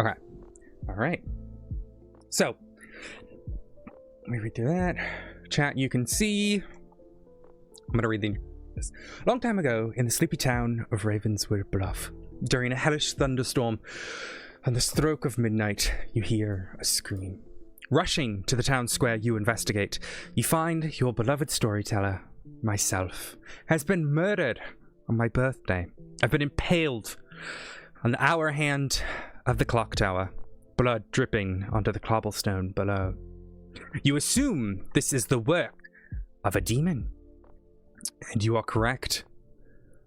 Okay. All right. So, let me read through that. Chat, you can see. I'm going to read this. Long time ago, in the sleepy town of Ravenswood Bluff, during a hellish thunderstorm, on the stroke of midnight, you hear a scream. Rushing to the town square, you investigate. You find your beloved storyteller, myself, has been murdered on my birthday. I've been impaled on the hour hand of the Clocktower, blood dripping onto the cobblestone below. You assume this is the work of a demon. And you are correct.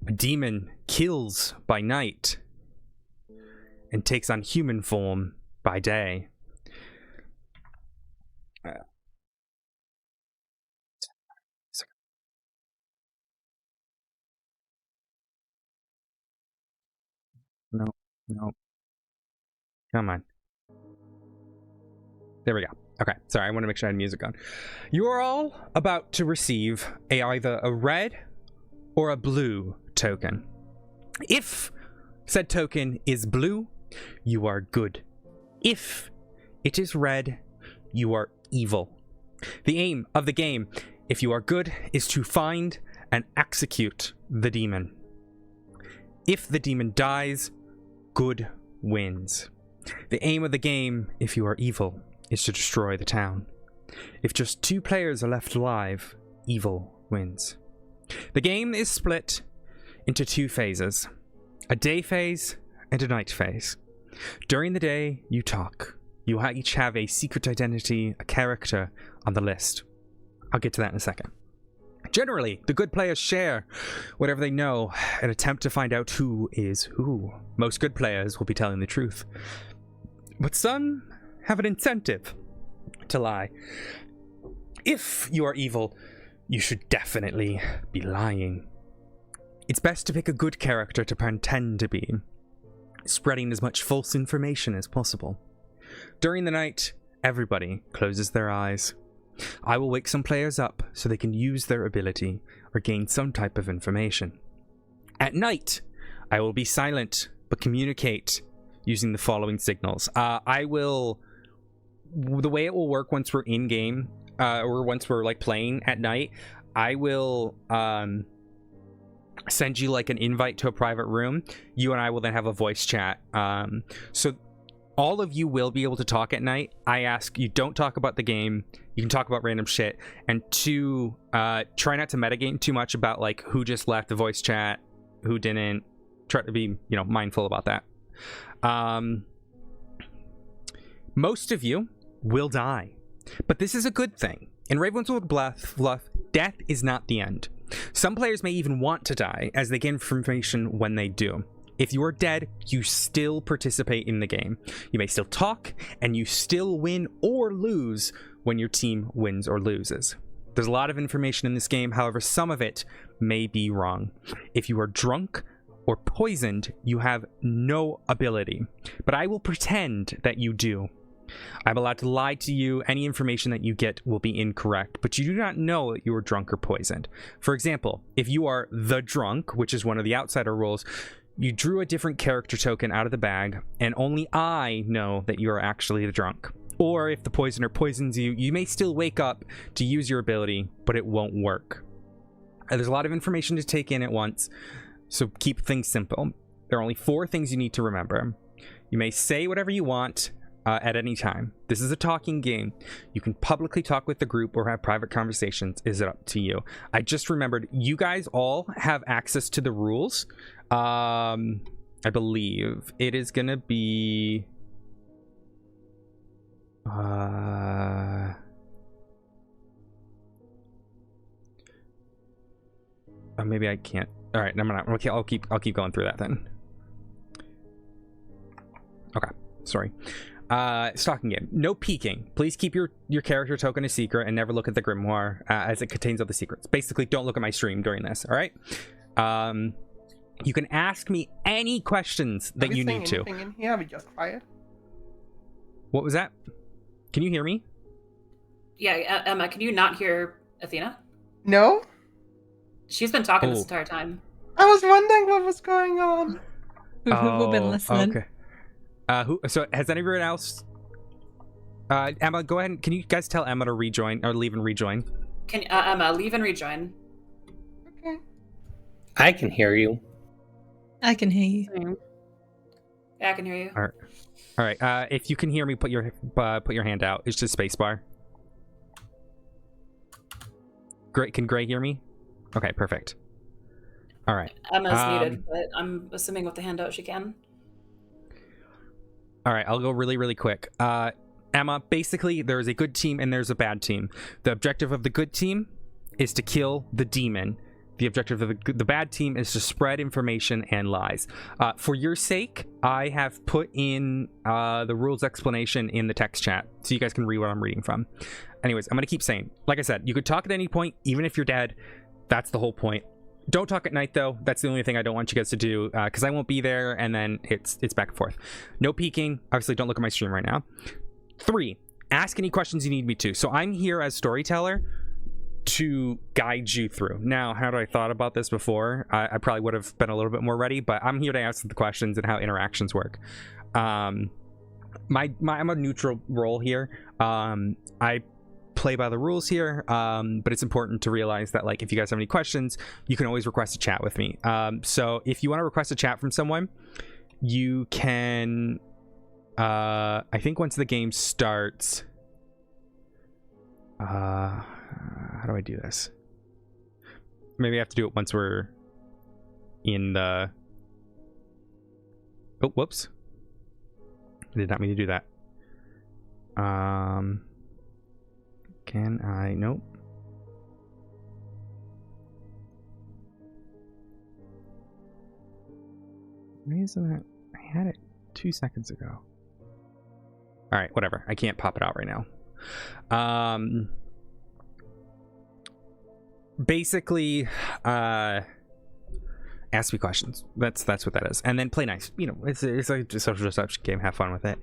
A demon kills by night and takes on human form by day. No. Come on. There we go. Okay, sorry, I want to make sure I had music on. You are all about to receive either a red or a blue token. If said token is blue, you are good. If it is red, you are evil. The aim of the game, if you are good, is to find and execute the demon. If the demon dies, good wins. The aim of the game, if you are evil, is to destroy the town. If just 2 players are left alive, evil wins. The game is split into 2 phases, a day phase and a night phase. During the day, you talk. You each have a secret identity, a character on the list. I'll get to that in a second. Generally, the good players share whatever they know and attempt to find out who is who. Most good players will be telling the truth, but some have an incentive to lie. If you are evil, you should definitely be lying. It's best to pick a good character to pretend to be, spreading as much false information as possible. During the night, everybody closes their eyes. I will wake some players up so they can use their ability or gain some type of information. At night, I will be silent but communicate using the following signals. The way it will work once we're in game, or once we're like playing at night, I will send you like an invite to a private room. You and I will then have a voice chat. So all of you will be able to talk at night. I ask you don't talk about the game. You can talk about random shit. And 2, try not to metagame too much about like who just left the voice chat, who didn't. Try to be, mindful about that. Most of you will die, but this is a good thing. In Ravenswood Bluff, death is not the end. Some players may even want to die as they gain information when they do. If you are dead, you still participate in the game. You may still talk, and you still win or lose when your team wins or loses. There's a lot of information in this game, however, some of it may be wrong. If you are drunk or poisoned, you have no ability, but I will pretend that you do. I'm allowed to lie to you. Any information that you get will be incorrect, but you do not know that you are drunk or poisoned. For example, if you are the drunk, which is one of the outsider rules, you drew a different character token out of the bag, and only I know that you are actually the drunk. Or if the poisoner poisons you, you may still wake up to use your ability, but it won't work. There's a lot of information to take in at once, so keep things simple. There are only 4 things you need to remember. You may say whatever you want at any time. This is a talking game. You can publicly talk with the group or have private conversations. Is it up to you? I just remembered you guys all have access to the rules. I believe it is gonna be maybe I can't. All right, okay, I'll keep going through that then. Okay, sorry. Stalking game. No peeking. Please keep your character token a secret and never look at the grimoire as it contains other secrets. Basically, don't look at my stream during this. All right. You can ask me any questions that you need to. In here? Are we just quiet? What was that? Can you hear me? Yeah, Emma, can you not hear Athena? No? She's been talking this entire time. I was wondering what was going on. We've been listening. Okay. So has anyone else? Emma, go ahead. Can you guys tell Emma to rejoin or leave and rejoin? Can Emma leave and rejoin? Okay. I can hear you. I can hear you. Yeah, I can hear you. All right. If you can hear me, put your hand out. It's just spacebar. Great. Can Gray hear me? Okay, perfect. All right. Emma's muted, but I'm assuming with the handout she can. All right, I'll go really, really quick. Emma, basically, there's a good team and there's a bad team. The objective of the good team is to kill the demon. The objective of the bad team is to spread information and lies. For your sake, I have put in the rules explanation in the text chat, so you guys can read what I'm reading from. Anyways, I'm going to keep saying, like I said, you could talk at any point, even if you're dead. That's the whole point. Don't talk at night, though. That's the only thing I don't want you guys to do, because I won't be there, and then it's back and forth. No peeking. Obviously, don't look at my stream right now. 3, ask any questions you need me to. So I'm here as storyteller to guide you through. Now, had I thought about this before, I probably would have been a little bit more ready, but I'm here to answer the questions and how interactions work. I'm a neutral role here. I play by the rules here, but it's important to realize that, like, if you guys have any questions, you can always request a chat with me. So if you want to request a chat from someone, you can I think once the game starts, how do I do this? Maybe I have to do it once we're in the... Oh, whoops. I did not mean to do that. Can I? Nope. Why isn't that? I had it 2 seconds ago. All right, whatever. I can't pop it out right now. Basically, ask me questions. That's what that is, and then play nice. You know, it's like a social deception game. Have fun with it.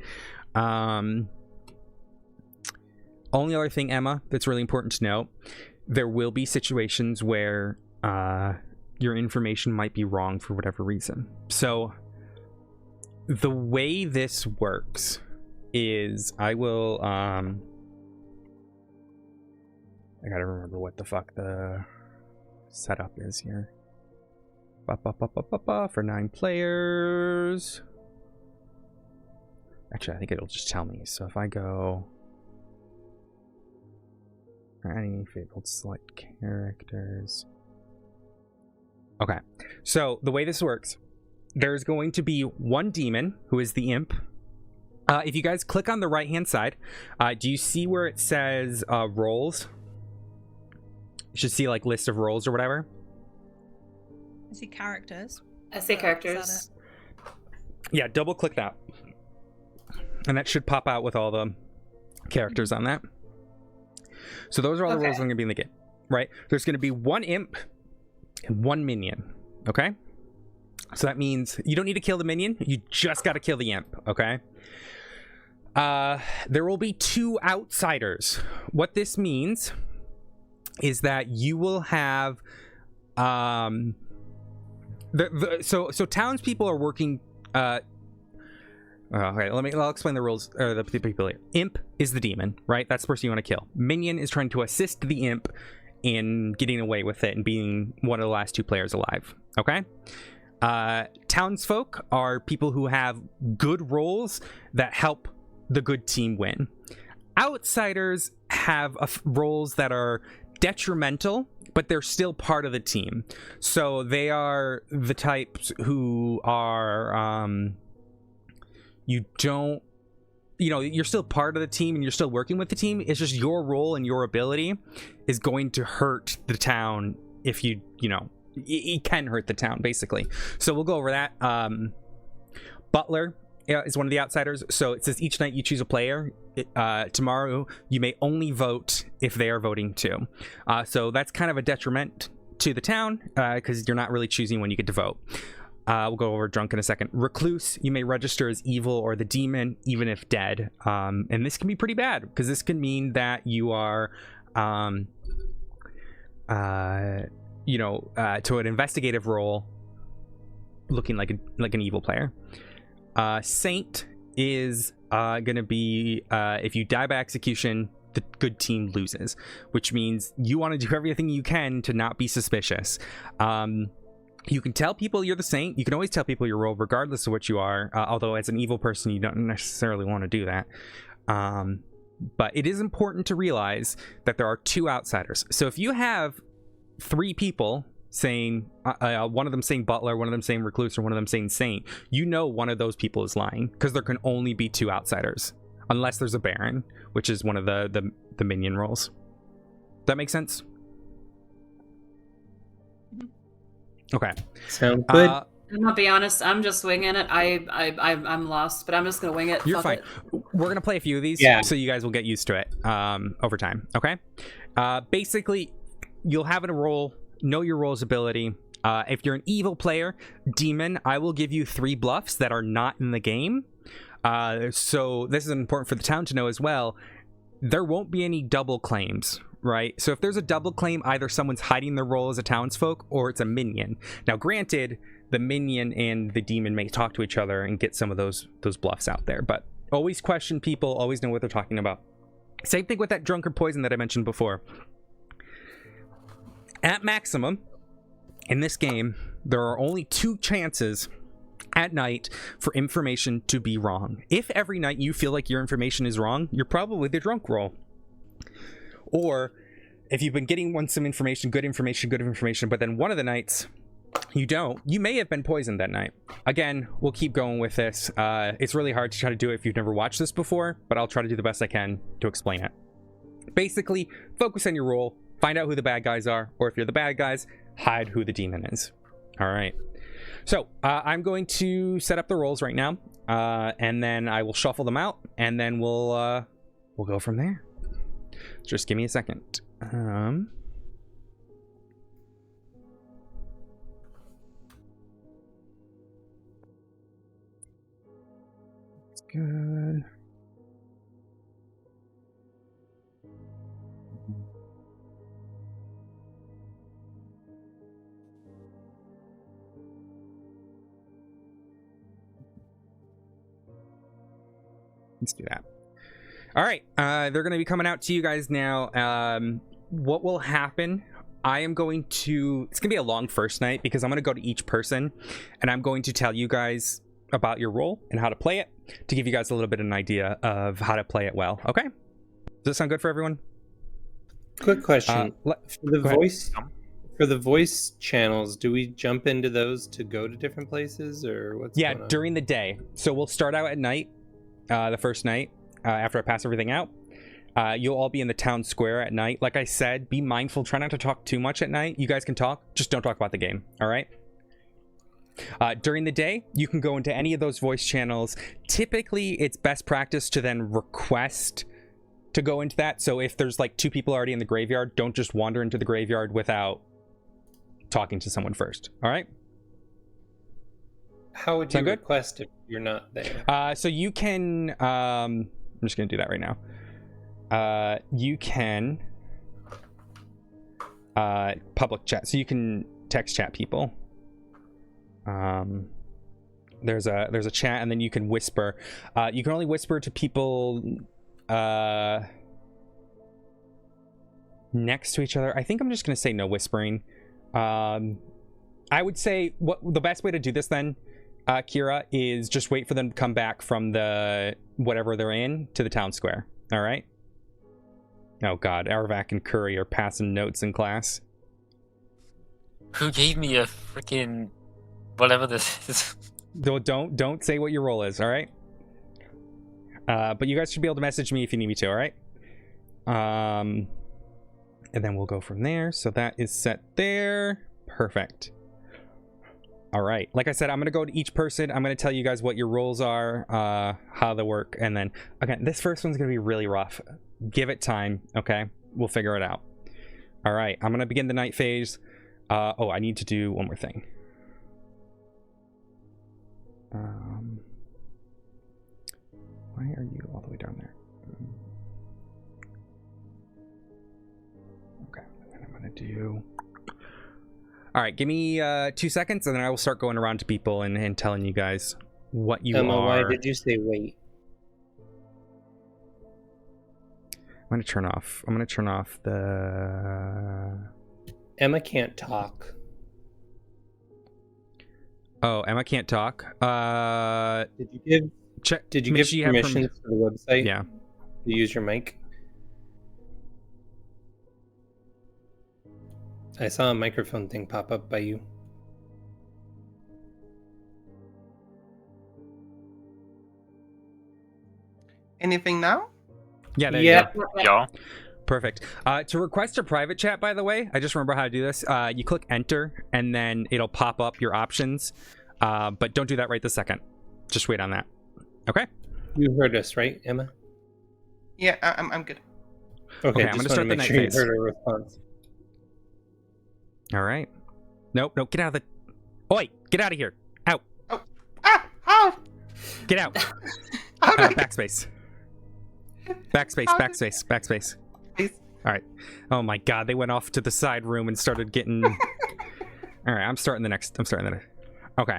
Only other thing, Emma, that's really important to know: there will be situations where your information might be wrong for whatever reason. So the way this works is I will I gotta remember what the fuck the setup is here. For 9 players. Actually, I think it'll just tell me. So if I go any fabled select characters. Okay, so the way this works, there's going to be one demon who is the imp. If you guys click on the right hand side, do you see where it says roles? You should see like list of roles or whatever. I see characters. I see characters. It? Yeah, double click that. And that should pop out with all the characters on that. So those are all the roles that are going to be in the game, right? There's going to be one imp and one minion, okay? So that means you don't need to kill the minion. You just got to kill the imp, okay? There will be 2 outsiders. What this means is that you will have so townspeople are working okay, I'll explain the rules, or the people here. Imp is the demon, right? That's the person you want to kill. Minion is trying to assist the imp in getting away with it and being one of the last 2 players alive, okay? Townsfolk are people who have good roles that help the good team win. Outsiders have roles that are detrimental, but they're still part of the team. So they are the types who are you're still part of the team and you're still working with the team. It's just your role and your ability is going to hurt the town if it can hurt the town, basically. So we'll go over that. Butler is one of the outsiders. So it says each night you choose a player. Tomorrow you may only vote if they are voting too. So that's kind of a detriment to the town because you're not really choosing when you get to vote. We'll go over drunk in a second. Recluse, you may register as evil or the demon even if dead. And this can be pretty bad because this can mean that you are to an investigative role looking like an evil player. Saint is gonna be if you die by execution, the good team loses, which means you want to do everything you can to not be suspicious. You can tell people you're the saint. You can always tell people your role regardless of what you are, although as an evil person you don't necessarily want to do that. But it is important to realize that there are two outsiders. So if you have three people saying one of them saying butler, one of them saying recluse, or one of them saying saint, you know one of those people is lying, because there can only be two outsiders unless there's a baron, which is one of the minion roles. Does that make sense? Okay. Sound good? I'm gonna be honest. I'm just winging it. I'm lost, but I'm just gonna wing it. You're Fuck fine. it. We're gonna play a few of these, Yeah. so you guys will get used to it over time. Okay. Basically, you'll have a role. Know your role's ability. If you're an evil player, demon, I will give you 3 bluffs that are not in the game. So this is important for the town to know as well. There won't be any double claims, right? So if there's a double claim, either someone's hiding their role as a townsfolk or it's a minion. Now, granted, the minion and the demon may talk to each other and get some of those bluffs out there, but always question people, always know what they're talking about. Same thing with that drunkard poison that I mentioned before. At maximum, in this game, there are only 2 chances at night for information to be wrong. If every night you feel like your information is wrong, you're probably the drunk role. Or if you've been getting some information, good information, but then one of the nights you don't, you may have been poisoned that night. Again, we'll keep going with this. It's really hard to try to do it if you've never watched this before, but I'll try to do the best I can to explain it. Basically, focus on your role, find out who the bad guys are, or if you're the bad guys, hide who the demon is. All right. So I'm going to set up the roles right now, and then I will shuffle them out, and then we'll go from there. Just give me a second. That's good. Let's do that. All right, they're going to be coming out to you guys now. What will happen, I am going to, it's going to be a long first night because I'm going to go to each person and I'm going to tell you guys about your role and how to play it to give you guys a little bit of an idea of how to play it well. Okay? Does that sound good for everyone? Quick question. Go For the voice channels, do we jump into those to go to different places, or what's going on? During the day. So we'll start out at night, the first night, after I pass everything out. You'll all be in the town square at night. Like I said, be mindful. Try not to talk too much at night. You guys can talk. Just don't talk about the game. All right? During the day, you can go into any of those voice channels. Typically, it's best practice to then request to go into that. So if there's like 2 people already in the graveyard, don't just wander into the graveyard without talking to someone first. All right? How would you request if you're not there? So you can... I'm just going to do that right now. You can public chat. So you can text chat people. There's a chat, and then you can whisper. You can only whisper to people next to each other. I think I'm just going to say no whispering. I would say the best way to do this then, Kira, is just wait for them to come back from the whatever they're in to the town square. All right? Oh god, Arvac and Curry are passing notes in class. Who gave me a freaking whatever this is? Don't say what your role is, all right? But you guys should be able to message me if you need me to, all right? And then we'll go from there. So that is set there. Perfect. All right. Like I said, I'm going to go to each person. I'm going to tell you guys what your roles are, how they work. And then, again, this first one's going to be really rough. Give it time, okay? We'll figure it out. All right. I'm going to begin the night phase. I need to do one more thing. Why are you all the way down there? Okay. And I'm going to do... All right, give me 2 seconds, and then I will start going around to people and telling you guys what you are. Why did you say wait? I'm gonna turn off the. Emma can't talk. Oh, Emma can't talk. Did you give Check. Did you make give sure you have permissions to the website? Yeah. To use your mic? I saw a microphone thing pop up by you. Anything now? Yeah. There you Yep. go. Yeah. Perfect. To request a private chat, by the way, I just remember how to do this. You click enter, and then it'll pop up your options. But don't do that right this second. Just wait on that. Okay. You heard us, right, Emma? Yeah, I'm good. Okay, I'm just gonna want to start the make night sure you phase. heard our response. All right. Nope. Get out of the. Oi! Get out of here! Out! How? Get out! How do I get Backspace. Backspace. this? All right. Oh my God! They went off to the side room and started getting. All right. I'm starting the next. Okay.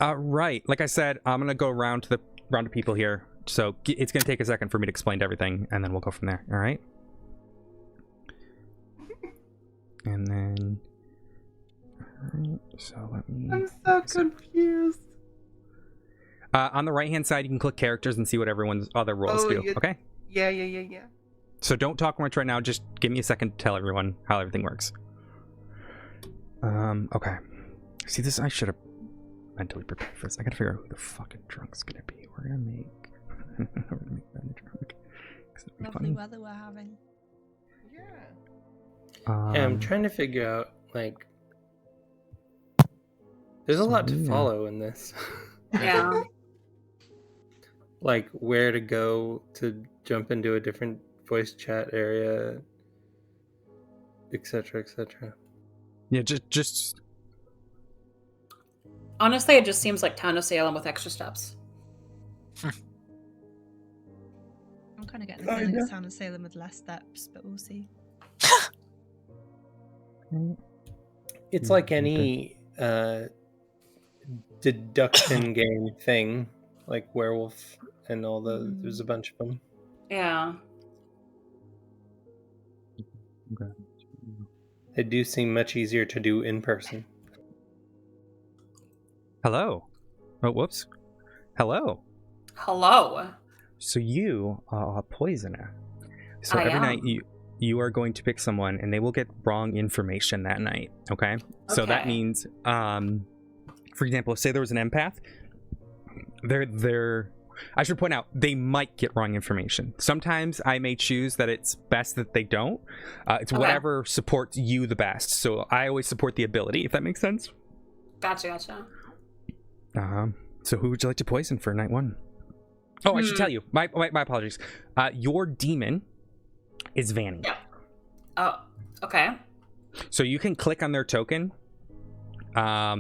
Right. Like I said, I'm gonna go round to the round of people here. So it's gonna take a second for me to explain everything, and then we'll go from there. All right. And then. All right. So let me. I'm so confused. On the right-hand side, you can click characters and see what everyone's other roles do. Yeah. Okay. Yeah. So don't talk much right now. Just give me a second to tell everyone how everything works. Okay. See this? I should have mentally prepared for this. I gotta figure out who the fucking drunk's gonna be. We're gonna make Ben drunk. 'Cause it'll be Lovely funny. weather we're having. Yeah. Yeah, I'm trying to figure out, like... There's a lot to Yeah. follow in this. Yeah. Like, where to go to jump into a different voice chat area, etc., etc. Yeah, just Honestly, it just seems like Town of Salem with extra steps. I'm kind of getting the feeling it's Town of Salem with less steps, but we'll see. It's like any deduction game thing, like Werewolf and all the... There's a bunch of them. Yeah. They do seem much easier to do in person. hello. Oh, whoops. Hello. Hello. So you are a poisoner. So I every am. night you are going to pick someone, and they will get wrong information that night. Okay. So that Okay. means, for example, say there was an empath. I should point out, they might get wrong information. Sometimes I may choose that it's best that they don't. It's Okay. whatever supports you the best. So I always support the ability, if that makes sense. Gotcha. So who would you like to poison for night one? Oh, I should tell you. My apologies. Your demon is Vanny. Yeah. Oh, okay. So you can click on their token. I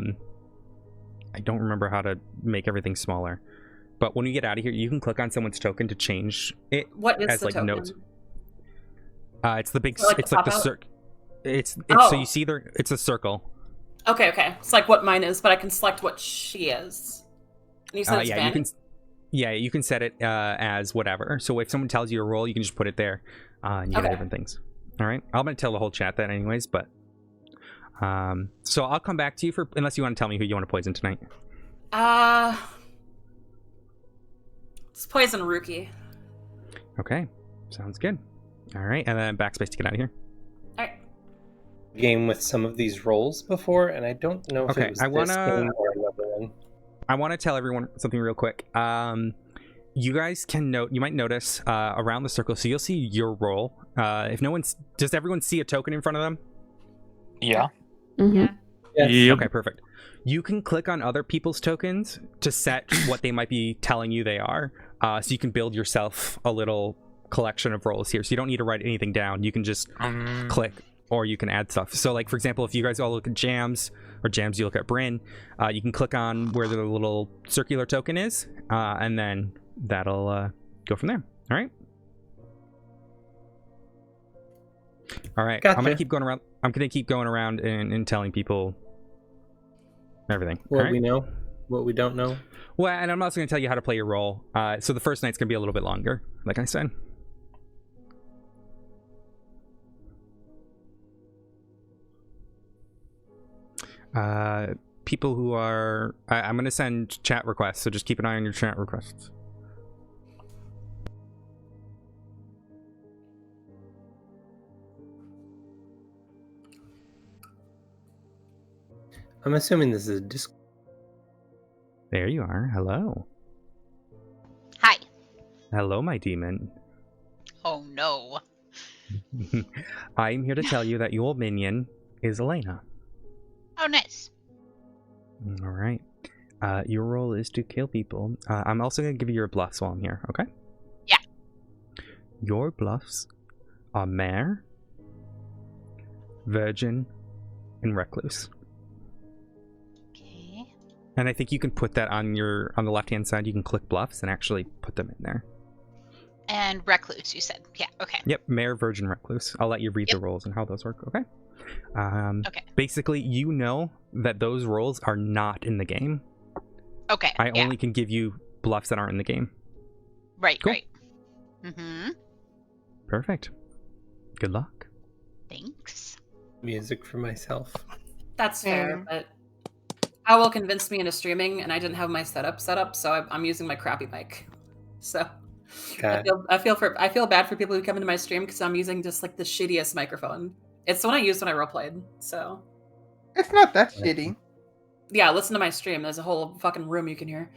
don't remember how to make everything smaller. But when you get out of here, you can click on someone's token to change it What is as the like token? notes. It's the big. So, like, it's like the pop out? circle. It's so Oh. you see there. It's a circle. Okay. It's like what mine is, but I can select what she is. And you said it's Yeah, Vanny? you can. Yeah, you can set it as whatever. So if someone tells you a role, you can just put it there, and you get Okay. different things. All right, I'm gonna tell the whole chat that anyways, but so I'll come back to you for unless you want to tell me who you want to poison tonight. It's Poison Rookie. Okay, sounds good. All right, and then backspace to get out of here. Alright. Game with some of these roles before, and I don't know if Okay, it was I this wanna- game or another one. I want to tell everyone something real quick. You guys can note. You might notice around the circle, so you'll see your role. If no one's, does everyone see a token in front of them? Yeah. Yeah. Yes. Yep. Okay, perfect. You can click on other people's tokens to set what they might be telling you they are. So you can build yourself a little collection of roles here. So you don't need to write anything down. You can just click, or you can add stuff. So like, for example, if you guys all look at Jams, or Jams, you look at Bryn, you can click on where the little circular token is, and then that'll go from there. All right? All right. Gotcha. I'm going to keep going around and telling people everything. What all right? we know, what we don't know. Well, and I'm also going to tell you how to play your role. So the first night's going to be a little bit longer, like I said. People who are... I'm going to send chat requests, so just keep an eye on your chat requests. I'm assuming this is a Discord. There you are. Hello. Hi. Hello, my demon. Oh no. I'm here to tell you that your minion is Elena. Oh, nice. All right. Your role is to kill people. I'm also going to give you your bluffs while I'm here, okay? Yeah. Your bluffs are Mare, Virgin, and Recluse. Okay. And I think you can put that on the left-hand side. You can click bluffs and actually put them in there. And recluse, you said. Yeah, okay. Yep, Mare, Virgin, Recluse. I'll let you read the roles and how those work, okay? Okay. Basically, you know that those roles are not in the game. Okay. I only can give you bluffs that aren't in the game. Right, Cool. right. Mm-hmm. Perfect. Good luck. Thanks. Music for myself. That's fair, but Owl convinced me into streaming, and I didn't have my setup set up, so I'm using my crappy mic. So Got I feel bad for people who come into my stream because I'm using just like the shittiest microphone. It's the one I used when I roleplayed. So It's not that shitty. yeah, listen to my stream. There's a whole fucking room you can hear.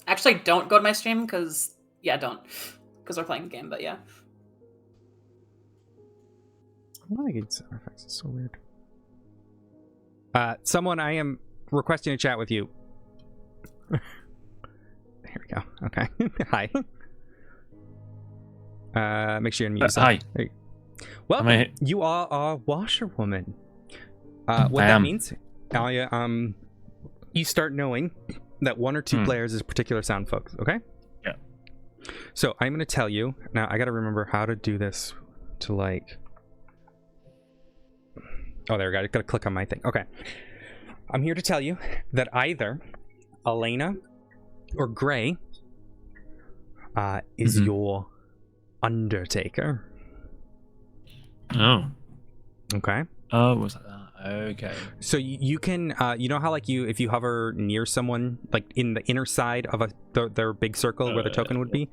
Actually, don't go to my stream because we're playing a game. But yeah. Why get sound effects? It's so weird. Someone, I am requesting a chat with you. Here we go. Okay. Hi. Make sure you unmute yourself. Hi. There you go. Welcome. You are a washerwoman. What that means, you start knowing that one or two players is particular sound folks, okay? Yeah. So I'm going to tell you, now I got to remember how to do this to like... Oh, there we go. I got to click on my thing. Okay. I'm here to tell you that either Elena or Gray is your Undertaker. Oh. Okay. Oh, was that? Okay. So you can, you know how like if you hover near someone, like in the inner side of their big circle where the token would be,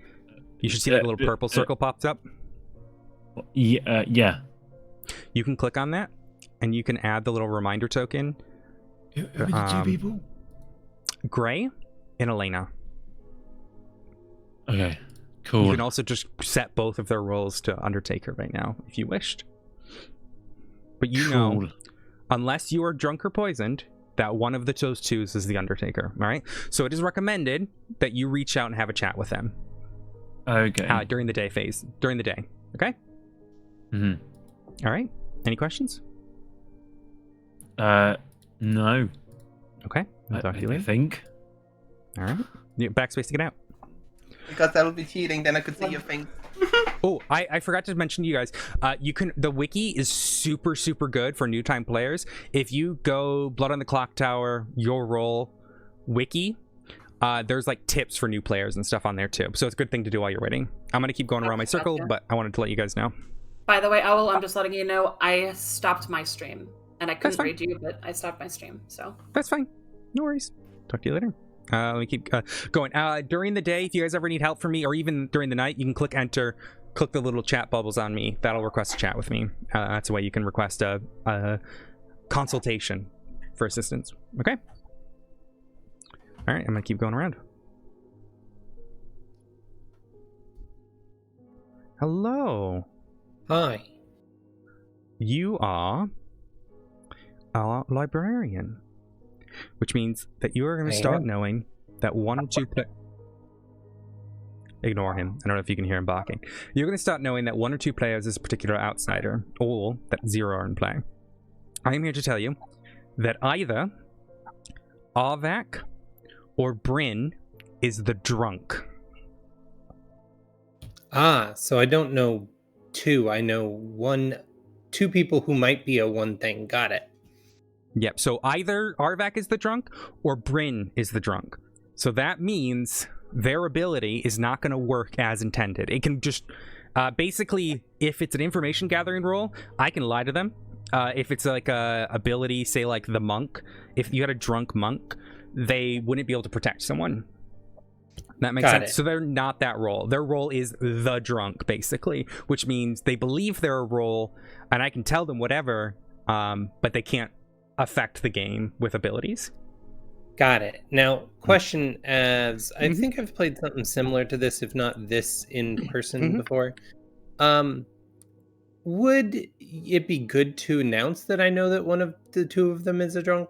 you should see like a little purple circle pops up. Yeah. Yeah. You can click on that, and you can add the little reminder token. Who are the two people? Gray and Elena. Okay. Cool. You can also just set both of their roles to Undertaker right now, if you wished. But you know, unless you are drunk or poisoned, that one of those twos is the Undertaker. All right. So it is recommended that you reach out and have a chat with them. Okay. During the day. Okay. All right. Any questions? No. Okay. I'll talk to you later. I think. All right. Yeah, backspace to get out. Because that would be cheating, then I could see your face. Oh, I forgot to mention to you guys, the wiki is super good for new time players. If you go Blood on the Clocktower, your role wiki, there's like tips for new players and stuff on there too. So it's a good thing to do while you're waiting. I'm gonna keep going around my circle, but I wanted to let you guys know. By the way, Owl, I'm just letting you know I stopped my stream. And I couldn't read you, but I stopped my stream, so. That's fine. No worries. Talk to you later. Let me keep going. During the day, if you guys ever need help from me, or even during the night, you can click enter, click the little chat bubbles on me. That'll request a chat with me. That's a way you can request a consultation for assistance. Okay? All right, I'm going to keep going around. Hello. Hi. You are a librarian, which means that you are going to start knowing that one or two ignore him. I don't know if you can hear him barking. You're going to start knowing that one or two players is a particular outsider, or that zero are in play. I am here to tell you that either Arvak or Bryn is the drunk. So I don't know two. I know two people who might be a one thing. Got it. Yep, so either Arvak is the drunk or Bryn is the drunk. So that means their ability is not going to work as intended. It can just, basically, if it's an information gathering role, I can lie to them If it's like a ability, say like the monk, if you had a drunk monk, they wouldn't be able to protect someone. That makes Got sense. it. So they're not that role. Their role is the drunk, basically, which means they believe they're a role, and I can tell them whatever, but they can't affect the game with abilities. Got it. Now, question as I Mhm. think I've played something similar to this, if not this in person Mhm. before. Would it be good to announce that I know that one of the two of them is a drunk?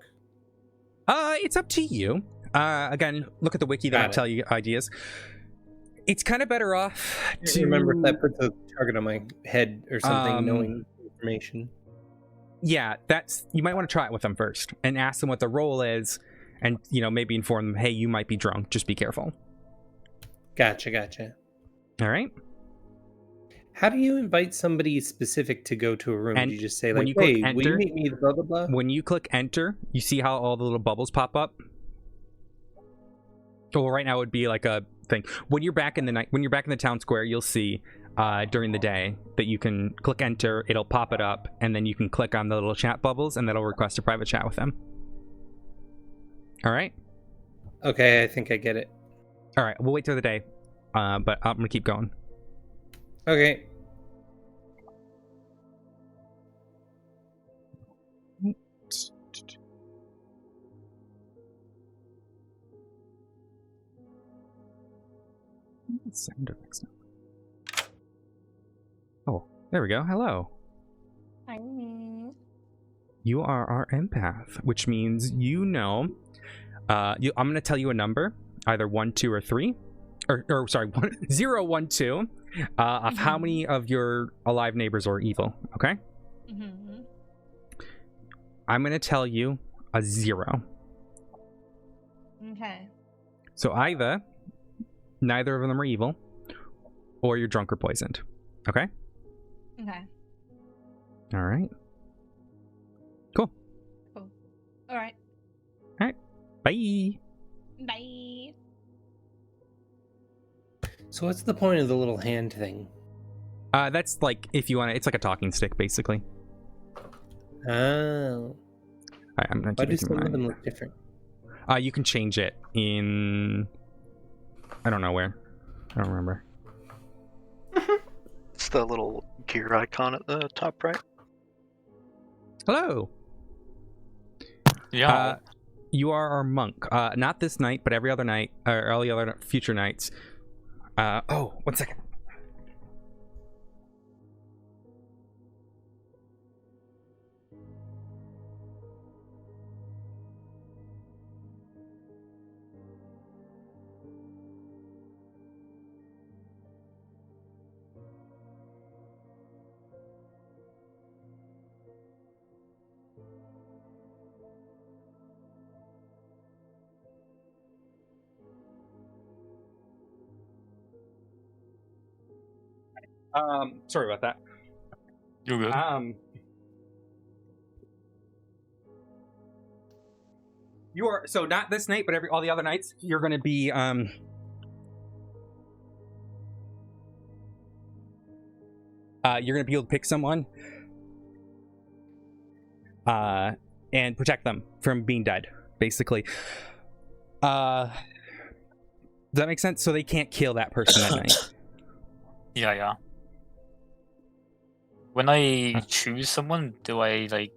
It's up to you. Again, look at the wiki, then Got I'll it. tell you ideas. It's kind of better off I to can't remember if that puts a target on my head or something, knowing information. Yeah, you might want to try it with them first and ask them what the role is, and maybe inform them, hey, you might be drunk, just be careful. Gotcha. All right. How do you invite somebody specific to go to a room? And Do you just say when like, you click "Hey, will you enter- meet me?" Blah blah blah. When you click enter, you see how all the little bubbles pop up. Well, right now it would be like a thing. When you're back in the town square, you'll see during the day that you can click enter. It'll pop it up, and then you can click on the little chat bubbles, and that'll request a private chat with them. All right. Okay, I think I get it. All right. We'll wait till the day, but I'm gonna keep going. Okay. Sound effects. Oh, there we go. Hello. You are our empath, which means I'm going to tell you a number, either 1, 2, or 3, or sorry, 0, 1, 2, of how many of your alive neighbors are evil. Okay. Mm-hmm. I'm going to tell you a 0. Okay. So either neither of them are evil, or you're drunk or poisoned. Okay. Okay. All right. Cool. All right. Bye. Bye. So what's the point of the little hand thing? That's like if you want to. It's like a talking stick, basically. Oh. All right, I'm gonna Why keep do it in some of mind. them look different? You can change it in. I don't know where. I don't remember. It's the little gear icon at the top right. Hello. Yeah. You are our monk. Not this night, but every other night, or all the other future nights. 1 second. Sorry about that. You're good. You are so not this night, but all the other nights. You're going to be you're going to be able to pick someone, and protect them from being dead. Basically, does that make sense? So they can't kill that person that night. Yeah. When I choose someone, do I like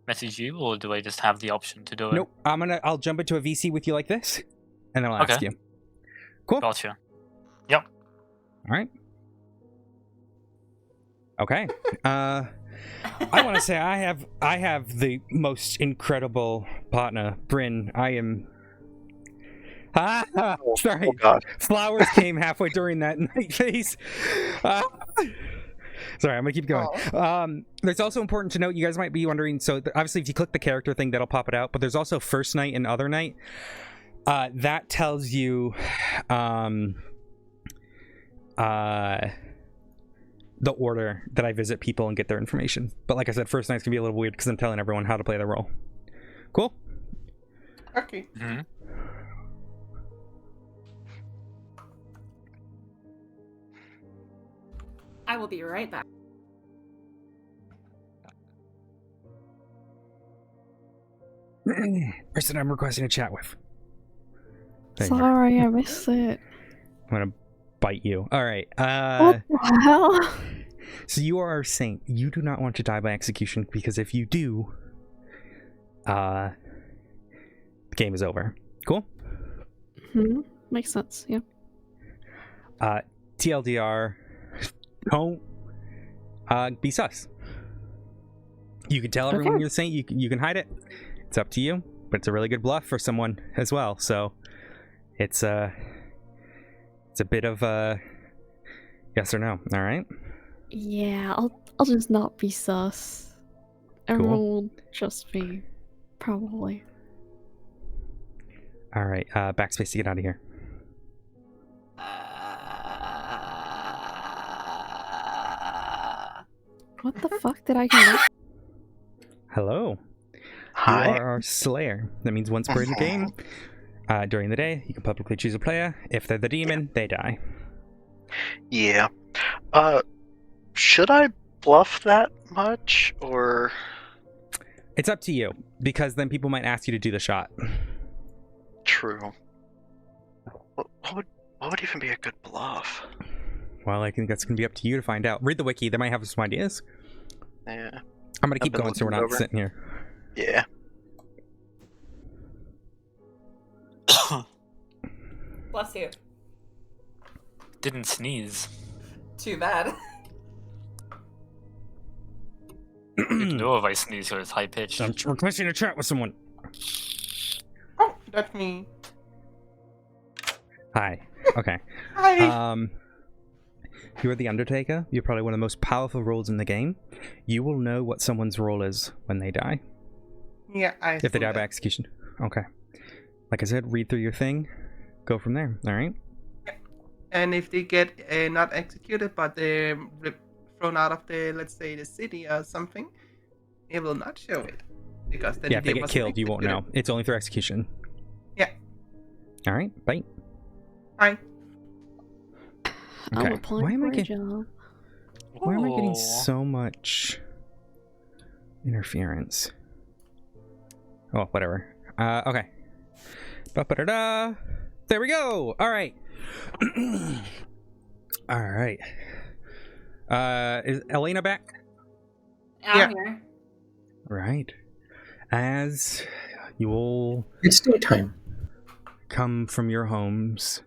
message you, or do I just have the option to do it? Nope. I'll jump into a VC with you like this, and then I'll ask Okay. you. Cool. Gotcha. All right. Okay. I want to say I have the most incredible partner, Bryn. I am. Sorry. Oh God. Flowers came halfway during that night phase. Sorry, I'm gonna keep going. There's also important to note, you guys might be wondering, so obviously if you click the character thing, that'll pop it out, but there's also first night and other night. That tells you the order that I visit people and get their information. But like I said, first night's gonna be a little weird because I'm telling everyone how to play their role. Cool? Okay. Mm-hmm. I will be right back. Person I'm requesting a chat with. There you are. Sorry, I missed it. I'm gonna bite you. All right. What the hell? So you are saying you do not want to die by execution because if you do, the game is over. Cool. Makes sense. Yeah. TLDR, don't be sus. You can tell everyone Okay. you're saying. You can hide it. It's up to you. But it's a really good bluff for someone as well. So it's a bit of a yes or no. All right. Yeah, I'll just not be sus. Everyone will just be, probably. All right. Backspace to get out of here. What the fuck did I get? Hello. Hi. You are our Slayer. That means once per game, during the day, you can publicly choose a player. If they're the demon, they die. Yeah. Should I bluff that much, or It's up to you, because then people might ask you to do the shot. true? What would even be a good bluff? Well, I think that's going to be up to you to find out. Read the wiki. They might have some ideas. Yeah. I'm going to keep been going so we're looking not over. sitting here. Yeah. Bless you. Didn't sneeze. Too bad. You can know if I sneeze, so it's high pitched. I'm requesting a chat with someone. Oh, that's me. Hi. Okay. Hi. You are the Undertaker. You're probably one of the most powerful roles in the game. You will know what someone's role is when they die. Yeah, If they die by execution. Okay. Like I said, read through your thing. Go from there. All right? And if they get not executed, but they're thrown out of the, let's say, the city or something, it will not show it. Because then Yeah, if they get wasn't killed, you won't know. executed. It's only through execution. Yeah. All right. Bye. Fine. I'm Okay. applying Why am I for a getting... job. Why am I getting Oh. so much interference? Oh, whatever. Okay. Ba-ba-da-da. There we go. All right. All right. Is Elena back? I'm here. Right. As you all It's daytime. come from your homes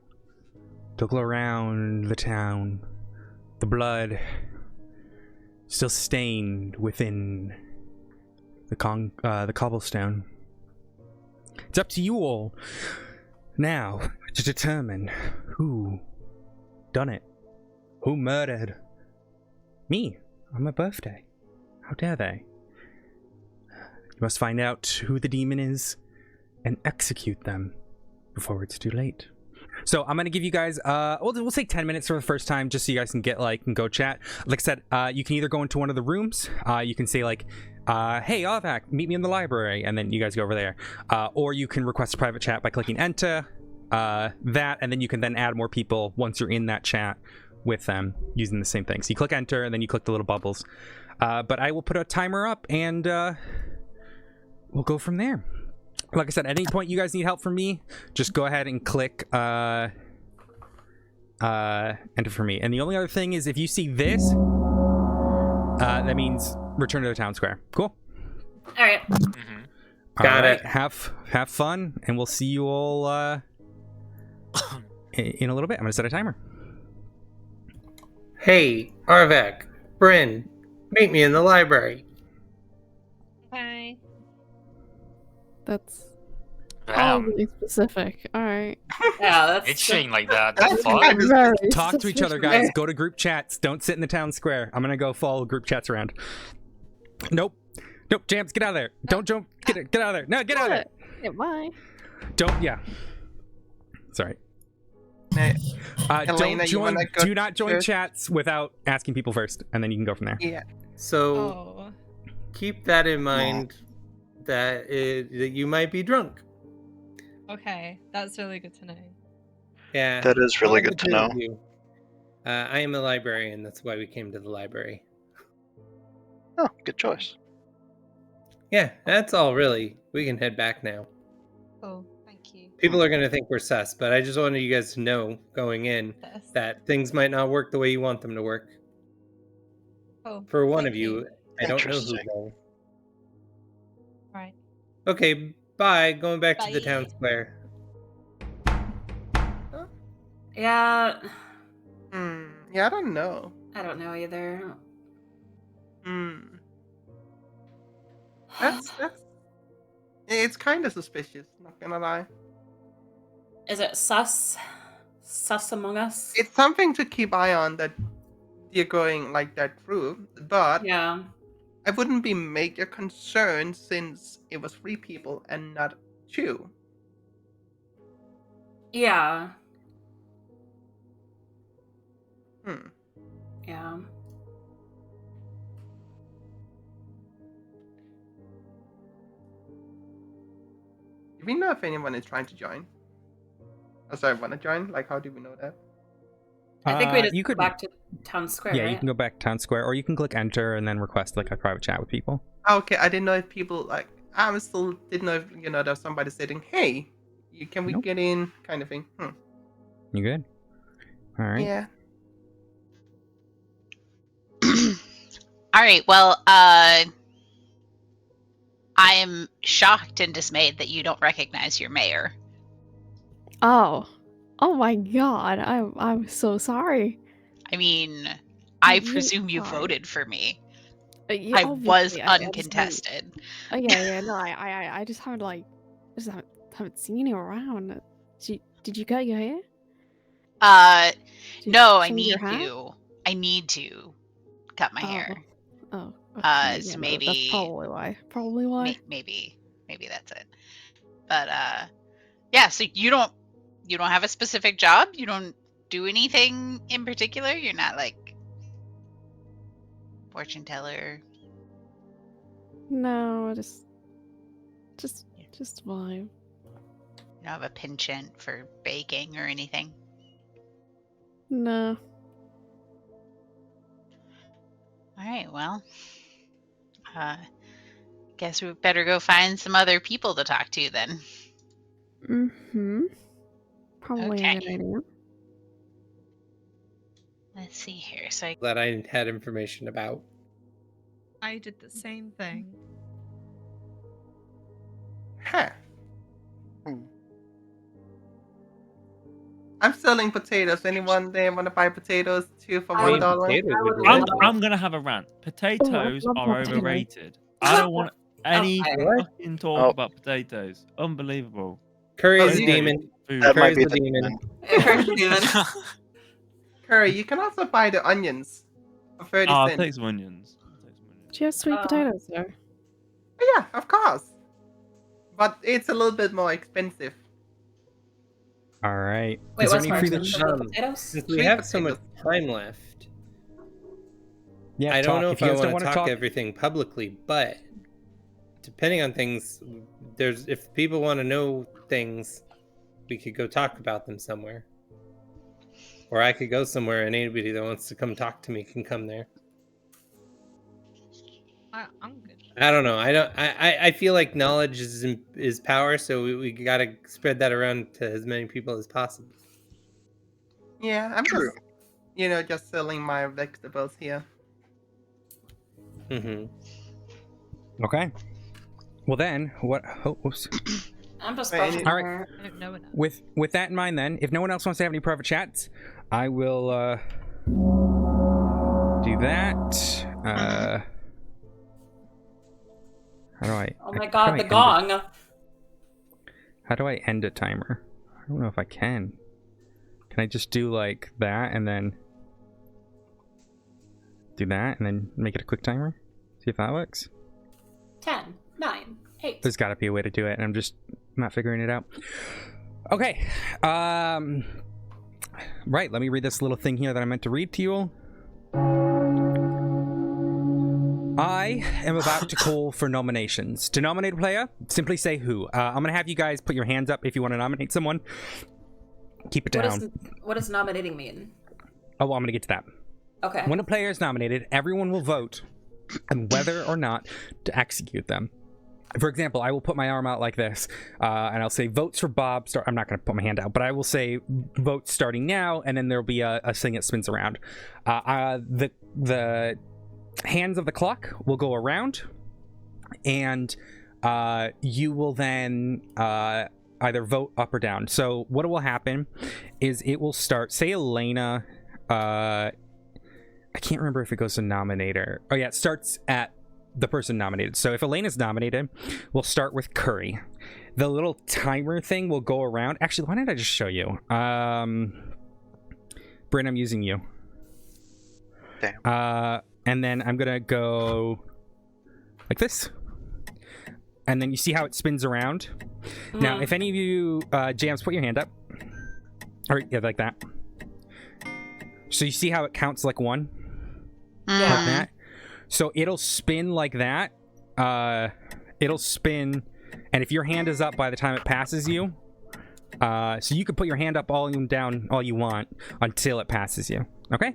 to look around the town, the blood still stained within the cobblestone. It's up to you all now to determine who done it, who murdered me on my birthday. How dare they? You must find out who the demon is and execute them before it's too late. So I'm gonna give you guys we'll say 10 minutes for the first time, just so you guys can get and go chat. Like I said, you can either go into one of the rooms, you can say hey Arvak, meet me in the library, and then you guys go over there, or you can request a private chat by clicking enter, that, and then you can then add more people once you're in that chat with them using the same thing. So you click enter and then you click the little bubbles, but I will put a timer up and we'll go from there. Like I said, at any point you guys need help from me, just go ahead and click enter for me. And the only other thing is, if you see this, that means return to the town square. Cool. All right. Got it. Have fun, and we'll see you all in a little bit. I'm gonna set a timer. Hey, Arvak, Bryn, meet me in the library. Hi. That's Damn. really specific. Alright. Yeah, that's Itching like that. That's The fuck? kind of- Very Talk to each other, specific. guys. Go to group chats. Don't sit in the town square. I'm gonna go follow group chats around. Nope. Jams, get out of there. Don't jump. Get out of there. No, get out of there. Yeah, bye. Don't. Yeah. Sorry. Elena, Don't you join. wanna go Do not join first? chats without asking people first, and then you can go from there. Yeah. So Oh. keep that in mind that you might be drunk. Okay. That's really good to know. Yeah. That is really all good the to two know. of you. I am a librarian. That's why we came to the library. Oh, good choice. Yeah, that's all really. We can head back now. Oh, thank you. People are going to think we're sus, but I just wanted you guys to know going in that things might not work the way you want them to work. Oh, For one thank of you, I don't know who Interesting. though. Right. Okay, bye. Going back to the Bye. town square. Yeah, Yeah, I don't know. I don't know either. That's it's kind of suspicious. Not gonna lie. Is it sus? Sus among us? It's something to keep eye on that you're going like that through, but Yeah. I wouldn't be major concerned since it was 3 people and not 2. Yeah. Yeah. Do we know if anyone is trying to join? Oh, sorry, want to join? Like, how do we know that? I think we just you go could back to town square. Yeah, right? you can go back to town square, or you can click enter and then request like a private chat with people. Okay, I didn't know if people like. I still didn't know if there's somebody sitting. Hey, can we get in? Kind of thing. You good? All right. Yeah. All right. Well, I am shocked and dismayed that you don't recognize your mayor. Oh. Oh my god. I'm so sorry. I mean, I You- presume you fine. voted for me. Yeah, I was obviously, I just haven't- uncontested. Oh yeah, no, I just haven't haven't seen you around. Did you cut your hair? Did No, you I change need your hat? to. I need to cut my hair. Oh, okay, So yeah, maybe that's probably why. Probably why. maybe that's it. But yeah. So you don't have a specific job. You don't do anything in particular. You're not like fortune teller. No, just vibe. You don't have a penchant for baking or anything. No. All right. Well, guess we better go find some other people to talk to then. Mm-hmm. Probably a good Okay. idea. Let's see here. So That I had information about. I did the same thing. Huh. I'm selling potatoes. Anyone there want to buy potatoes too for I would- $1? Potatoes would be love- good. I'm gonna have a rant. Potatoes love are potatoes. overrated. I don't want any Okay. fucking talk Oh. about potatoes. Unbelievable. Curry is you- demon. Food. That might Curry's be the the demon. demon. Curry, you can also buy the onions for 30 Oh, I'll cents. take some onions. Do you have sweet potatoes there? Yeah, of course. But it's a little bit more expensive. All right. Wait, Is there what's any more free expensive? The Um, potatoes? Since we Sweet have so much potatoes. time left, Yeah, I don't know if if you I guys don't want want to talk everything publicly, but depending on things, if people want to know things, we could go talk about them somewhere. Or I could go somewhere and anybody that wants to come talk to me can come there. I'm good. I don't know. I feel like knowledge is power, so we gotta spread that around to as many people as possible. Yeah, I'm True. just selling my vegetables here. Mm-hmm. Okay. Well then, what? Oh, whoops. I'm just Wait, brushing all right. her. I don't know enough. With that in mind, then, if no one else wants to have any private chats, I will do that. How do I? Oh my how god, do I the end gong. it? How do I end a timer? I don't know if I can. Can I just do like that and then do that and then make it a quick timer? See if that works. 10, 9, 8. There's got to be a way to do it, and I'm just not figuring it out. Okay. Right, let me read this little thing here that I meant to read to you all. I am about to call for nominations. To nominate a player, simply say who. I'm going to have you guys put your hands up if you want to nominate someone. Keep it down. What does nominating mean? Oh, well, I'm going to get to that. Okay. When a player is nominated, everyone will vote on whether or not to execute them. for example, I will put my arm out like this, and I'll say votes for Bob. I'm not going to put my hand out, but I will say votes starting now, and then there'll be a thing that spins around. The hands of the clock will go around, and you will then either vote up or down. So what will happen is it will start. Say Elena. I can't remember if it goes to nominator. Oh yeah, it starts at the person nominated. So if Elena's nominated, we'll start with Curry. The little timer thing will go around. Actually, why didn't I just show you? Bryn, I'm using you. Damn. And then I'm gonna go like this. And then you see how it spins around? Now, if any of you, Jams, put your hand up. Or, yeah, like that. So you see how it counts like one? Like that? So it'll spin like that. It'll spin, and if your hand is up by the time it passes you, so you can put your hand up all down all you want until it passes you. Okay?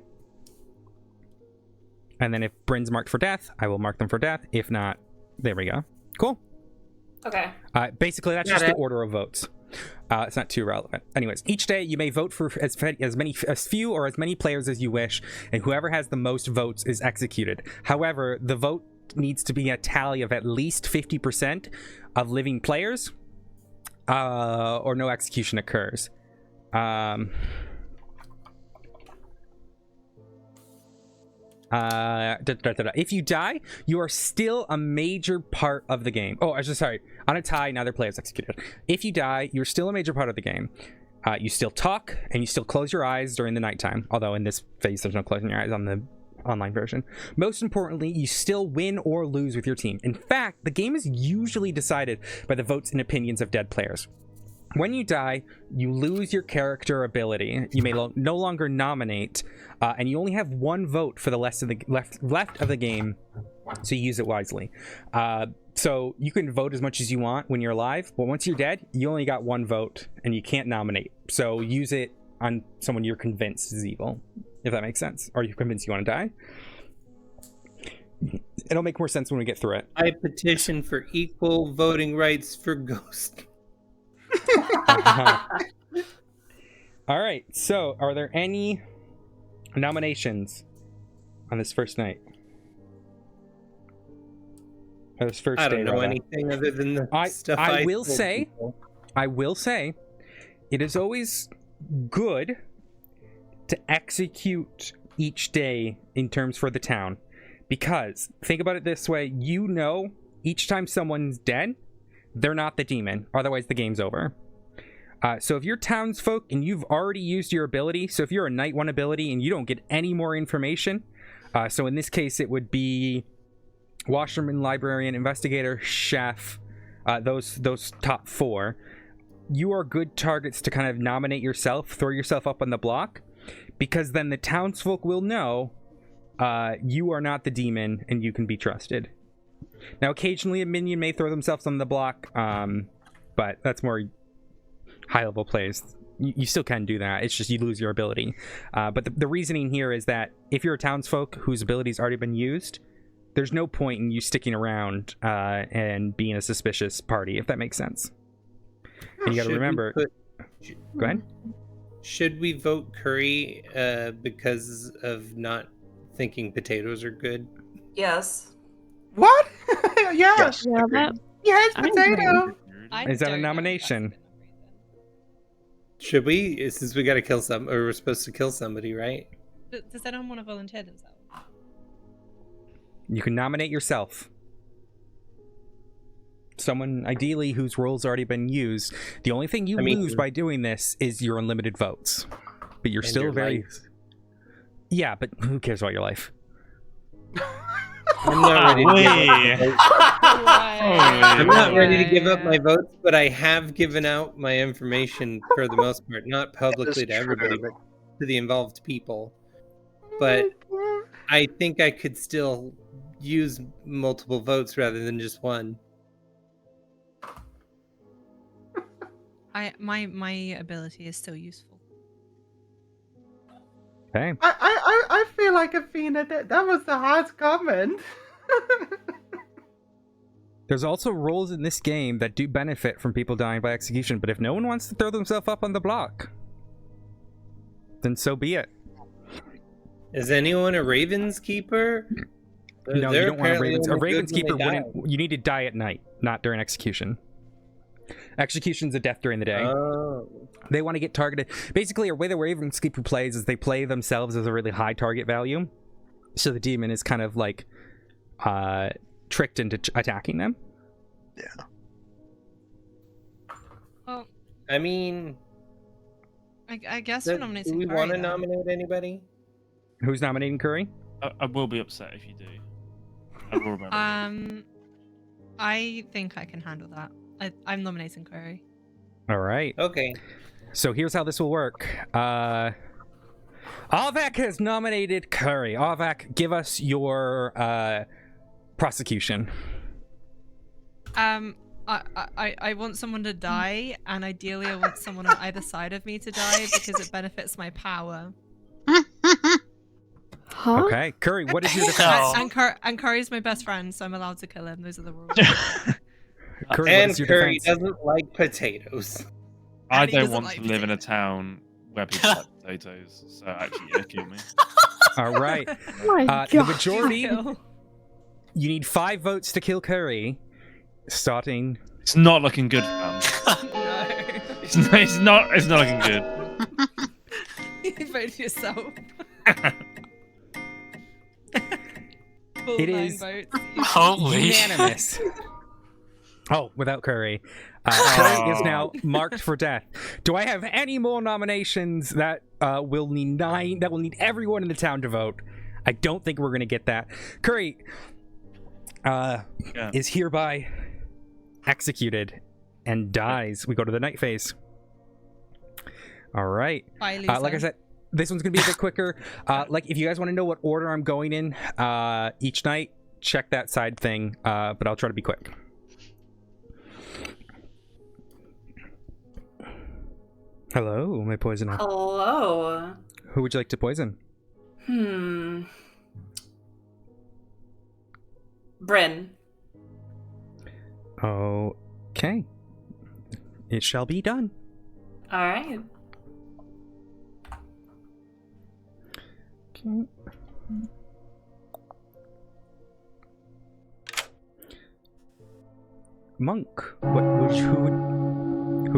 And then if Bryn's marked for death, I will mark them for death. If not, there we go. Cool. Okay. Basically, that's just the order of votes. It's not too relevant. Anyways, each day you may vote for as few or as many players as you wish, and whoever has the most votes is executed. However, the vote needs to be a tally of at least 50% of living players, or no execution occurs. If you die, you are still a major part of the game. Oh, I was just sorry. On a tie, neither player is executed. If you die, you're still a major part of the game. You still talk, and you still close your eyes during the nighttime. Although in this phase, there's no closing your eyes on the online version. Most importantly, you still win or lose with your team. In fact, the game is usually decided by the votes and opinions of dead players. When you die, you lose your character ability. You may no longer nominate, and you only have one vote for the left of the game, so use it wisely. So you can vote as much as you want when you're alive, but once you're dead, you only got one vote, and you can't nominate. So use it on someone you're convinced is evil, if that makes sense. Or you're convinced you want to die. It'll make more sense when we get through it. I petition for equal voting rights for Ghost. All right, so are there any nominations on this first night? Or this first I don't day, know rather? anything other than the stuff I will told say, people. I will say, it is always good to execute each day in terms for the town, because think about it this way: you know, each time someone's dead, they're not the demon. Otherwise, the game's over. So if you're townsfolk and you've already used your ability, so if you're a night one ability and you don't get any more information, so in this case it would be washerman, librarian, investigator, chef, those top four, you are good targets to kind of nominate yourself, throw yourself up on the block, because then the townsfolk will know you are not the demon and you can be trusted. Now, occasionally a minion may throw themselves on the block, but that's more high-level plays. You still can do that. It's just you lose your ability. But the reasoning here is that if you're a townsfolk whose ability's already been used, there's no point in you sticking around and being a suspicious party, if that makes sense. And you got to remember... Go ahead. Should we vote Curry because of not thinking potatoes are good? Yes. What? Yes. Yeah, that. Yeah, it's potato. Is that a nomination? Should we? Since we got to kill some, or we're supposed to kill somebody, right? Does anyone want to volunteer themselves? You can nominate yourself. Someone, ideally, whose role's already been used. The only thing you lose by doing this is your unlimited votes. But you're still very... Yeah, but who cares about your life? I'm not ready to give up I'm not ready to give up my votes, but I have given out my information for the most part, not publicly to everybody, but to the involved people. But I think I could still use multiple votes rather than just one. My ability is still useful. Okay. I feel like Athena, that was a harsh comment. There's also roles in this game that do benefit from people dying by execution, but if no one wants to throw themselves up on the block, then so be it. Is anyone a Raven's Keeper? No, They're you don't want a apparently Raven's. A only good Raven's when they Keeper die. wouldn't. You need to die at night, not during execution. Execution's a death during the day. Oh. They want to get targeted. Basically, a way the Raven's Keeper plays is they play themselves as a really high target value, so the demon is kind of like tricked into attacking them. Yeah. Well, I mean, I guess do we're nominating we Curry, want to then. nominate anybody? Who's nominating Curry? I will be upset if you do. I will remember. I think I can handle that. I'm nominating Curry. All right. Okay. So here's how this will work. Arvak has nominated Curry. Arvak, give us your prosecution. I want someone to die, and ideally I want someone on either side of me to die because it benefits my power. Huh? Okay, Curry, what is your defense? And Curry's my best friend, so I'm allowed to kill him. Those are the rules. Curry, what And is your Curry defense? doesn't like potatoes. I And he don't doesn't want like to live in a potatoes. town where people like potatoes, so actually, yeah, kill me. All right. Oh my The god. majority, Kill. you need 5 votes to kill Curry, starting... It's not looking good, fam. No. It's not looking good. You voted yourself. It is votes. Holy unanimous. Oh, without Curry. Curry is now marked for death. Do I have any more nominations that will need 9? That will need everyone in the town to vote. I don't think we're going to get that. Curry is hereby executed and dies. We go to the night phase. All right. Bye, Lisa. Like I said, this one's going to be a bit quicker. Like, if you guys want to know what order I'm going in each night, check that side thing, but I'll try to be quick. Hello, my poisoner. Hello. Who would you like to poison? Bryn. Okay. It shall be done. All right. Okay. Monk, who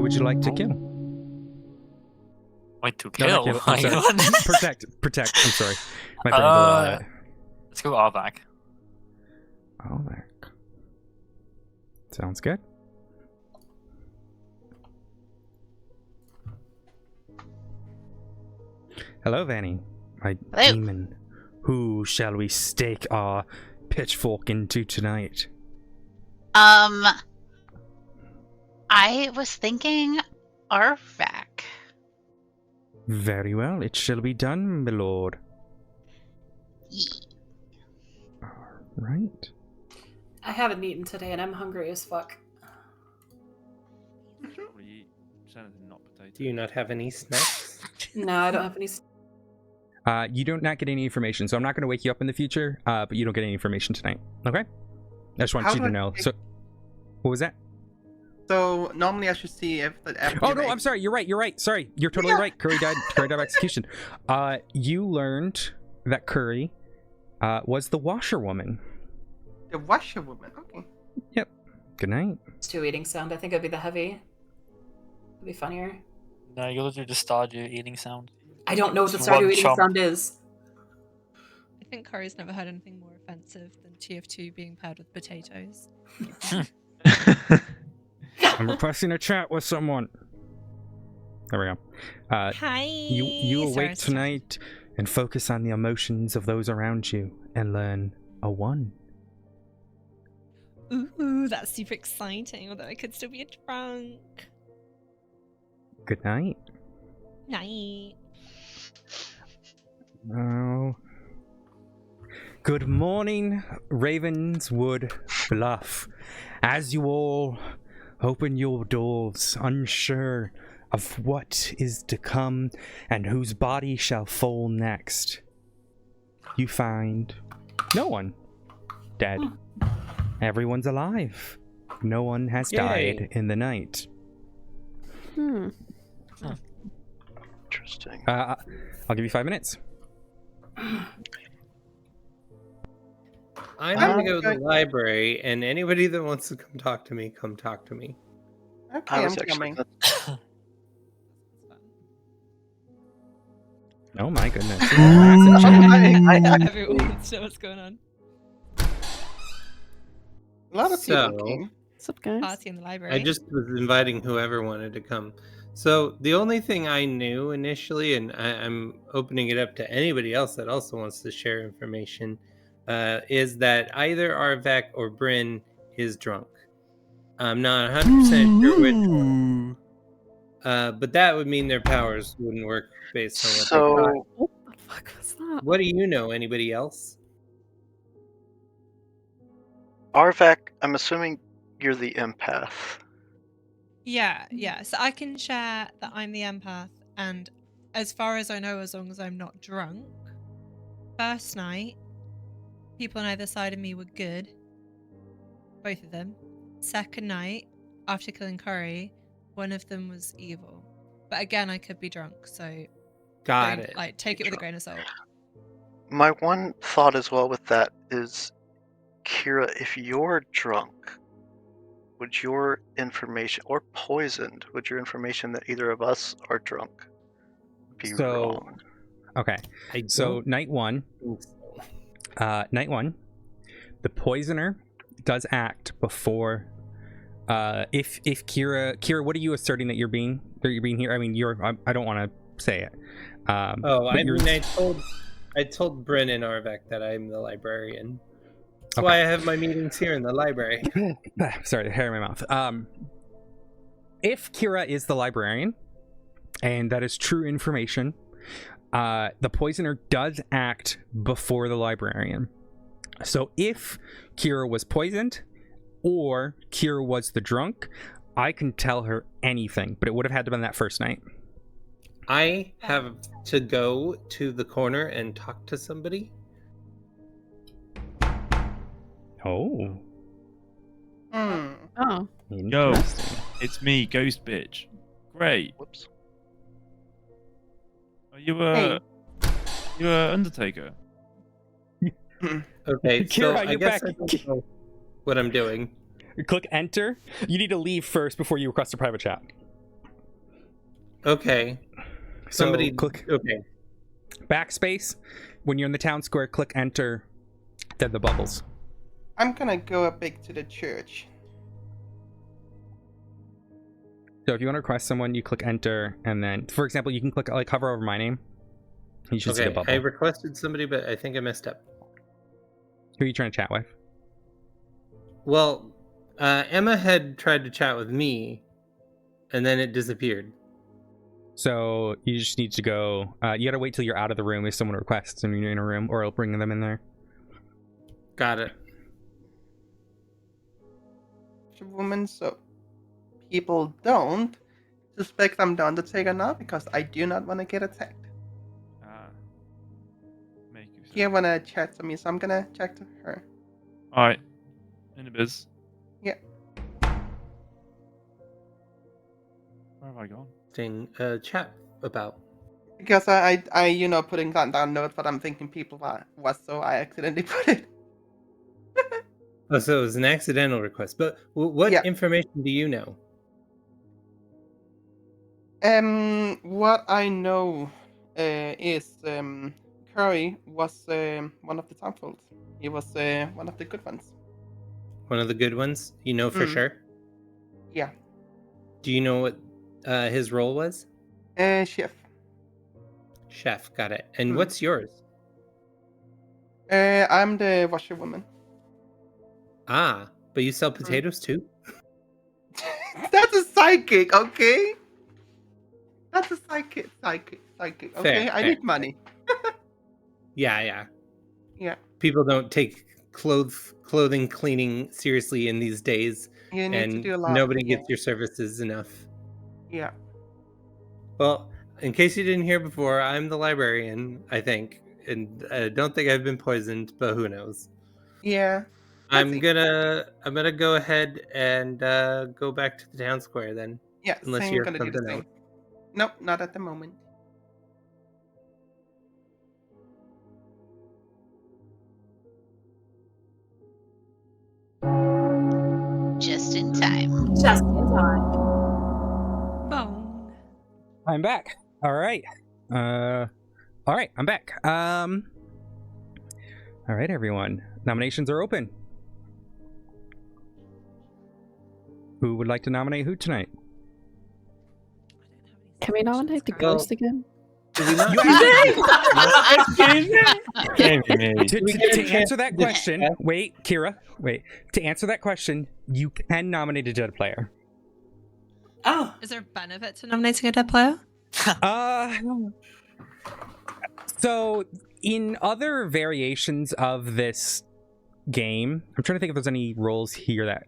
would you like to kill? Wait, to No, not kill? kill. I'm sorry. Hang on. Protect. I'm sorry. My brain's a little, Let's go Arvak. Oh, there. Sounds good. Hello, Vanny. My Hello. demon. Who shall we stake our pitchfork into tonight? I was thinking Arvak. Very well. It shall be done, my lord. Right. I haven't eaten today, and I'm hungry as fuck. Probably anything not potato. Do you not have any snacks? No, I don't have any. You do not get any information, so I'm not going to wake you up in the future, but you don't get any information tonight. Okay? I just want How you do to I know. take- So, what was that? So normally I should see if the Oh no, I'm sorry. You're right. Sorry, you're totally right. Curry died by execution. You learned that Curry was the washerwoman. The washerwoman. Okay. Yep. Good night. Stew eating sound. I think it'd be the heavy. It'd be funnier. No, you gotta do the Stardew eating sound. I don't know what the Just Stardew one eating chomp. sound is. I think Curry's never heard anything more offensive than TF2 being paired with potatoes. I'm requesting a chat with someone. There we go. Hi. You awake tonight and focus on the emotions of those around you and learn a 1. Ooh, that's super exciting. Although I could still be drunk. Good night. Night. Oh. Good morning, Ravenswood Bluff. As you all open your doors, unsure of what is to come and whose body shall fall next, you find no one dead. Everyone's alive. No one has Yay. died in the night. Hmm. Interesting. I'll give you 5 minutes. I'm gonna I'm go to the going- library, and anybody that wants to come talk to me, come talk to me. Okay, I I'm was actually coming. gonna... Oh my goodness. Everyone wants to know what's going on. A lot of people So- came. What's up, guys? Party in the library. I just was inviting whoever wanted to come. So the only thing I knew initially, and I'm opening it up to anybody else that also wants to share information, is that either Arvak or Bryn is drunk. I'm not 100% sure which one. But that would mean their powers wouldn't work based on what they thought. So, What the fuck was that? What do you know? Anybody else? Arvak, I'm assuming you're the empath. Yeah. So I can share that I'm the empath, and as far as I know, as long as I'm not drunk, first night, people on either side of me were good. Both of them. Second night, after killing Curry, one of them was evil. But again, I could be drunk, so Got don't, it. like take it with a grain of salt. My one thought as well with that is, Kira, if you're drunk, would your information, or poisoned, would your information that either of us are drunk be wrong? Okay. I So don't night one, think so. the poisoner does act before. If Kira, what are you asserting that you're being here? I mean, I don't want to say it. Oh, but I you're- mean, I told Bryn and Arvak that I'm the librarian. That's Okay. why I have my meetings here in the library. Sorry, the hair in my mouth. If Kira is the librarian, and that is true information, the poisoner does act before the librarian. So if Kira was poisoned, or Kira was the drunk, I can tell her anything, but it would have had to been that first night. I have to go to the corner and talk to somebody. Oh, Hmm. Oh. Yo, interesting. it's me, Ghost Bitch. Great. Whoops. Are you Hey. a Undertaker? Okay, so Kira, I you're guess back. I don't know what I'm doing. Click enter. You need to leave first before you request a private chat. Okay. So Somebody click Okay. backspace. When you're in the town square, click enter, then the bubbles. I'm gonna go a bit to the church. So if you want to request someone, you click enter, and then, for example, you can click like hover over my name. You should see a Okay, bubble. I requested somebody, but I think I messed up. Who are you trying to chat with? Well, Emma had tried to chat with me, and then it disappeared. So you just need to go. You gotta wait till you're out of the room if someone requests and you're in a room, or I'll bring them in there. Got it. Woman, so people don't suspect I'm the Undertaker now because I do not want to get attacked. Make you Here wanna chat to me, so I'm gonna chat to her. Alright. In a biz. Yeah. Where have I gone? Thing chat about. Because I putting that down note what I'm thinking people was, so I accidentally put it. Oh, so it was an accidental request. But what Yeah. information do you know? What I know is Curry was one of the townsfolk. He was one of the good ones. One of the good ones? You know for Mm. sure? Yeah. Do you know what his role was? Chef. Chef, got it. And Mm. what's yours? I'm the washerwoman. Ah, but you sell potatoes too? That's a psychic, okay? That's a psychic. Okay, Fair, I fair. need money. Yeah. Yeah. People don't take clothing cleaning seriously in these days, You need to and do a lot. nobody gets your services enough. Yeah. Well, in case you didn't hear before, I'm the librarian, I think, and I don't think I've been poisoned, but who knows? Yeah. I'm gonna go ahead and go back to the town square then. Yeah, Unless same you're gonna do the something same. else. Nope, not at the moment. Just in time. Just in time. Bong. I'm back. All right. I'm back. All right, everyone. Nominations are open. Who would like to nominate who tonight? Can we nominate the Well, ghost again? Do we not? To answer that question, wait, Kira, wait. To answer that question, you can nominate a dead player. Oh. Is there a benefit to nominating a dead player? So in other variations of this game, I'm trying to think if there's any roles here that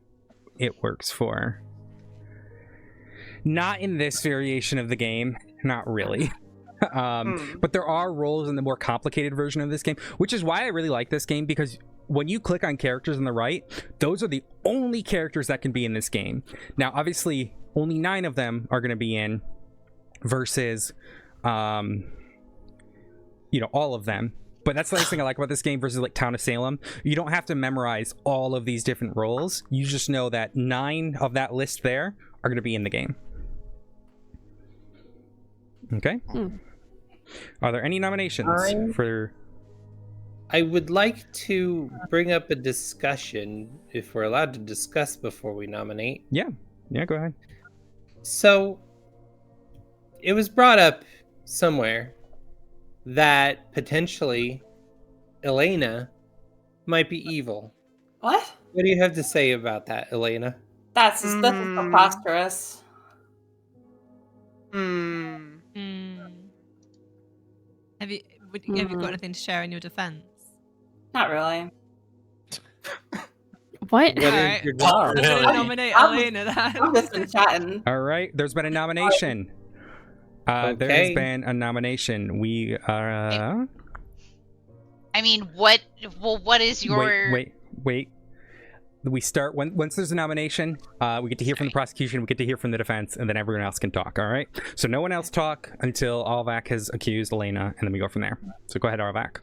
it works for. Not in this variation of the game, not really. But there are roles in the more complicated version of this game, which is why I really like this game, because when you click on characters on the right, those are the only characters that can be in this game. Now, obviously, only 9 of them are going to be in versus, all of them. But that's the nice thing I like about this game versus like Town of Salem. You don't have to memorize all of these different roles. You just know that 9 of that list there are going to be in the game. Okay. Are there any nominations for... I would like to bring up a discussion, if we're allowed to discuss before we nominate. Yeah, go ahead. So, it was brought up somewhere that potentially Elena might be evil. What? What do you have to say about that, Elena? That's preposterous. Have you got anything to share in your defense? Not really. What? Alright, I'm gonna nominate Elena then. I've just been chatting. All right, there's been a nomination. There has been a nomination. We I mean, what is your... Wait. We start once there's a nomination, we get to hear from the prosecution, we get to hear from the defense, and then everyone else can talk, all right? So no one else talk until Alvac has accused Elena, and then we go from there. So go ahead, Alvac.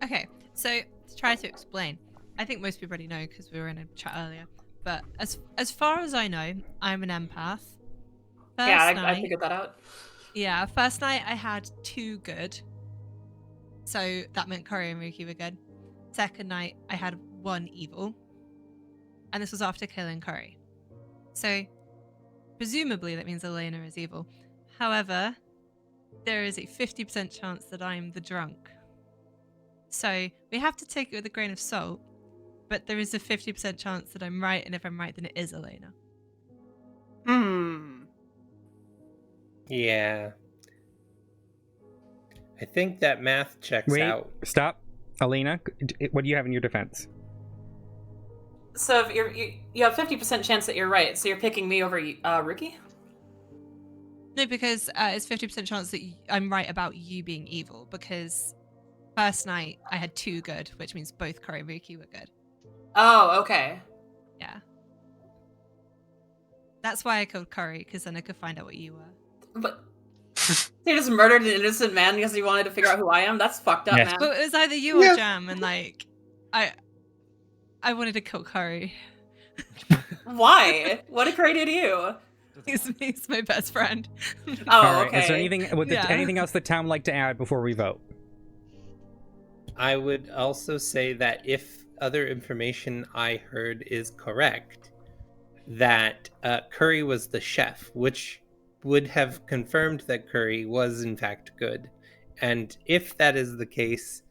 Okay, so to try to explain, I think most people already know because we were in a chat earlier, but as far as I know, I'm an empath. I figured that out. Yeah, first night I had 2 good. So that meant Cory and Ruki were good. Second night I had 1 evil. And this was after killing Cory. So presumably that means Elena is evil. However, there is a 50% chance that I'm the drunk. So we have to take it with a grain of salt, but there is a 50% chance that I'm right, and if I'm right, then it is Elena. Yeah. I think that math checks out. Stop. Elena, what do you have in your defense? So if you have 50% chance that you're right, so you're picking me over Ruki? No, because it's 50% chance that I'm right about you being evil, because first night I had 2 good, which means both Cory and Ruki were good. Oh, okay. Yeah. That's why I killed Cory, because then I could find out what you were. But he just murdered an innocent man because he wanted to figure out who I am? That's fucked up, man. But it was either you or Jam, and like, I wanted to kill Cory. Why? What did Cory do to you? He's my best friend. Oh, All right. okay. Is there anything else the town would like to add before we vote? I would also say that if other information I heard is correct, that Curry was the chef, which would have confirmed that Curry was in fact good. And if that is the case,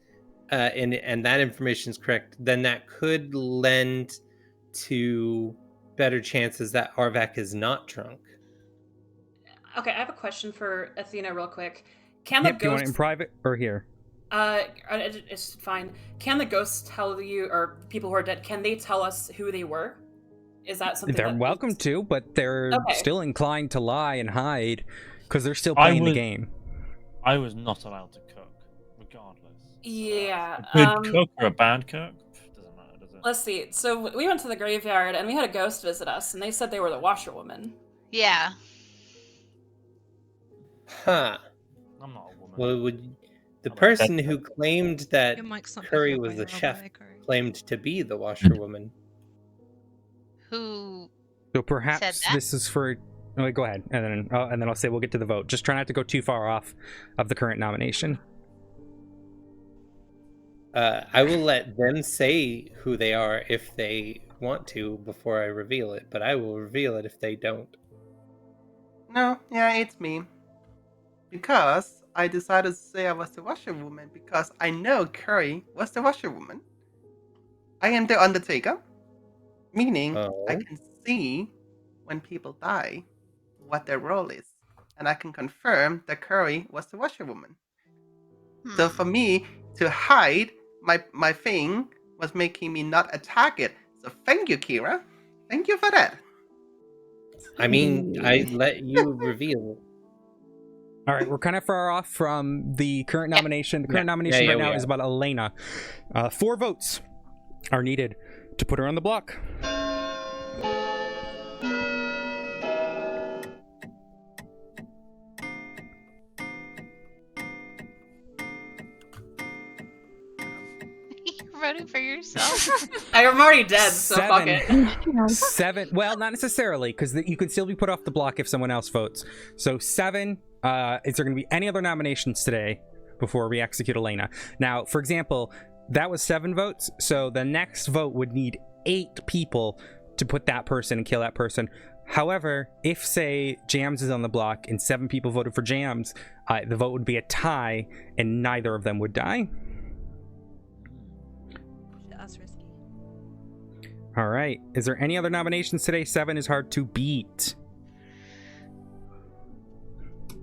and that information is correct, then that could lend to better chances that Arvak is not drunk. Okay, I have a question for Athena real quick. Can the Yep, do you want it in ghost... private or here? It's fine. Can the ghosts tell you, or people who are dead, can they tell us who they were? Is that something They're welcome to, but they're still inclined to lie and hide because they're still playing the game. I was not allowed to cook, regardless. Yeah. A good cook or a bad cook? Doesn't matter, does it? Let's see. So we went to the graveyard and we had a ghost visit us, and they said they were the washerwoman. Yeah. Huh. I'm not a woman. Well, would the I'm a person dead who claimed that Your mic's not Curry picking up was when the you're chef away, Curry. claimed to be the washerwoman? Who So perhaps that? this is for. Oh, wait, go ahead, and then I'll say we'll get to the vote. Just try not to go too far off of the current nomination. I will let them say who they are if they want to before I reveal it, but I will reveal it if they don't. No, yeah, it's me. Because I decided to say I was the washerwoman because I know Curry was the washerwoman. I am the Undertaker, meaning I Oh. can see when people die what their role is, and I can confirm that Curry was the washerwoman. So for me to hide my thing was making me not a target. So thank you, Kira. Thank you for that. I mean, I let you reveal. All right, we're kind of far off from the current nomination. The current nomination right now is about Elena. 4 votes are needed to put her on the block. You're voting for yourself? I'm already dead, so fuck 7. it. 7. Well, not necessarily, because you can still be put off the block if someone else votes. So 7. Is there going to be any other nominations today before we execute Elena? Now, for example, that was 7 votes. So the next vote would need 8 people to put that person and kill that person. However, if, say, Jams is on the block and 7 people voted for Jams, the vote would be a tie and neither of them would die. That's risky. All right. Is there any other nominations today? 7 is hard to beat.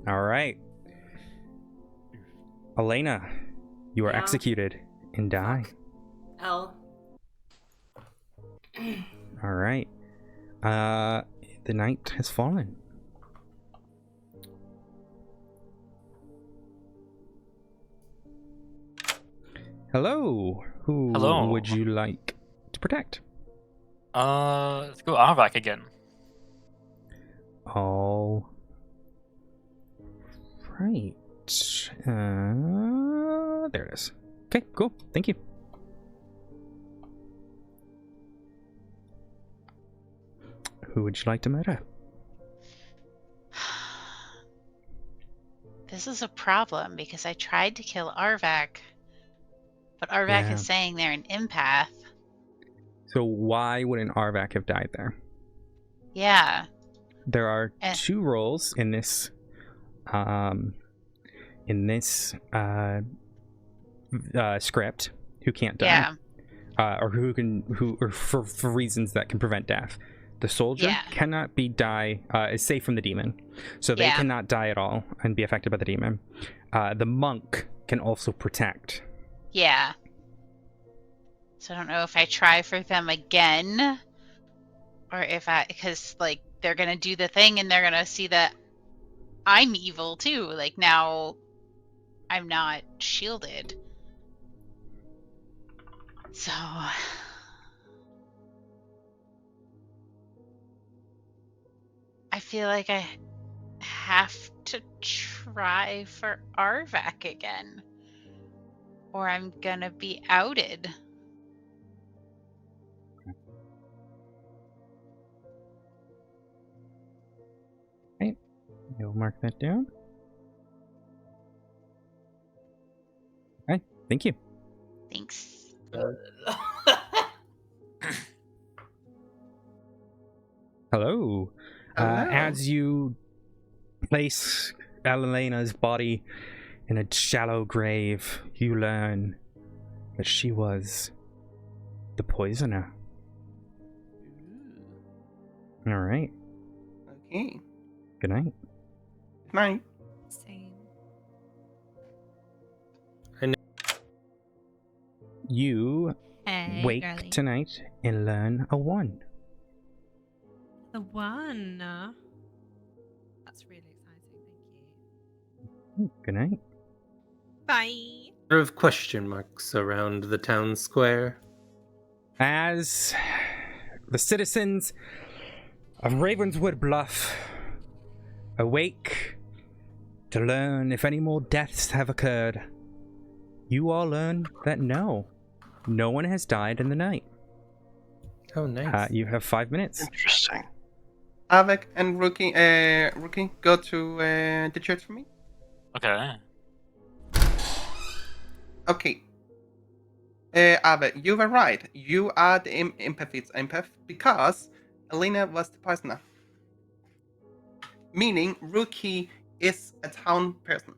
All right. Elena, you are executed and die. L. All right. The night has fallen. Hello. Who Hello. would you like to protect? Let's go Arvak again. All right. There it is. Okay, cool. Thank you. Who would you like to murder? This is a problem because I tried to kill Arvak, but Arvak is saying they're an empath. So why wouldn't Arvak have died there? Yeah. There are 2 roles in this script who can't die. Yeah. Or or for reasons that can prevent death. The soldier cannot is safe from the demon, so they cannot die at all and be affected by the demon. The monk can also protect. Yeah. So I don't know if I try for them again, or if because like they're gonna do the thing and they're gonna see that I'm evil too. Like now, I'm not shielded. So. I feel like I have to try for Arvak again, or I'm gonna be outed. Okay, you'll mark that down. Okay, thank you. Thanks. Hello. As you place Elena's body in a shallow grave, you learn that she was the poisoner. All right. Okay. Good night. Good night. Same. You Hey, wake girly. tonight and learn a 1. The 1. That's really exciting. Thank you. Good night. Bye. Of question marks around the town square. as the citizens of Ravenswood Bluff awake to learn if any more deaths have occurred, you all learn that no one has died in the night. Oh, nice. You have 5 minutes. Interesting. Avec and Rookie, go to the church for me. Okay. Okay. Avec, you were right. You are the empathy's empath because Elena was the poisoner. Meaning, Rookie is a town person.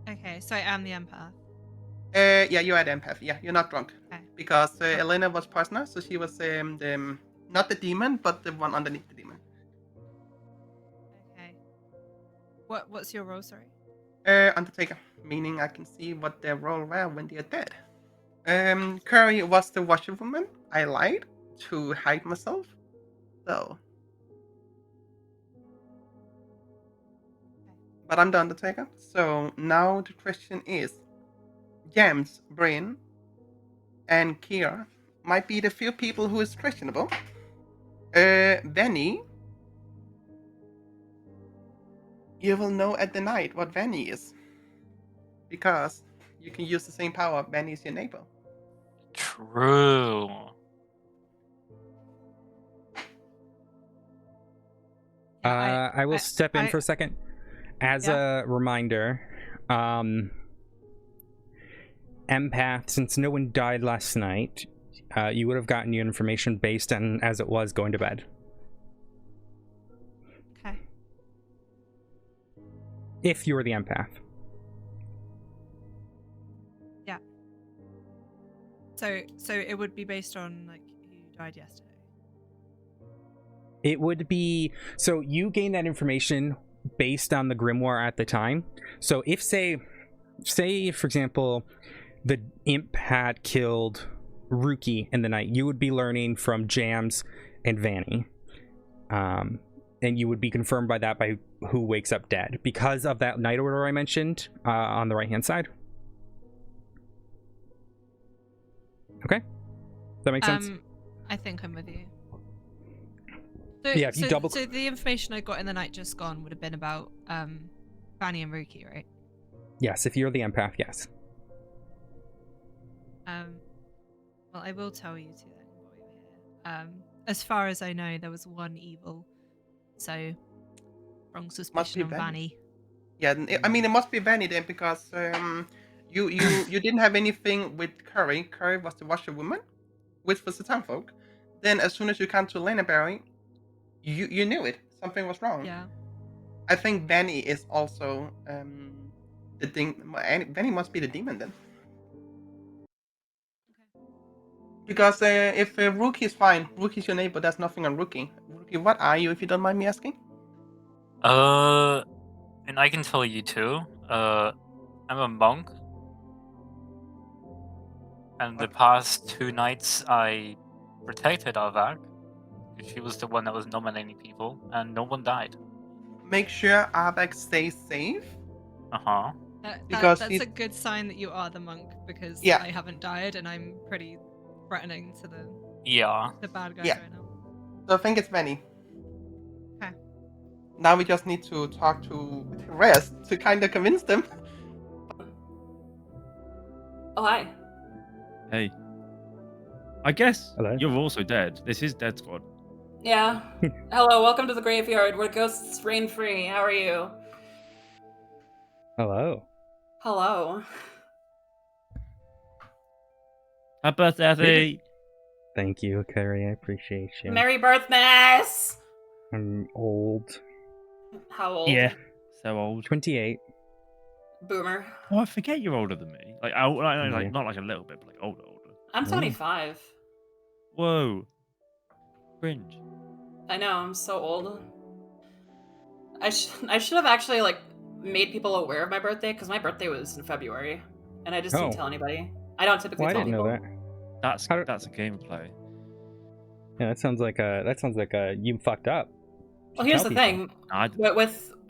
Okay, so I am the empath. Yeah, you are the empath. Yeah, you're not drunk. Okay. Because Elena was poisoner, so she was not the demon, but the one underneath the demon. Okay. What's your role, sorry? Undertaker, meaning I can see what their role were when they are dead. Curry was the washerwoman. I lied to hide myself. So. But I'm the Undertaker. So now the question is, James, Bryn, and Kira might be the few people who is questionable. Vanny, you will know at the night what Vanny is. Because you can use the same power. Vanny is your neighbor. True. I will step in for a second. As a reminder, empath, since no one died last night, you would have gotten your information based on as it was going to bed. Okay. If you were the empath. Yeah. So it would be based on like who died yesterday. It would be, so you gain that information based on the grimoire at the time. So if say for example the imp had killed Rookie in the night, you would be learning from Jams and Vanny, and you would be confirmed by that by who wakes up dead because of that night order I mentioned on the right hand side. Okay, does that make sense? I think I'm with you. So, Yeah, if you double. So the information I got in the night just gone would have been about Fanny and Rookie, right? Yes, if you're the empath, yes. Well, I will tell you two then while you're here. As far as I know, there was one evil, so wrong suspicion on Vanny. Yeah, I mean it must be Vanny then because you didn't have anything with Curry. Curry was the washerwoman, which was the townfolk. Then as soon as you come to Lenaberry, you knew it. Something was wrong. Yeah. I think Vanny is also the thing. Vanny must be the demon then. Okay. Because if Rookie is fine, Rookie's your neighbor. There's nothing on Rookie. Rookie, what are you, if you don't mind me asking? And I can tell you too. I'm a monk. And the past 2 nights I protected Arvak. She was the one that was nominating people, and no one died. Make sure Arvak stays safe. Uh-huh. Because that's a good sign that you are the monk, because Yeah. I haven't died and I'm pretty threatening to the bad guys Yeah. right now. So I think it's Vanny. Okay. Now we just need to talk to the rest to kind of convince them. Oh, hi. Hey. I guess Hello. you're also dead. This is Dead Squad. Yeah. Hello, welcome to the graveyard where ghosts reign free. How are you? Hello. Hello. Happy birthday! Thank you, Carrie. I appreciate you. Merry Birthmas! I'm old. How old? Yeah, so old. 28. Boomer. Oh, I forget you're older than me. Like, Yeah. not like a little bit, but like older. I'm 25. Whoa. Cringe. I know, I'm so old. I should have actually like made people aware of my birthday, because my birthday was in February, and I just didn't tell anybody. I don't typically Well, I tell didn't people. know that. That's a gameplay. Yeah, that sounds like a you fucked up. Well, here's the Tell thing.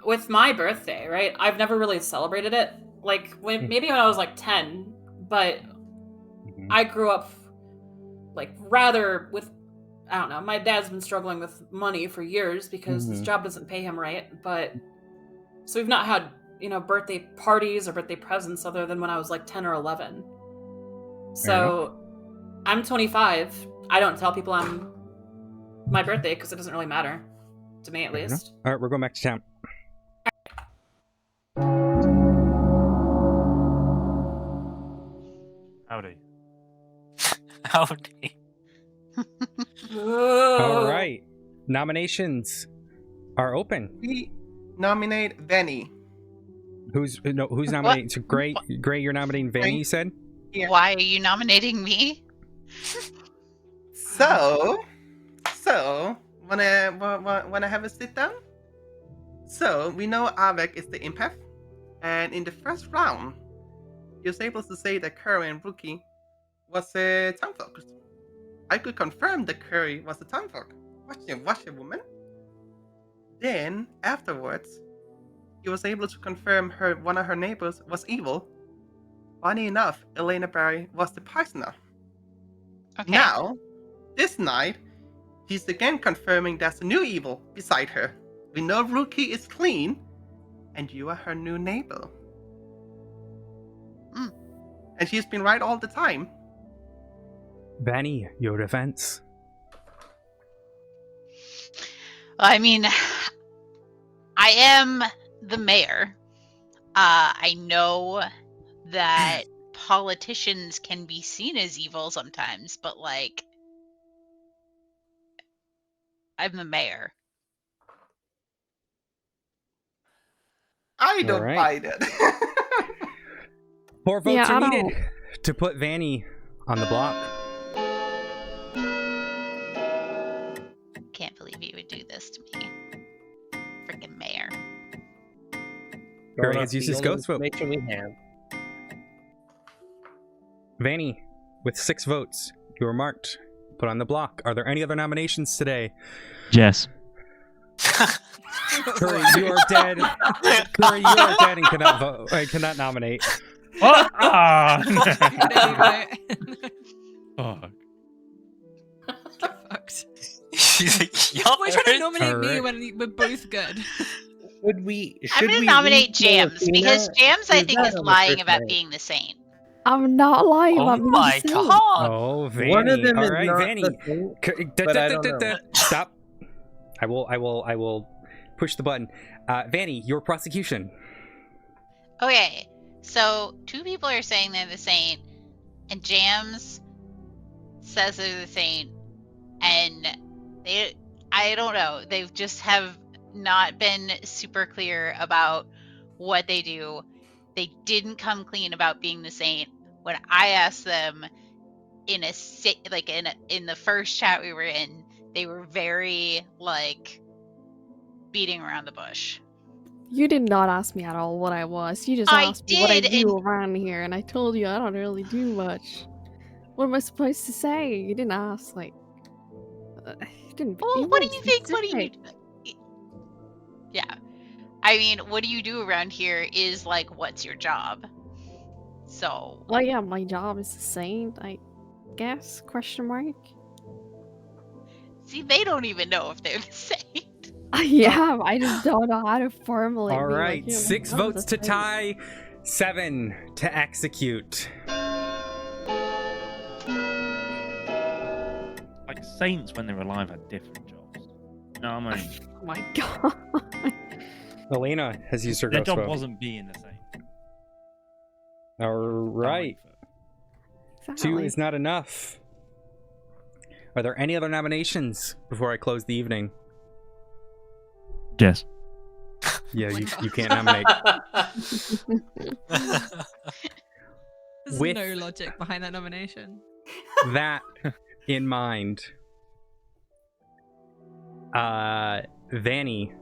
With my birthday, right? I've never really celebrated it. Like maybe when I was like 10, but I grew up like rather with, I don't know, my dad's been struggling with money for years because his job doesn't pay him right, but so we've not had, birthday parties or birthday presents other than when I was like 10 or 11. So I'm 25. I don't tell people my birthday because it doesn't really matter to me, at least. All right, we're going back to town. Howdy. Howdy. All right. Nominations are open. We nominate Vanny. Who's nominating? So Gray, you're nominating Vanny, you said? Yeah. Why are you nominating me? So, wanna have a sit down? So we know Avek is the empath, and in the first round, he was able to say that Curry and Rookie was a townfolk. I could confirm that Curry was a townfolk. Watch a woman. Then afterwards, he was able to confirm one of her neighbors was evil. Funny enough, Elena Barry was the poisoner. Okay. Now, this night, he's again confirming there's a new evil beside her. We know Rookie is clean, and you are her new neighbor. And she's been right all the time. Vanny, your defense. I mean, I am the mayor. I know that politicians can be seen as evil sometimes, but like, I'm the mayor. I don't buy that. 4 votes are needed to put Vanny on the block. Can't believe you would do this to me. Freaking mayor. Gray has used his ghost vote. We have. Vanny, with 6 votes, you are marked. Put on the block. Are there any other nominations today? Yes. Curry, you are dead. Curry, you are dead and cannot vote. Cannot nominate. What? Fuck. Y'all Why trying to nominate me when we're both good? Should we? I'm gonna nominate Jams because Jams, I think, is lying about being the saint. I'm not lying about being the saint. Oh, Vanny. One of them all is right, not Vanny. the saint, but I don't know. Stop. I will push the button. Vanny, your prosecution. Okay, so 2 people are saying they're the saint, and Jams says they're the saint, and I don't know, they just have not been super clear about what they do. They didn't come clean about being the saint. When I asked them in the first chat we were in, they were very like beating around the bush. You did not ask me at all what I was. You just asked me what I do around here, and I told you I don't really do much. What am I supposed to say? You didn't ask, like... you didn't... Well, what do you think? What do you... Yeah. I mean, what do you do around here is, like, what's your job? So... Well, yeah, my job is the same, I guess? Question mark? See, they don't even know if they're the same. Yeah, I just don't know how to formulate. All right, like, 6 votes to tie, 7 to execute. Like saints when they're alive had different jobs. No, I mean. Oh my god. Elena has used her Their ghost job vote. wasn't being the saint. All right. Exactly. 2 is not enough. Are there any other nominations before I close the evening? Yes. Yeah, you can't nominate. There's With no logic behind that nomination. that in mind, Vanny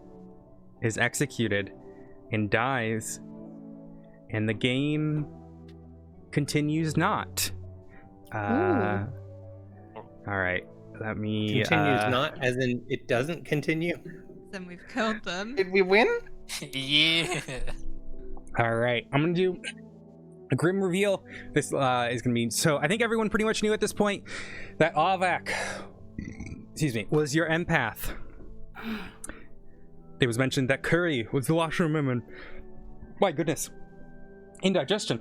is executed and dies, and the game continues not. All right, let me... Continues not, as in it doesn't continue? Then we've killed them. Did we win? Yeah. All right, I'm gonna do a grim reveal. This is going to be... So I think everyone pretty much knew at this point that Avak, excuse me, was your empath. It was mentioned that Curry was the washroom woman. My goodness. Indigestion.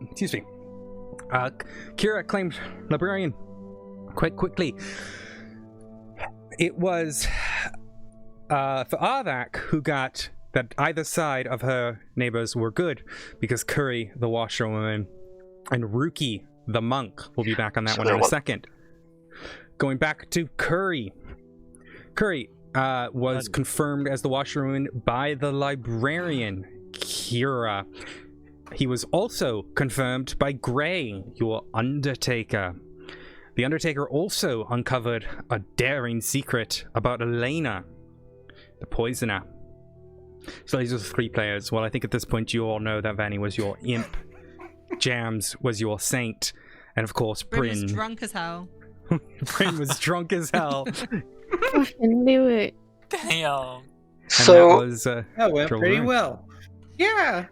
Excuse me. Kira claimed librarian quite quickly. It was for Avak who got that either side of her neighbors were good, because Curry, the washerwoman, and Ruki, the monk, will be back on that one in a second. Going back to Curry. Curry was confirmed as the washerwoman by the librarian, Kira. He was also confirmed by Gray, your Undertaker. The Undertaker also uncovered a daring secret about Elena, the poisoner. So these are the 3 players. Well, I think at this point you all know that Vanny was your imp, Jams was your saint, and of course Bryn was drunk as hell. Bryn was drunk as hell. Fucking knew it. Damn. So that was, That went pretty well. Yeah.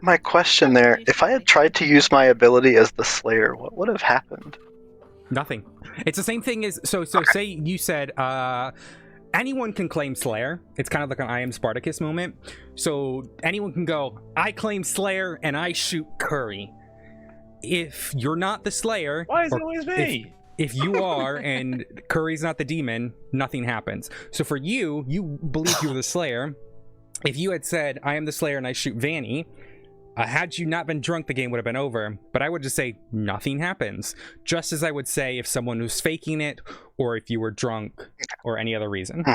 my question there, if I had tried to use my ability as the Slayer, what would have happened? Nothing. It's the same thing as... So say you said... anyone can claim Slayer. It's kind of like an I am Spartacus moment. So anyone can go, I claim Slayer and I shoot Curry. If you're not the Slayer... Why is it always me? If you are and Curry's not the demon, nothing happens. So for you believe you were the Slayer. If you had said, I am the Slayer and I shoot Vanny, had you not been drunk, the game would have been over. But I would just say nothing happens. Just as I would say if someone was faking it, or if you were drunk, or any other reason.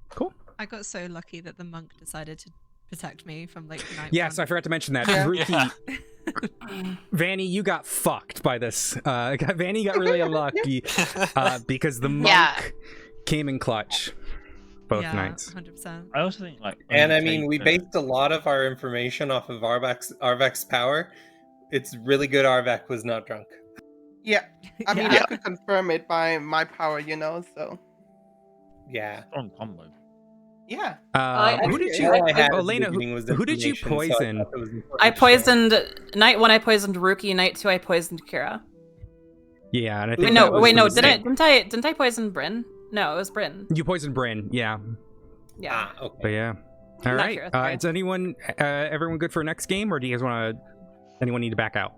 Cool. I got so lucky that the monk decided to protect me from like night Yes, one. I forgot to mention that. Ruki, Vanny, you got fucked by this. Vanny got really unlucky because the monk came in clutch both nights. 100%. I also think like, And I mean, we based a lot of our information off of Arvak's power. It's really good Arvak was not drunk. Yeah. I mean, I could confirm it by my power, so. Yeah. Strong combo. Yeah. Who did you, Elena? Who did you poison? I poisoned night 1. I poisoned Ruki. Night 2. I poisoned Kira. Yeah, and I think Didn't I poison Bryn? No, it was Bryn. You poisoned Bryn. Yeah. Yeah. Okay. But yeah. All right. Kira, is everyone good for next game, or do you guys want to? Anyone need to back out?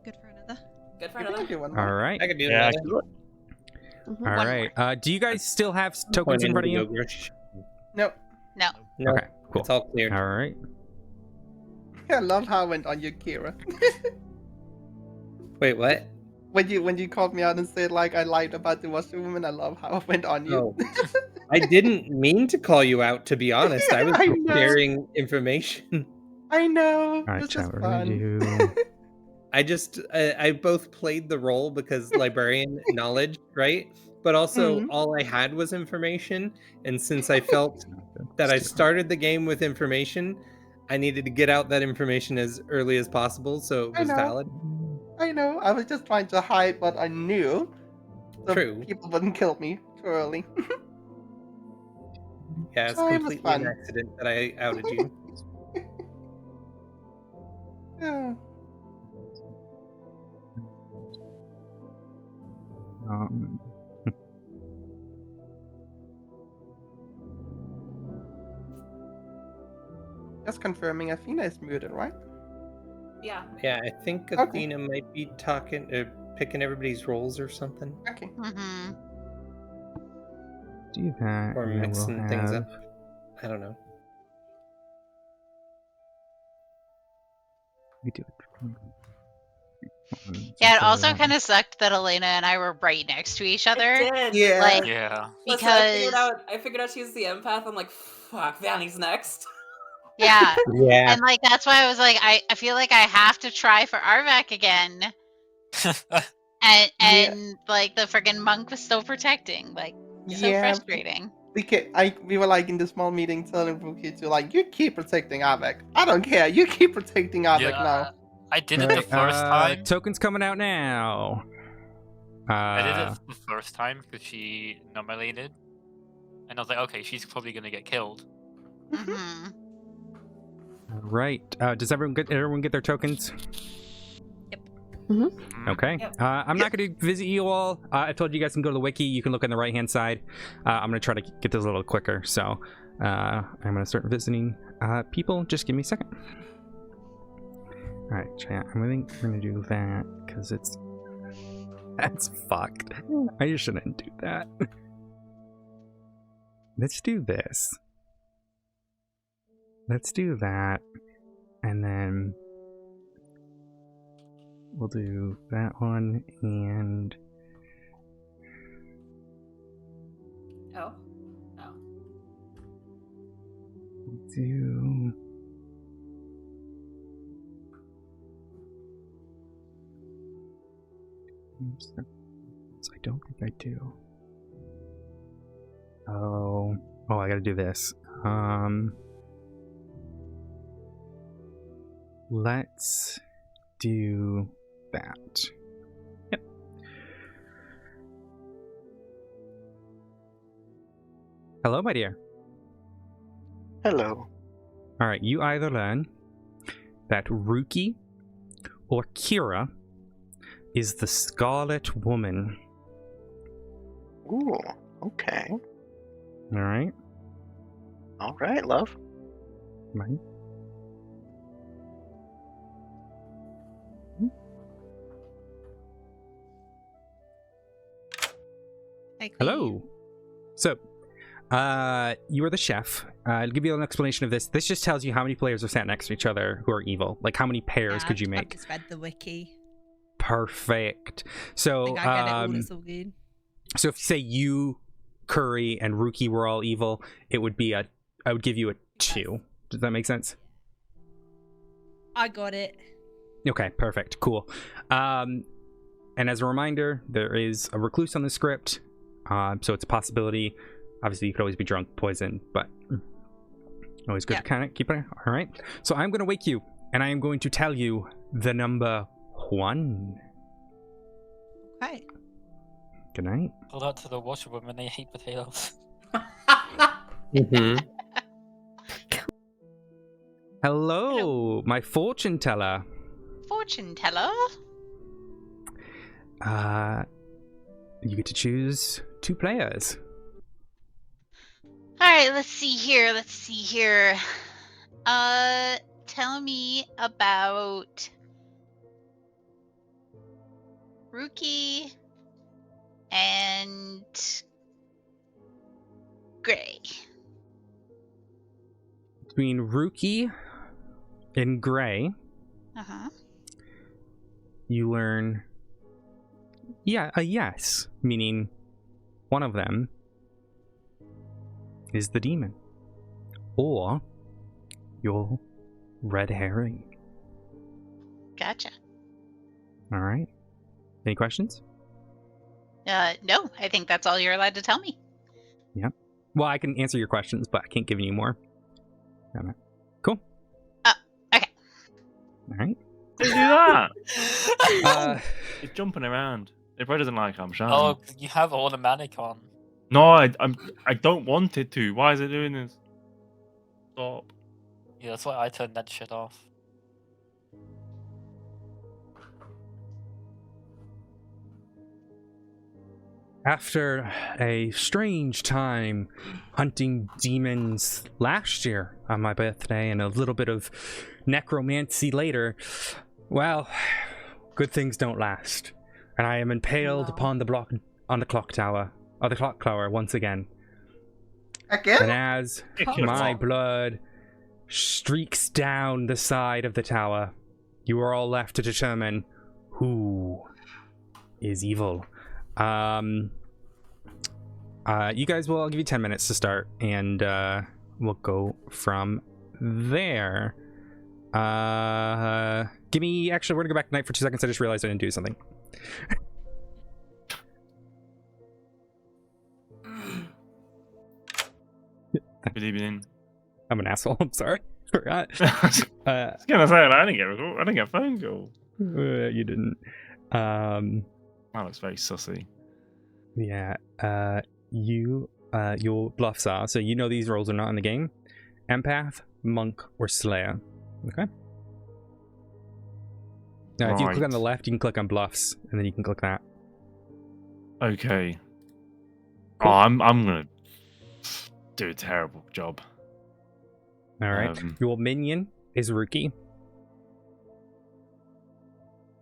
Good for another. Good for another. All right. I could do Yeah, that. All right. Do you guys still have tokens in front of you? No. No. No. Okay. Cool. It's all clear. All right. I love how I went on you, Kira. Wait, what? When you called me out and said like I lied about the washerwoman, I love how I went on you. Oh. I didn't mean to call you out, to be honest. I was I know. sharing information. I know. All right, It's just chat, fun. I both played the role because librarian knowledge, right? But also all I had was information. And since I felt that I started the game with information, I needed to get out that information as early as possible so it was valid. I know. I was just trying to hide what I knew. So True. people wouldn't kill me too early. Yeah, it's So it was completely fun. an accident that I outed you. Yeah. Just confirming Athena is muted, right? Yeah. Yeah, I think Okay. Athena might be picking everybody's roles or something. Okay. Mm-hmm. Do that. Or and then mixing we'll things have- up. I don't know. We do it. Yeah, it also kind of sucked that Elena and I were right next to each other. It did. Yeah. Like, Yeah. Plus, because I figured out she's the empath. I'm like, fuck, Vanny's next. yeah, Yeah. and like that's why I was like, I feel like I have to try for Arvak again, and like the friggin' monk was still protecting, like so frustrating. We were like in the small meeting telling Rookie to like, you keep protecting Avek. I don't care. You keep protecting Avek now. I did it the first time. Tokens coming out now. I did it the first time because she nominated, and I was like, okay, she's probably gonna get killed. Mm-hmm. All right. Does everyone get their tokens? Mm-hmm. Okay. Yep. I'm not going to visit you all. I told you guys can go to the wiki. You can look on the right-hand side. I'm going to try to get this a little quicker. So I'm going to start visiting people. Just give me a second. All right, chat. I'm going to do that because that's fucked. I shouldn't do that. Let's do this. Let's do that. And then we'll do that one and... Oh. Oh. do... I don't think I do. Oh, I gotta do this. Let's do that. Yep. Hello, my dear. Hello. All right, you either learn that Ruki or Kira is the Scarlet Woman. Ooh, okay. All right. All right, love. Right. Hey, Hello. So, you are the chef. I'll give you an explanation of this. This just tells you how many players are sat next to each other who are evil. Like, how many pairs could you I've make? just read the wiki. Perfect. So, I think I get it all. It's all good. so if you say you, Curry, and Ruki were all evil, it would be I would give you a 2. Does that make sense? I got it. Okay, perfect. Cool. And as a reminder, there is a recluse on the script, so it's a possibility. Obviously, you could always be drunk, poisoned, but always good to kind of keep it. All right. So I'm going to wake you, and I am going to tell you the number 1. Okay. Good night. Tell that to the washerwomen, they hate potatoes. Mm-hmm. Hello, my fortune teller. Fortune teller. You get to choose 2 players. All right, let's see here. Tell me about Ruki and Gray. Between Ruki and Gray, Uh-huh. you learn a yes, meaning one of them is the demon, or your red herring. Gotcha. All right. Any questions? No, I think that's all you're allowed to tell me. Yeah. Well, I can answer your questions, but I can't give you any more. Cool. Okay. All right. Don't do that. It's jumping around. It probably doesn't like I'm shouting. Oh, you have automatic on. No, I don't want it to. Why is it doing this? Stop. Yeah, that's why I turned that shit off. After a strange time hunting demons last year on my birthday and a little bit of necromancy later, well, good things don't last. And I am impaled upon the block on the Clocktower, or the Clocktower once again. Again? And as my blood streaks down the side of the tower, you are all left to determine who is evil. You guys will, I'll give you 10 minutes to start, and we'll go from there. Give me, actually, we're gonna go back to night for 2 seconds. I just realized I didn't do something. Good evening. I'm an asshole. I'm sorry. Forgot. I was gonna say I didn't get a phone call. You didn't. That looks very sussy. Yeah. Your bluffs are, so you know these roles are not in the game. Empath, monk, or slayer. Okay. Now, if you click on the Right. left, you can click on bluffs, and then you can click that. Okay. Cool. Oh, I'm gonna do a terrible job. All right. Your minion is Rookie.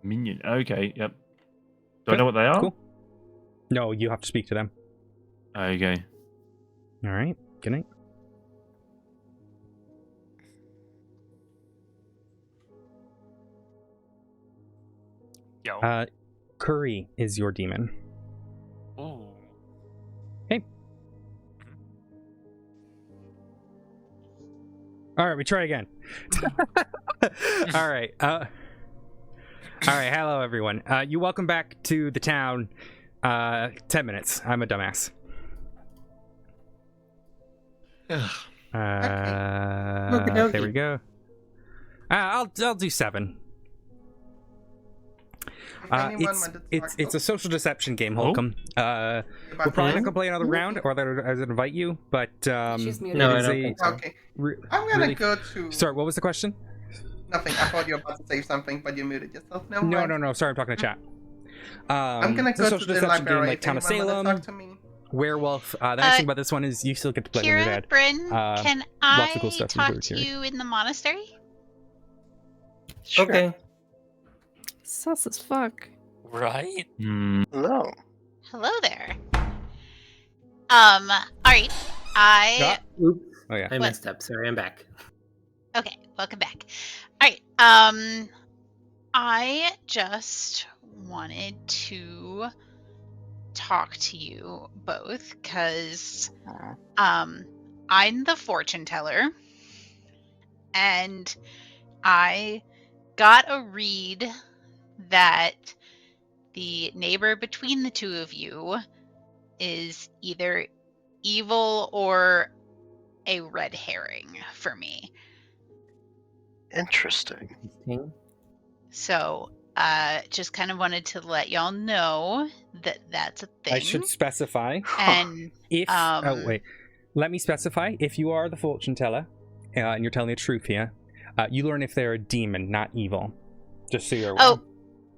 Minion. Okay. Yep. Do I know what they are? Cool. No, you have to speak to them. Okay. All right. Good night. Yo. Curry is your demon. Ooh. Hey. All right, we try again. All right. All right. Hello, everyone. You welcome back to the town. 10 minutes. I'm a dumbass. There we go. I'll do 7. It's a social deception game, Holcomb. We're probably not gonna play another round, or that I would invite you, but She's muted. No, it I is don't a think so. Okay. I'm gonna go to. Sorry, what was the question? Nothing. I thought you were about to say something, but you muted yourself. Never No, mind. no. Sorry, I'm talking to chat. I'm gonna it's a go to social the deception game library. like Town of Anyone wanna Salem, talk to me? Werewolf. The nice thing about this one is you still get to play when you're Kira, dead. Bryn, can lots of cool I stuff talk included to here. you in the monastery? Sure. Okay. Sus as fuck. Right? Hello. Hello there. Alright. Oops. Oh yeah. I messed up. Sorry, I'm back. Okay, welcome back. Alright, I just wanted to talk to you both, because I'm the fortune teller, and I got a read that the neighbor between the two of you is either evil or a red herring for me. Interesting. So, just kind of wanted to let y'all know that that's a thing. I should specify. And If oh wait, let me specify. If you are the fortune teller, and you're telling the truth here, you learn if they're a demon, not evil. Just so you're aware. Oh,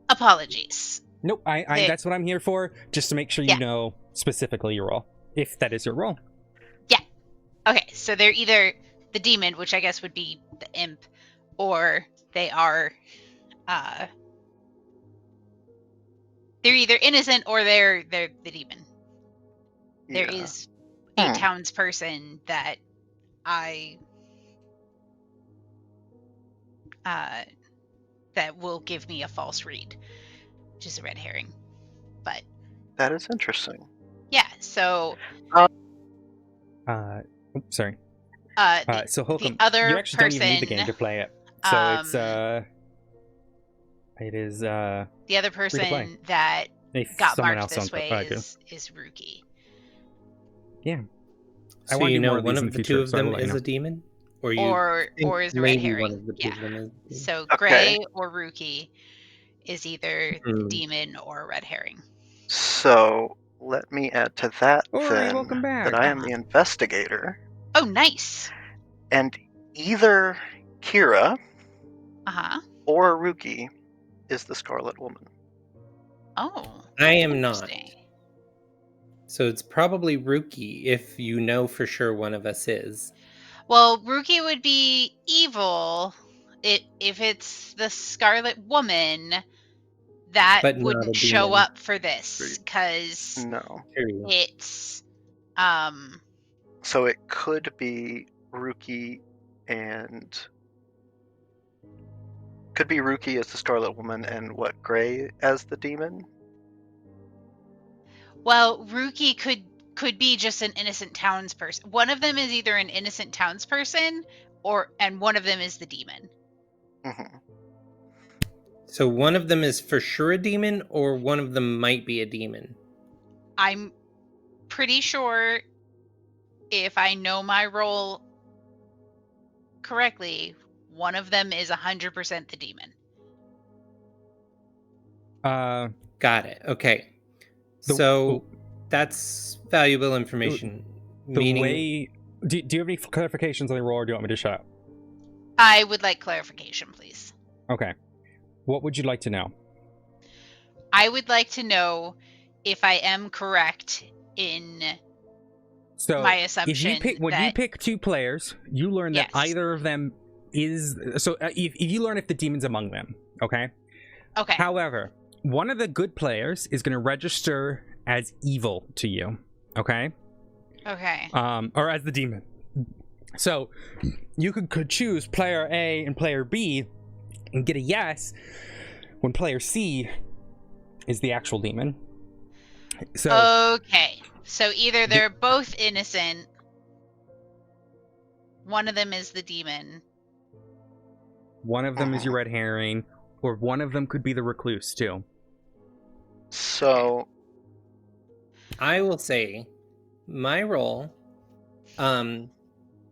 apologies. Nope. That's what I'm here for. Just to make sure you know specifically your role, if that is your role. Yeah. Okay. So they're either the demon, which I guess would be the imp, or they are. They're either innocent or they're the demon. There is a townsperson that that will give me a false read, which is a red herring. But that is interesting. Yeah. So. Sorry. So Holcomb, the other you actually person, don't even need the game to play it. So it is the other person that if got someone marked else this way is Rookie. Yeah. So you know one of the two of them is a demon? Or is a red herring. One of the two of them is... So Gray or Rookie is either the demon or a red herring. So let me add to that welcome back. that I am the investigator. Oh, nice. And either Kira or Rookie is the Scarlet Woman. Oh. I am not. So it's probably Rookie if you know for sure one of us is. Well, Rookie would be evil. If it's the Scarlet Woman, that wouldn't show up for this because it's So it could be Rookie as the Scarlet Woman and Gray as the demon? Well, Rookie could be just an innocent townsperson. One of them is either an innocent townsperson and one of them is the demon. Mm-hmm. So one of them is for sure a demon, or one of them might be a demon? I'm pretty sure, if I know my role correctly, one of them is 100% the demon. Got it. Okay. So that's valuable information. Do you have any clarifications on the roll, or do you want me to shut up? I would like clarification, please. Okay. What would you like to know? I would like to know if I am correct in So my if assumption you pick when you pick two players, you learn that Yes. either of them is if you learn if the demon's among them. Okay. Okay. However, one of the good players is going to register as evil to you. Okay. Okay. Or as the demon. So you could choose player A and player B and get a yes when player C is the actual demon. So Okay. So either they're both innocent, one of them is the demon. one of them is your red herring, or one of them could be the recluse too. So I will say my role,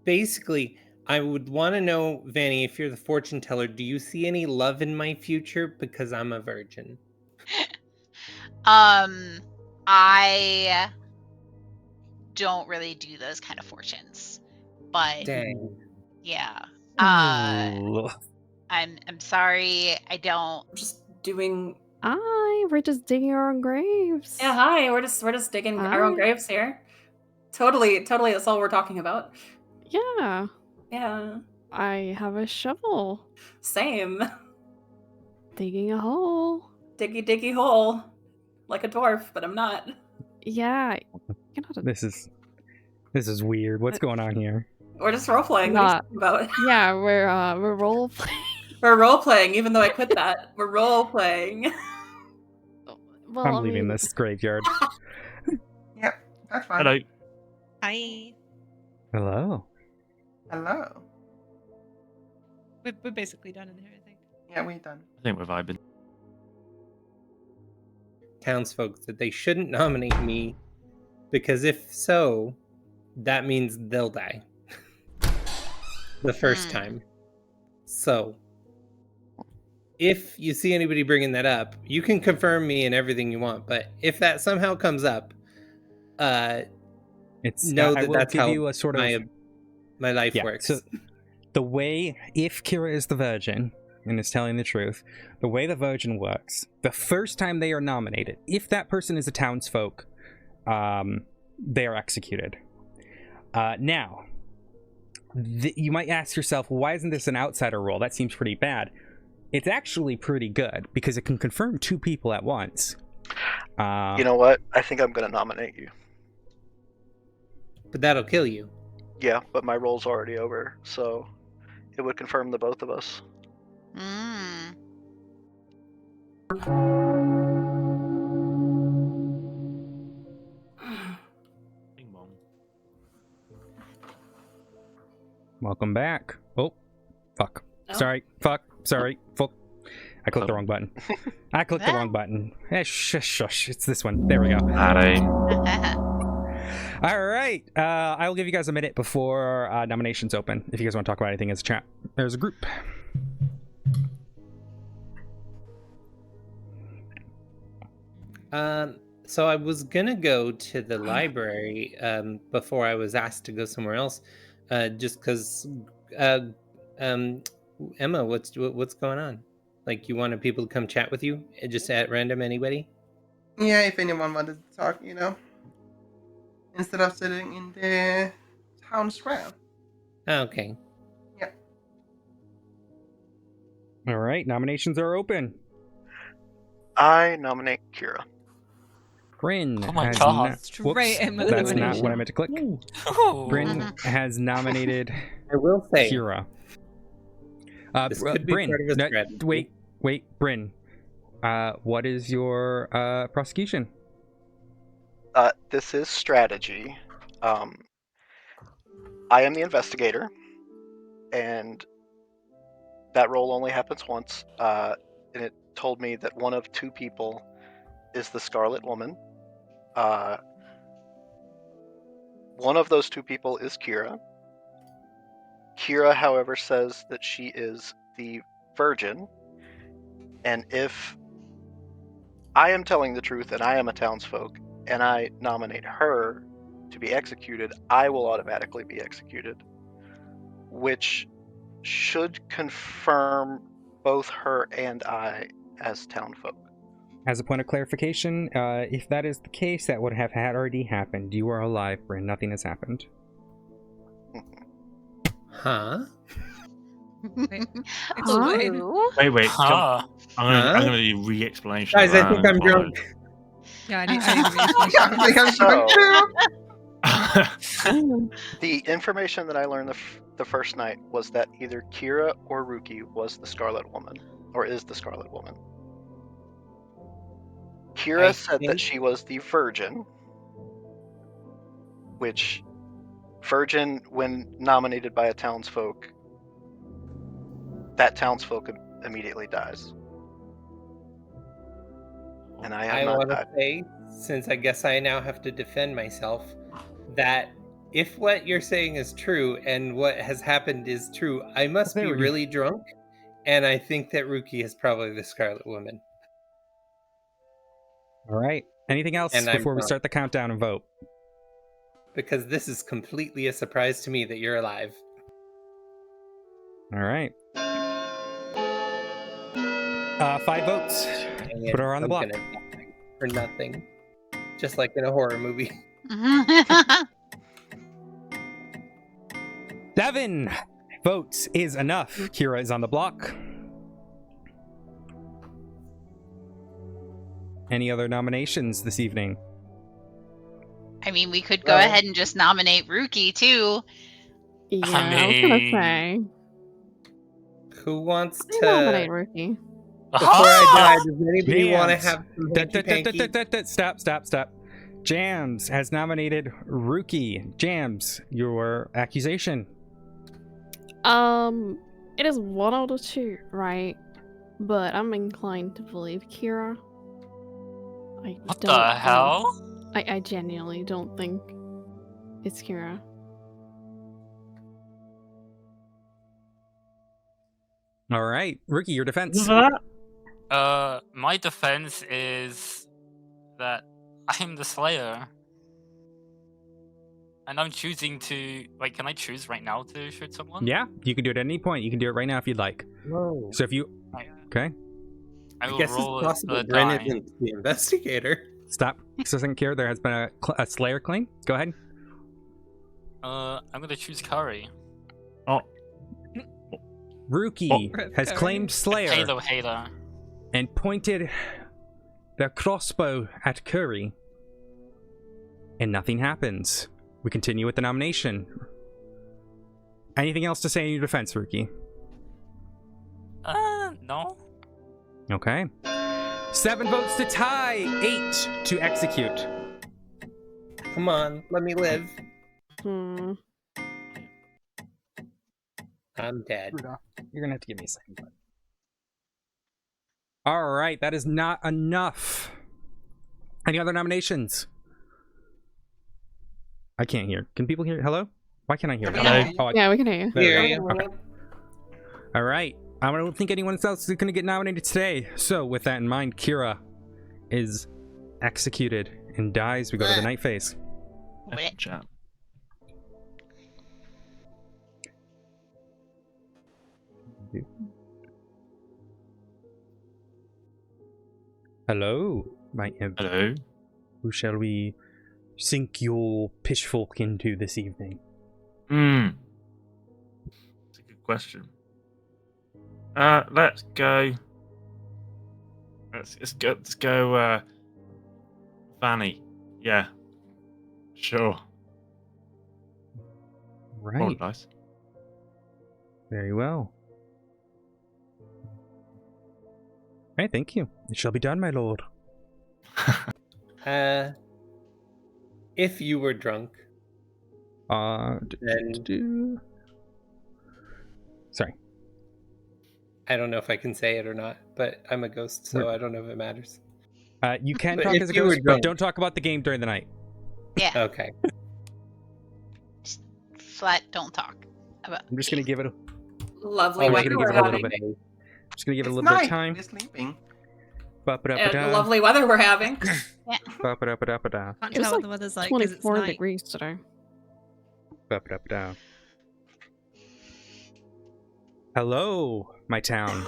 basically, I would want to know, Vanny, if you're the fortune teller, do you see any love in my future? Because I'm a virgin. I don't really do those kind of fortunes, but Dang. yeah. Ooh. I'm sorry. I don't. Just doing. We're just digging our own graves. Yeah, hi. We're just digging our own Hi. graves here. Totally. That's all we're talking about. Yeah. Yeah. I have a shovel. Same. Digging a hole. Diggy hole. Like a dwarf, but I'm not. Yeah. You're not a This is weird. What's going on here? We're just role playing. What are you talking about? Yeah, we're role playing. We're role playing, even though I quit that. We're role playing. Well, I'm leaving this graveyard. Yep, that's fine. Hello. Hi. Hello. Hello. We're basically done in here, I think. Yeah, we're done. I think we're vibing. Townsfolk that they shouldn't nominate me because if so, that means they'll die the first time. So, if you see anybody bringing that up, you can confirm me and everything you want. But if that somehow comes up, It's know I that will that's give how you a sort of my life yeah, works. So the way, if Kira is the virgin and is telling the truth, the way the virgin works, the first time they are nominated, if that person is a townsfolk, they are executed. Now, you might ask yourself, why isn't this an outsider role? That seems pretty bad. It's actually pretty good because it can confirm two people at once. you know what? I think I'm gonna nominate you. But that'll kill you. Yeah, but my role's already over, so it would confirm the both of us. Bing bong. Welcome back. Oh, fuck. Oh. Sorry. Fuck. Sorry. Fuck. I clicked the wrong button. I clicked the wrong button. Shush. It's this one. There we go. Alright. All right. I will give you guys a minute before nominations open. If you guys want to talk about anything as a chat, there's a group. So I was gonna go to the library before I was asked to go somewhere else, just because. Emma, what's going on? Like, you wanted people to come chat with you, just at random? Anybody? Yeah, if anyone wanted to talk, instead of sitting in the town square. Oh, okay. Yep. All right. Nominations are open. I nominate Kira. Bryn Oh my has God. Straight in with that's not elimination. what I meant to click. Ooh. Bryn has nominated I will say, Kira. this could be Bryn, part of a strategy. wait, Bryn. What is your prosecution? This is strategy. I am the investigator, and that role only happens once. And it told me that one of two people is the Scarlet Woman. One of those two people is Kira. Kira, however, says that she is the Virgin, and if I am telling the truth and I am a townsfolk, and I nominate her to be executed, I will automatically be executed, which should confirm both her and I as townfolk. As a point of clarification, if that is the case, that would have had already happened. You are alive, Bryn. Nothing has happened. Huh? Explain. Wait. Huh. I'm gonna need a re-explanation. Guys, of I that. think I'm drunk. Yeah, I need to So, the information that I learned the first night was that either Kira or Ruki was the Scarlet Woman, or is the Scarlet Woman. Kira said that she was the Virgin, which Virgin, when nominated by a townsfolk, that townsfolk immediately dies. And I have not want to died. say, since I guess I now have to defend myself, that if what you're saying is true and what has happened is true, I must be really drunk, and I think that Ruki is probably the Scarlet Woman. All right. Anything else And I'm before we drunk. start the countdown and vote? Because this is completely a surprise to me that you're alive. All right. 5 votes. And Put her on the I'm block. gonna die for nothing. Just like in a horror movie. 7 votes is enough. Kira is on the block. Any other nominations this evening? I mean, we could go ahead and just nominate Ruki too. Yeah, I was gonna say. Who wants I to nominate Ruki. Before I die, does anybody want to Jams. have some hanky-panky? Stop. Jams has nominated Ruki. Jams, your accusation. It is one out of 2, right? But I'm inclined to believe Kira. What the hell? I genuinely don't think it's Kira. All right, Ruki, your defense. My defense is that I'm the Slayer. And I'm choosing to... Wait, can I choose right now to shoot someone? Yeah, you can do it at any point. You can do it right now if you'd like. No. So if you... Okay. I will guess it's roll possible a Bryn die. isn't the investigator. Stop. Doesn't care. There has been a Slayer claim. Go ahead. I'm gonna choose Curry. Oh. Ruki has claimed Slayer Halo. and pointed their crossbow at Curry. And nothing happens. We continue with the nomination. Anything else to say in your defense, Ruki? No. Okay. 7 votes to tie, 8 to execute. Come on, let me live. Hmm. I'm dead. You're gonna have to give me a second. All right, that is not enough. Any other nominations? I can't hear. Can people hear? Hello? Why can't I hear? Hello? Oh, Yeah, we can hear you. there we Hear go. Okay. All right. I don't think anyone else is going to get nominated today. So, with that in mind, Kira is executed and dies. We go to the night phase. Chat. Hello, my imp. Hello. Who shall we sink your pitchfork into this evening? That's a good question. Let's go. Let's go. Fanny. Yeah. Sure. Right. Roll dice. Very well. Hey, thank you. It shall be done, my lord. If you were drunk, Sorry. I don't know if I can say it or not, but I'm a ghost, so I don't know if it matters. You can But talk if as a you were ghost, but drunk- don't talk about the game during the night. Yeah, Okay. just flat. Don't talk about. I'm just gonna give it a Lovely Oh, weather gonna we're give it a little having. bit. Just gonna give it a It's little bit night. of time. We're sleeping. And lovely weather we're having. Ba-ba-da-ba-da-ba-da. Can't It was tell what like the weather's like 'cause it's 24 night. degrees today. Ba-ba-da-ba-da. Hello, my town.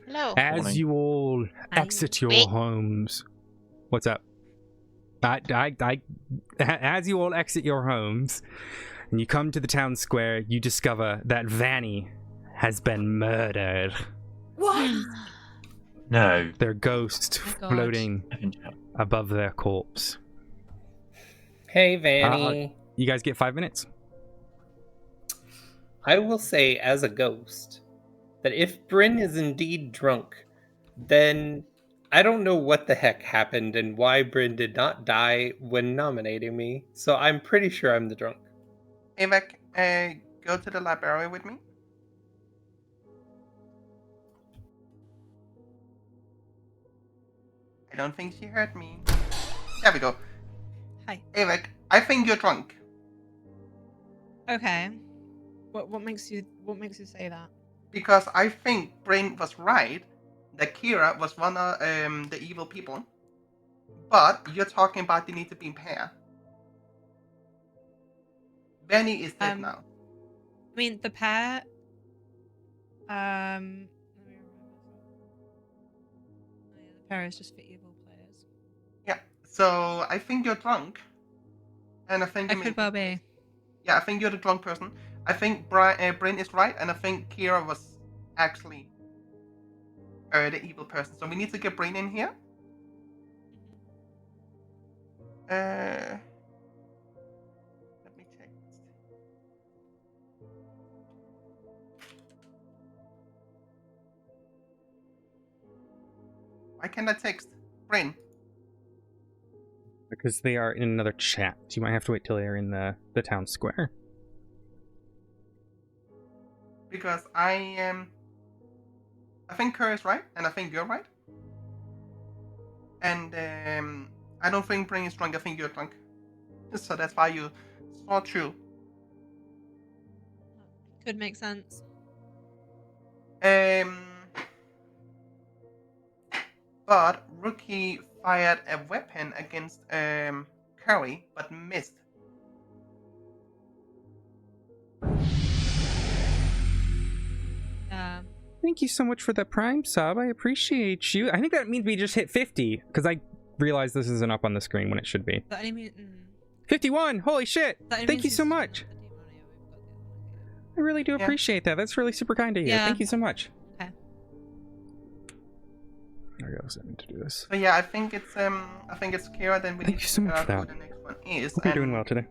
Hello. As Morning. you all exit your Wait. homes, what's up? As you all exit your homes, and you come to the town square, you discover that Vanny has been murdered. What? No. Their ghost Oh, God. floating above their corpse. Hey, Vanny. You guys get 5 minutes. I will say, as a ghost, that if Bryn is indeed drunk, then I don't know what the heck happened and why Bryn did not die when nominating me, so I'm pretty sure I'm the drunk. Avek, go to the library with me. I don't think she heard me. There we go. Hi. Avek, I think you're drunk. Okay. What makes you say that? Because I think Brain was right that Kira was one of the evil people. But you're talking about they need to be in pair. Benny is dead now. I mean, the pair. Let me remember. Oh, yeah, the pair is just for evil players. Yeah, so I think you're drunk. And I think I could well be. Yeah, I think you're the drunk person. I think Brain is right, and I think Kira was actually the evil person. So we need to get Brain in here. Let me check. Why can't I text Brain? Because they are in another chat. You might have to wait till they're in the town square. Because I think Kira is right, and I think you're right. And I don't think Brain is drunk. I think you're drunk. So that's why you saw through. Could make sense. But Rookie fired a weapon against Curry, but missed. Yeah. Thank you so much for the Prime sub. I appreciate you. I think that means we just hit 50, because I realized this isn't up on the screen when it should be. That only means, 51! Holy shit! Thank you so much! I really do appreciate that. That's really super kind of you. Yeah. Thank you so much. Okay. I gotta send to do this. So yeah, I think it's Kira. Then we Thank need you to so figure much out for who that. the next one is. Hope you're doing well today.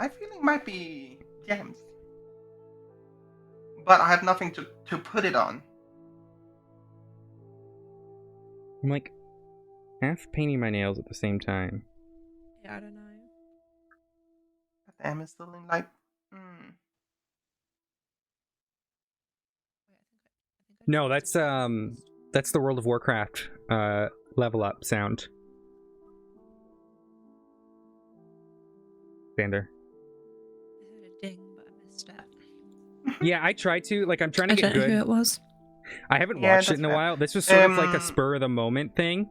My feeling might be James, but I have nothing to put it on. I'm like half painting my nails at the same time. Yeah, I don't know. But I'm still in like. No, that's the World of Warcraft level up sound. Xander. I heard a ding, but I missed it. Yeah, I tried to. Like, I'm trying to I get don't know good. who it was. I haven't Yeah, watched it that's in a fair. while. This was sort of like a spur of the moment thing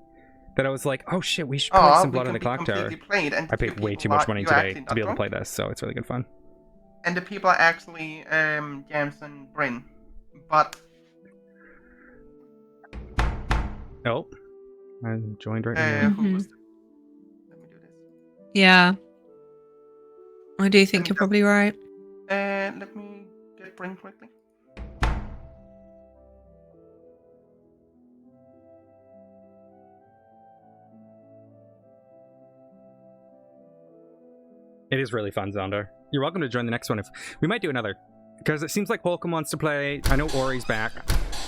that I was like, oh shit, we should play some Blood on the Clocktower. I paid way too much money today to be able to play this, so it's really good fun. And the people are actually James and Bryn, but Oh, I'm joined right now. who was? Let me do this. Yeah. I do think you're probably right. Let me get Bryn quickly. It is really fun, Xander. You're welcome to join the next one. If we might do another, because it seems like Holcomb wants to play. I know Ori's back.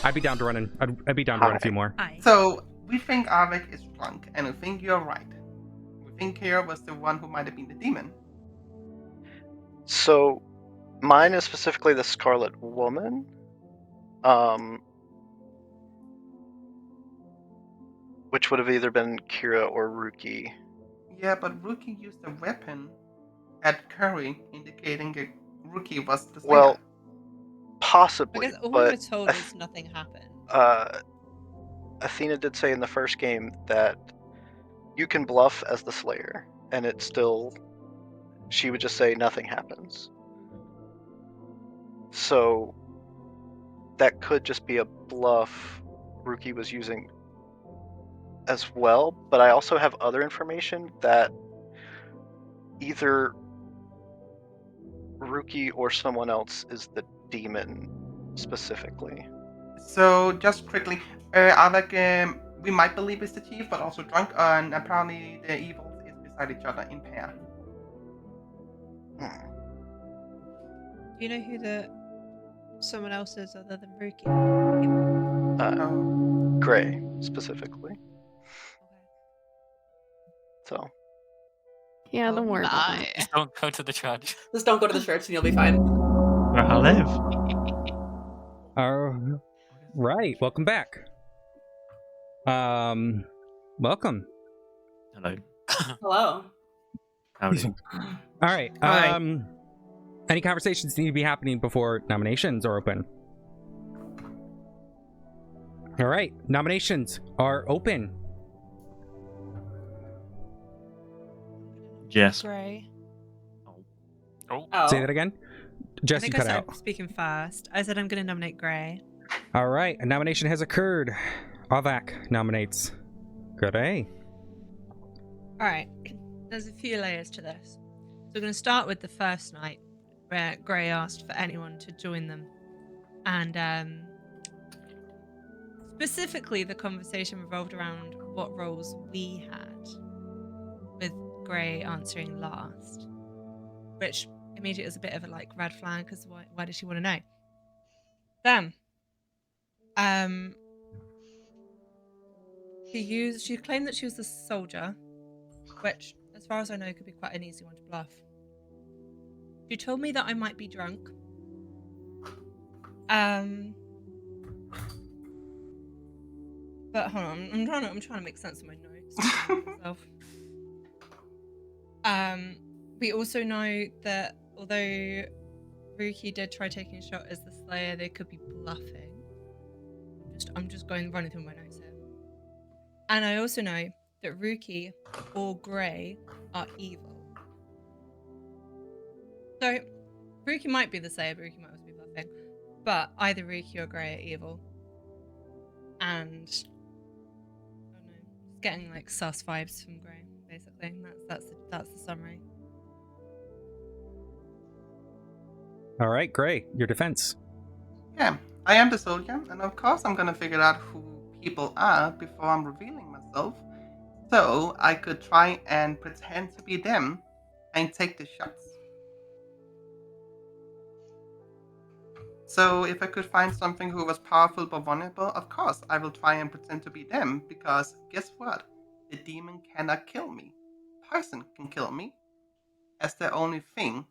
I'd be down to run. I'd be down to run a few more. So we think Arvik is drunk, and we think you're right. We think Kira was the one who might have been the demon. So, mine is specifically the Scarlet Woman. Which would have either been Kira or Ruki. Yeah, but Rookie used a weapon at Curry, indicating that Rookie was the slayer. Well, possibly. Because all we but were told is nothing happened. Athena did say in the first game that you can bluff as the Slayer, and it still. She would just say nothing happens. So, that could just be a bluff Rookie was using as well, but I also have other information that either Rookie or someone else is the demon specifically. So just quickly, Avak, we might believe is the chief, but also drunk, and apparently the evils is beside each other in pair. Do you know who the someone else is other than Rookie? Gray specifically. So. Yeah, don't worry about that. Just don't go to the church. Just don't go to the church and you'll be fine. Where I live. Right, welcome back. Welcome. Hello. Hello. Howdy. All right. Hi. Any conversations need to be happening before nominations are open? All right, nominations are open. Jess. Gray. Oh. Say that again. I Jess, you think I cut started out. speaking fast. I said I'm going to nominate Gray. All right, a nomination has occurred. Avak nominates Gray. All right. There's a few layers to this. So we're going to start with the first night where Gray asked for anyone to join them. And specifically, the conversation revolved around what roles we had, with Gray answering last, which immediately was a bit of a red flag because why did she want to know? Then, she claimed that she was the soldier, which, as far as I know, could be quite an easy one to bluff. She told me that I might be drunk. But hold on, I'm trying to make sense of my notes. We also know that although Rookie did try taking a shot as the Slayer, they could be bluffing. I'm just running through my notes here. And I also know that Rookie or Gray are evil. So Rookie might be the Slayer, but Rookie might also be bluffing. But either Rookie or Gray are evil. And I don't know, just getting sus vibes from Gray, basically. That's the summary. All right, Gray, your defense. Yeah, I am the soldier, and of course I'm gonna figure out who people are before I'm revealing myself. So I could try and pretend to be them and take the shots. So if I could find something who was powerful but vulnerable, of course I will try and pretend to be them, because guess what? The demon cannot kill me. Poison can kill me. That's the only thing.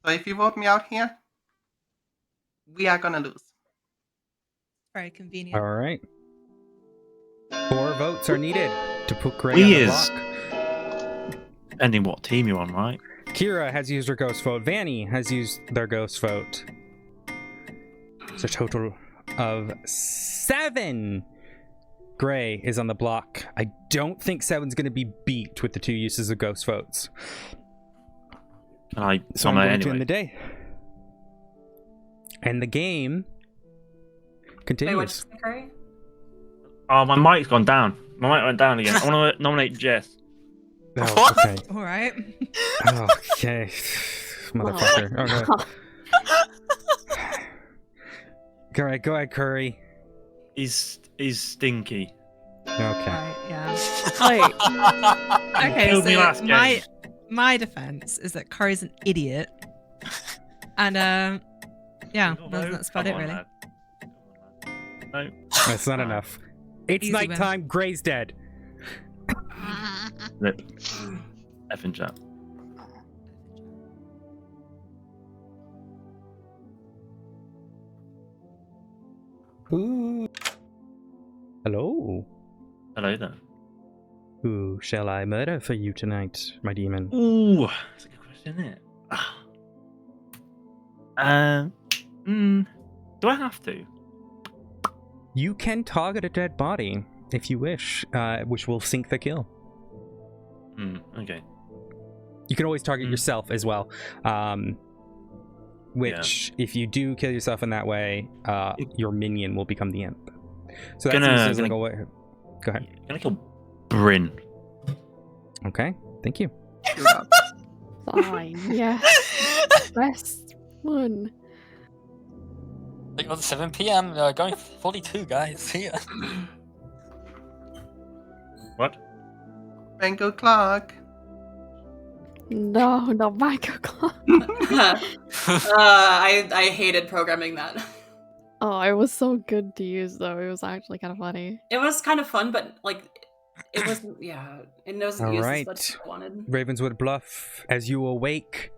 So if you vote me out here, we are gonna lose. Very convenient. All right. 4 votes are needed to put Gray We on the is. block. Depending what team you're on, right? Kira has used her ghost vote. Vanny has used their ghost vote. It's a total of 7. Gray is on the block. I don't think 7's going to be beat with the 2 uses of ghost votes. And I So I'm nominate going to end anyway. the day. And the game Wait, continues. what'd you say, Curry? Oh, my mic's gone down. My mic went down again. I want to nominate Jess. Oh, okay. All right. Okay. Motherfucker. Okay. Go ahead, Curry. He's stinky. Okay. Right, yeah. Wait, Okay, killed me so last game. my defense is that Curry's an idiot. And yeah, that's about it, really. No. That's not enough. It's Easy win. nighttime. Gray's dead. Rip. Effing chat. Ooh. Hello. Hello there. Who shall I murder for you tonight, my demon? Ooh, that's a good question, isn't it? Do I have to? You can target a dead body if you wish, which will sink the kill. Okay. You can always target yourself as well. which if you do kill yourself in that way, your minion will become the imp. So that's Gonna- easy. Go ahead. Gonna kill Bryn. Okay, thank you. Fine, yes. Best one. Like on 7 p.m. Going 42, guys. See ya. What? Mango clock. No, not Mango Clock. I hated programming that. Oh, it was so good to use though. It was actually kind of funny. It was kind of fun, but like, it wasn't. Yeah, it wasn't All used right. as much as I wanted. Ravenswood Bluff, as you awake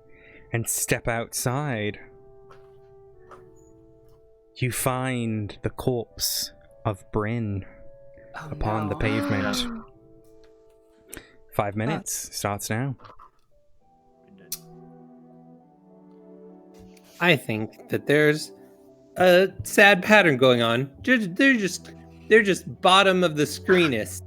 and step outside, you find the corpse of Bryn Oh, upon the no. pavement. 5 minutes starts now. I think that there's a sad pattern going on. They're just bottom of the screenist.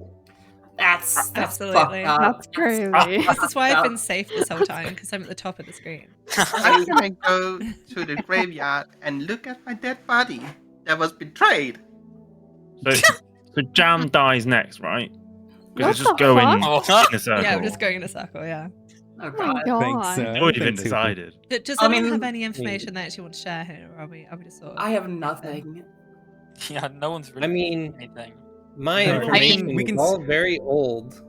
That's Absolutely. fucked up. That's crazy. This is why I've been safe this whole time, because I'm at the top of the screen. I'm gonna go to the graveyard and look at my dead body that was betrayed. So Jam dies next, right? Because it's What just the going fuck? in a circle. Yeah, I'm just going in a circle, yeah. Oh Oh my god. god. Thanks, It's already been thanks, Ethan. decided. Does I anyone mean- have any information they actually want to share here, or are we just sort of... I have nothing. Yeah, no one's really I mean, anything. my No, information we can is all very old.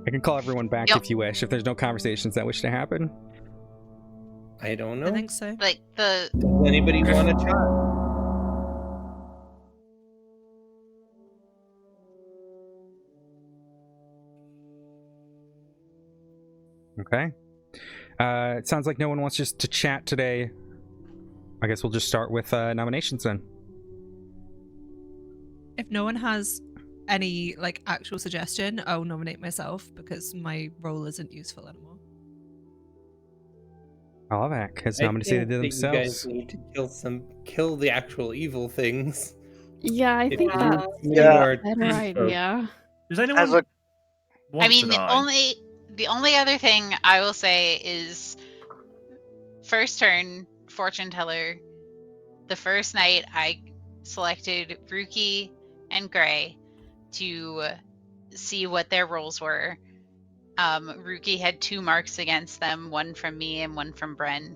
I can call everyone back Yep. if you wish, if there's no conversations that wish to happen. I don't know. I think so. Like the Does anybody want to chat? Okay. It sounds like no one wants just to chat today. I guess we'll just start with nominations then. If no one has any like actual suggestion, I'll nominate myself because my role isn't useful anymore. Alavak has I nominated think that you themselves. guys need to kill the actual evil things. Yeah, I If think you that's need Yeah. more a better info. idea. Does anyone As a want I mean, to the die? only other thing I will say is first turn fortune teller. The first night I selected Rookie and Gray to see what their roles were. Rookie had 2 marks against them, one from me and one from Bren,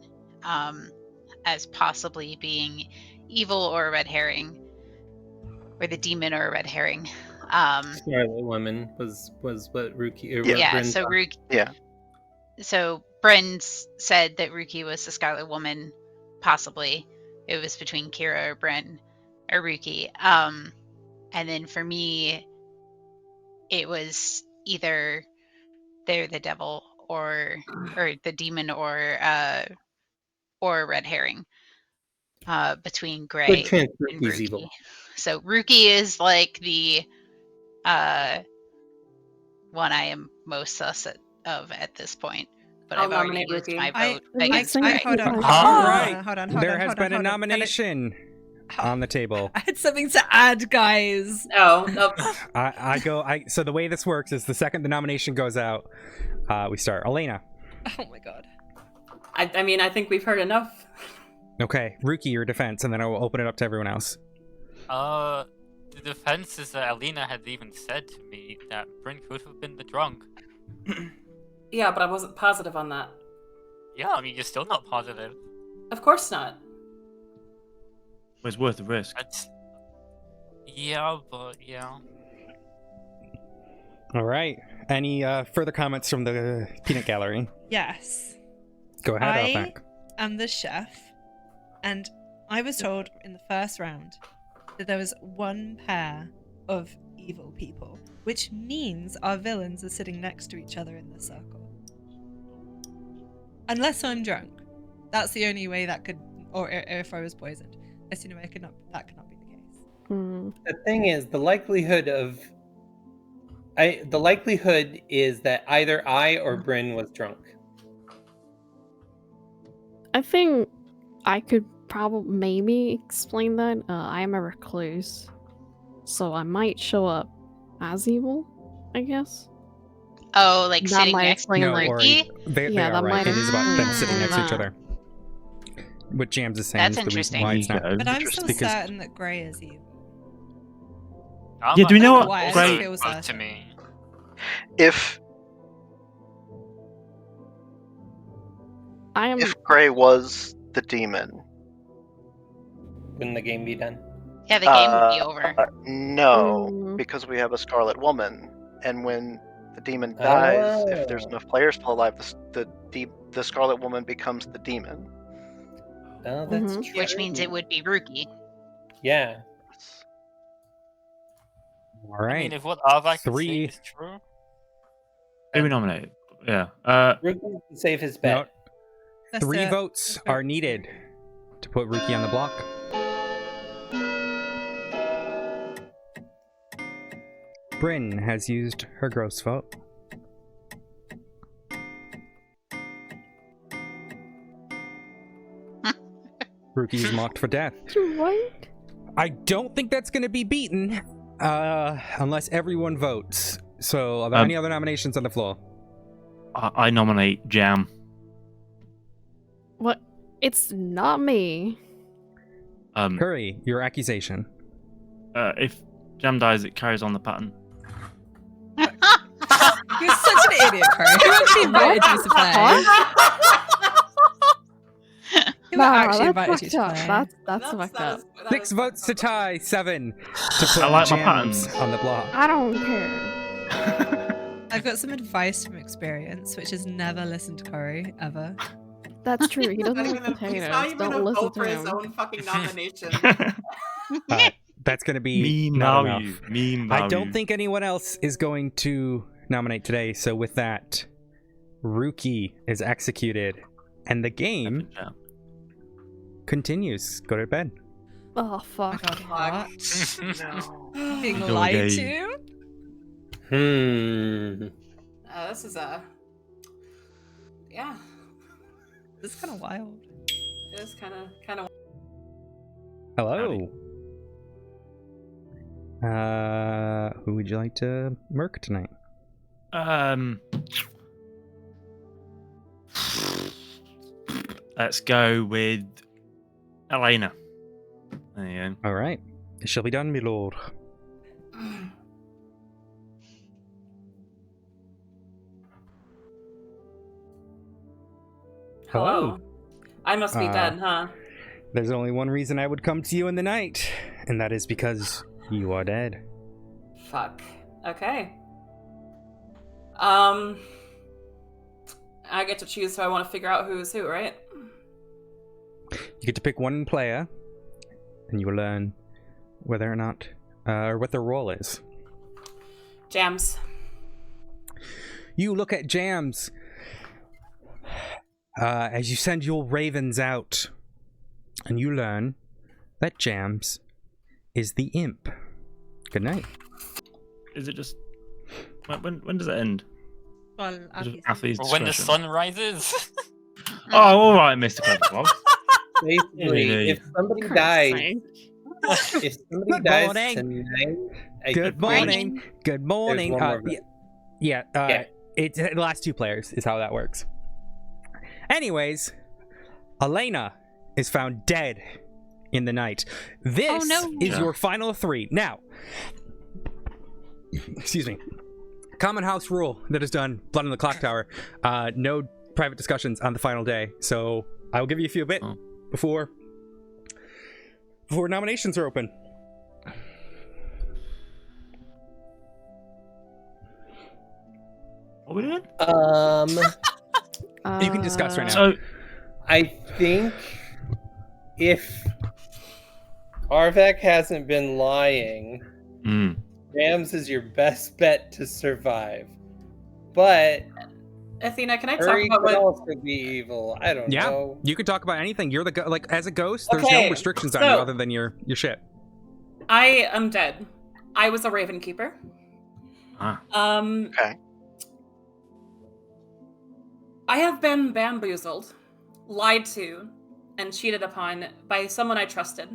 as possibly being evil or a red herring, or the demon or a red herring. Scarlet Woman was what Rookie or what Yeah, Bryn so thought. Rookie. Yeah. So Bren said that Rookie was the Scarlet Woman, possibly. It was between Kira or Bren or Rookie. And then for me, it was either they're the devil or the demon or a red herring. Between Gray Good chance and Rookie's Rookie. evil. So Rookie is like the one I am most sus of at this point. But I'll I've already nominate used Rookie. my I- vote I against think Gray. hold on, hold All on, right. hold on, There has hold been on, a hold on. nomination on the table. I had something to add, guys. Oh, no. So the way this works is the second the nomination goes out, we start. Elena. Oh my god. I mean, I think we've heard enough. Okay, Rookie, your defense, and then I will open it up to everyone else. The defense is that Alina had even said to me that Bryn could have been the drunk. Yeah, but I wasn't positive on that. Yeah, I mean, you're still not positive. Of course not. It's worth the risk. That's... Yeah, but yeah. All right. Any further comments from the peanut gallery? Yes. Go ahead, I Outback. am the chef, and I was told in the first round that there was one pair of evil people, which means our villains are sitting next to each other in the circle. Unless I'm drunk. That's the only way that could, or if I was poisoned. That's the only way that could not be the case. The thing is, the likelihood is that either I or Bryn was drunk. I think I could probably maybe explain that. I am a recluse, so I might show up as evil, I guess. Oh, like That sitting might next to explain No, it. or Rookie? they Yeah, are that right. might It is about them explain sitting next to each that. other. what Jams is saying That's is the reason interesting. why it's not. But I'm Interesting. still Because- certain that Grey is evil. Yeah, do we know what Why? I Grey- feel to certain. me. If I am. Gray was the demon, Wouldn't the game be done? Yeah, the game would be over. No, Mm. because we have a Scarlet Woman, and when the demon dies, if there's Oh. enough players still alive, the Scarlet Woman becomes the demon. Oh, that's Mhm. true. Which means it would be Rookie. Yeah. All I right. mean, if what Avak is Three. saying is true, Who we nominated? Yeah. Rookie can save his bet. That's 3 it. votes are needed to put Rookie on the block. Bryn has used her gross vote. Rookie is mocked for death. What? I don't think that's going to be beaten unless everyone votes. So, are there any other nominations on the floor? I nominate Jam. What? It's not me. Curry, your accusation. If Jam dies, it carries on the pattern. You're such an idiot, Curry. Who actually invited you to play? Who actually invited you to play? That's fucked up. 6 votes to tie, 7 to put I like my Jams patterns. on the block. I don't care. I've got some advice from experience, which is never listen to Curry, ever. That's true. He doesn't Not like even he's not potatoes. even Don't gonna listen vote to for his him. own fucking nomination. That's going to be Mean not value. enough. Mean value. I don't think anyone else is going to nominate today. So with that, Rookie is executed, and the game Jam. continues. Go to bed. Oh fuck. What? No. Being Go lied game. to? This is yeah, This is kind of wild. it is kind of. Hello. Who would you like to murk tonight? Let's go with Elena. There you go. All right. It shall be done, my lord. Hello. I must be dead, huh? There's only one reason I would come to you in the night, and that is because you are dead. Fuck. Okay. I get to choose, so I want to figure out who is who, right? You get to pick one player, and you will learn whether or not, or what their role is. Jams. You look at Jams as you send your ravens out, and you learn that Jams is the imp. Good night. Is it just when does it end? Well, Just obviously. athlete's Or when the discretion. sun rises. Oh, all right, Mr. Clever Bob. Basically, Yeah. if somebody dies, if somebody Good dies morning. tonight, I Good think morning. Good morning. one more Yeah. Yeah. It's the last 2 players is how that works. Anyways, Elena is found dead in the night. This Oh, no. is Yeah. your final 3. Now, excuse me. Common house rule that is done. Blood on the Clocktower. No private discussions on the final day. So I will give you a few bit Oh. before nominations are open. What are we doing? You can discuss right now. So I think if Arvak hasn't been lying, Rams is your best bet to survive. But Athena, can I talk Hurry about could what? also be evil. I don't Yeah, know. you can talk about anything. You're the like as a ghost. There's Okay, no restrictions on you so- other than your shit. I am dead. I was a Raven Keeper. Okay. I have been bamboozled, lied to, and cheated upon by someone I trusted.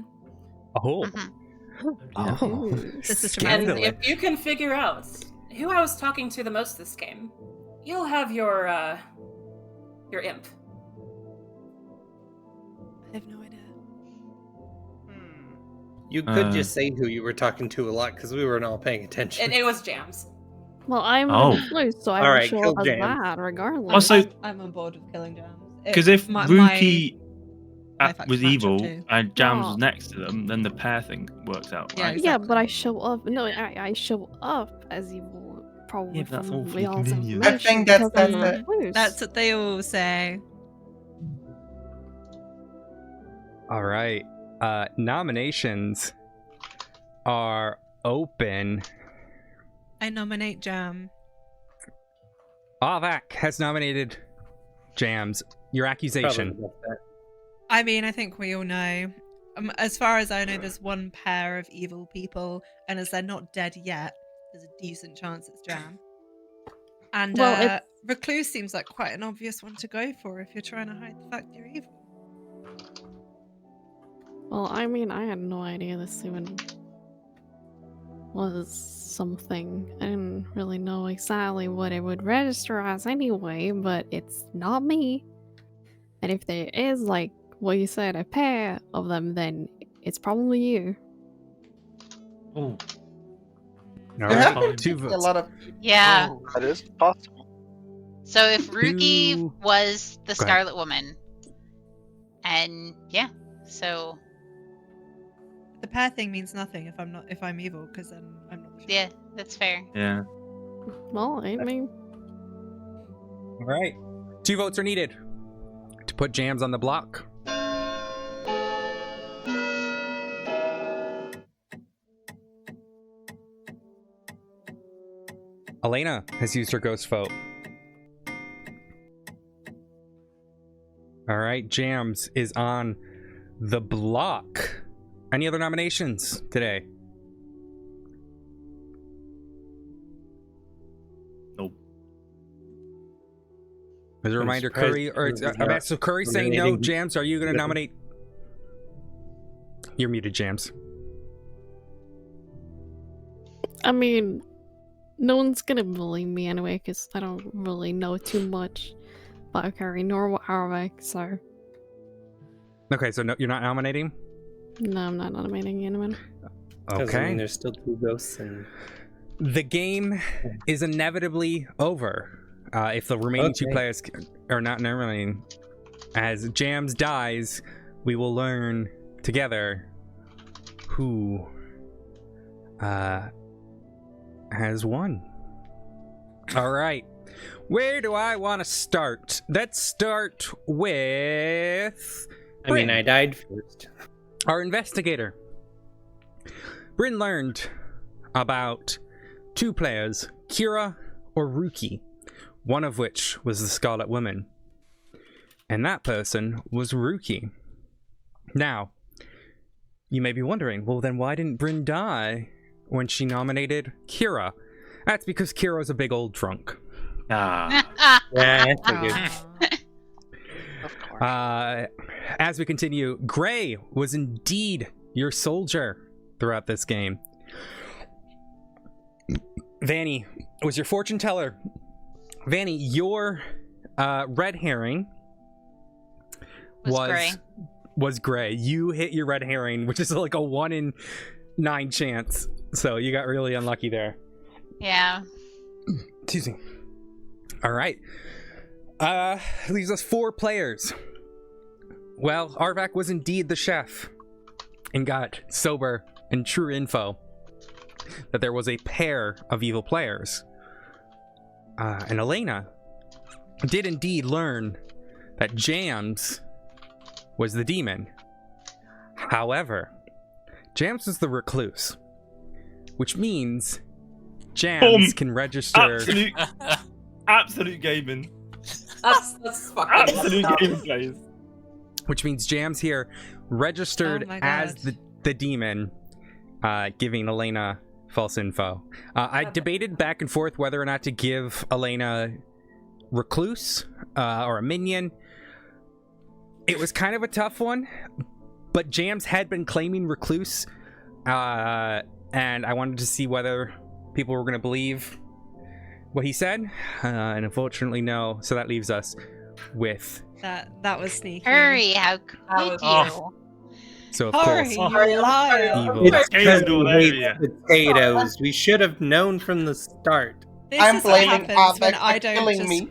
Oh, Mhm. oh, This is And scandalous. if you can figure out who I was talking to the most this game, you'll have your imp. have no idea. You could just say who you were talking to a lot because we weren't all paying attention. And it was Jams. Well, I'm Oh. close, so I All will right, show kill up as Jam. that regardless. Also, I'm on board with killing Jams. because if my Rookie faction was matchup evil too. and Jams Well- was next to them, then the pair thing works out, Yeah, right? exactly. Yeah, but I show up. No, I show up as evil, probably Yeah, but that's from awfully y'all's convenient. I information think that's because I'm it. close. That's what they all say. All right. Nominations are open. I nominate Jam. Avak has nominated Jams. Your accusation. Probably about that. I mean, I think we all know. As far as I know, there's one pair of evil people, and as they're not dead yet, there's a decent chance it's Jam. And Well, Recluse seems like quite an obvious one to go for if you're trying to hide the fact you're evil. Well, I mean, I had no idea this even was something. I didn't really know exactly what it would register as anyway, but it's not me. And if there is, like what you said, a pair of them, then it's probably you. Oh, All There right. have been 2 a votes. lot of Yeah. Oh, that is possible. So if Rookie Who- was the Go ahead. Scarlet Woman, and yeah, so The pair thing means nothing if I'm evil, because then I'm not the sheriff. yeah, that's fair. yeah. Well, I mean, All right. 2 votes are needed to put Jams on the block. Elena has used her ghost vote. All right, Jams is on the block. Any other nominations today? Nope. As a I'm reminder, surprised Curry, or it's, Curry's not so Curry's saying no. nominating- Jams, are you going to No. nominate? You're muted, Jams. I mean, no one's gonna believe me anyway, because I don't really know too much about Curry nor Harvick, so Okay, so no, you're not nominating? no, I'm not nominating anyone. 'Cause, I Okay. mean, there's still 2 ghosts, and The game is inevitably over if the remaining 2 Okay. players are not nominating. As Jams dies, we will learn together who has won. All right. Where do I want to start? Let's start with I mean, Bryn, I died first. our investigator. Bryn learned about 2 players, Kira or Rookie, one of which was the Scarlet Woman. And that person was Rookie. Now, you may be wondering, well then why didn't Bryn die when she nominated Kira? That's because Kira's a big old drunk. Ah. Yeah, I figured. Aw. Of course. As we continue, Gray was indeed your soldier throughout this game. Vanny was your fortune teller. Vanny, your red herring Was gray. was Gray. You hit your red herring, which is like a 1 in 9 chance. So you got really unlucky there. Yeah. Excuse me. All right. Leaves us 4 players. Well, Arvak was indeed the chef and got sober and true info that there was a pair of evil players. And Elena did indeed learn that Jams was the demon. However, Jams was the recluse, which means Jams Boom. can register. Absolute gaming. That's fucking Absolute dumb. gaming players. Which means Jams here registered Oh my as God. the demon, giving Elena false info. I debated back and forth whether or not to give Elena recluse or a minion. It was kind of a tough one, but Jams had been claiming recluse, and I wanted to see whether people were going to believe what he said, and unfortunately no. So that leaves us with. That was sneaky. Hurry, how could you? Oh. So of Hurry, course, you liar. evil. It's because Potatoes all he over hates you. potatoes. We should have known from the start. This I'm is what blaming happens when Avex I for don't killing just. me.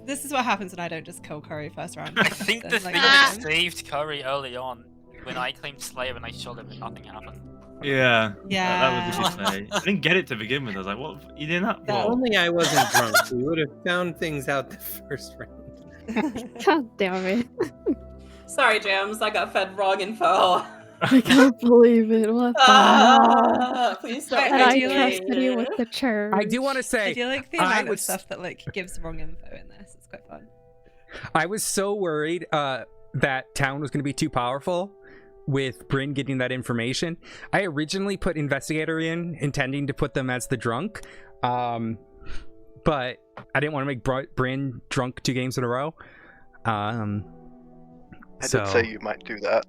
This is what happens when I don't just kill Curry first round. I think the Then, thing like, that him. saved Curry early on, when I claimed Slayer and I shot him and nothing happened. Yeah. Yeah. That was a good play. I didn't get it to begin with. I was like, what? You did that That- for? Only I wasn't drunk. We would have found things out the first round. God damn it. Sorry, Jams. I got fed wrong info. I can't believe it. What the hell? Please don't I And I hate me. trusted you with the church. I do want to say, I do like the I amount of was- stuff that like gives wrong info in this. It's quite fun. I was so worried that town was going to be too powerful with Bryn getting that information. I originally put investigator in, intending to put them as the drunk, but I didn't want to make Bryn drunk 2 games in a row. I did say you might do that.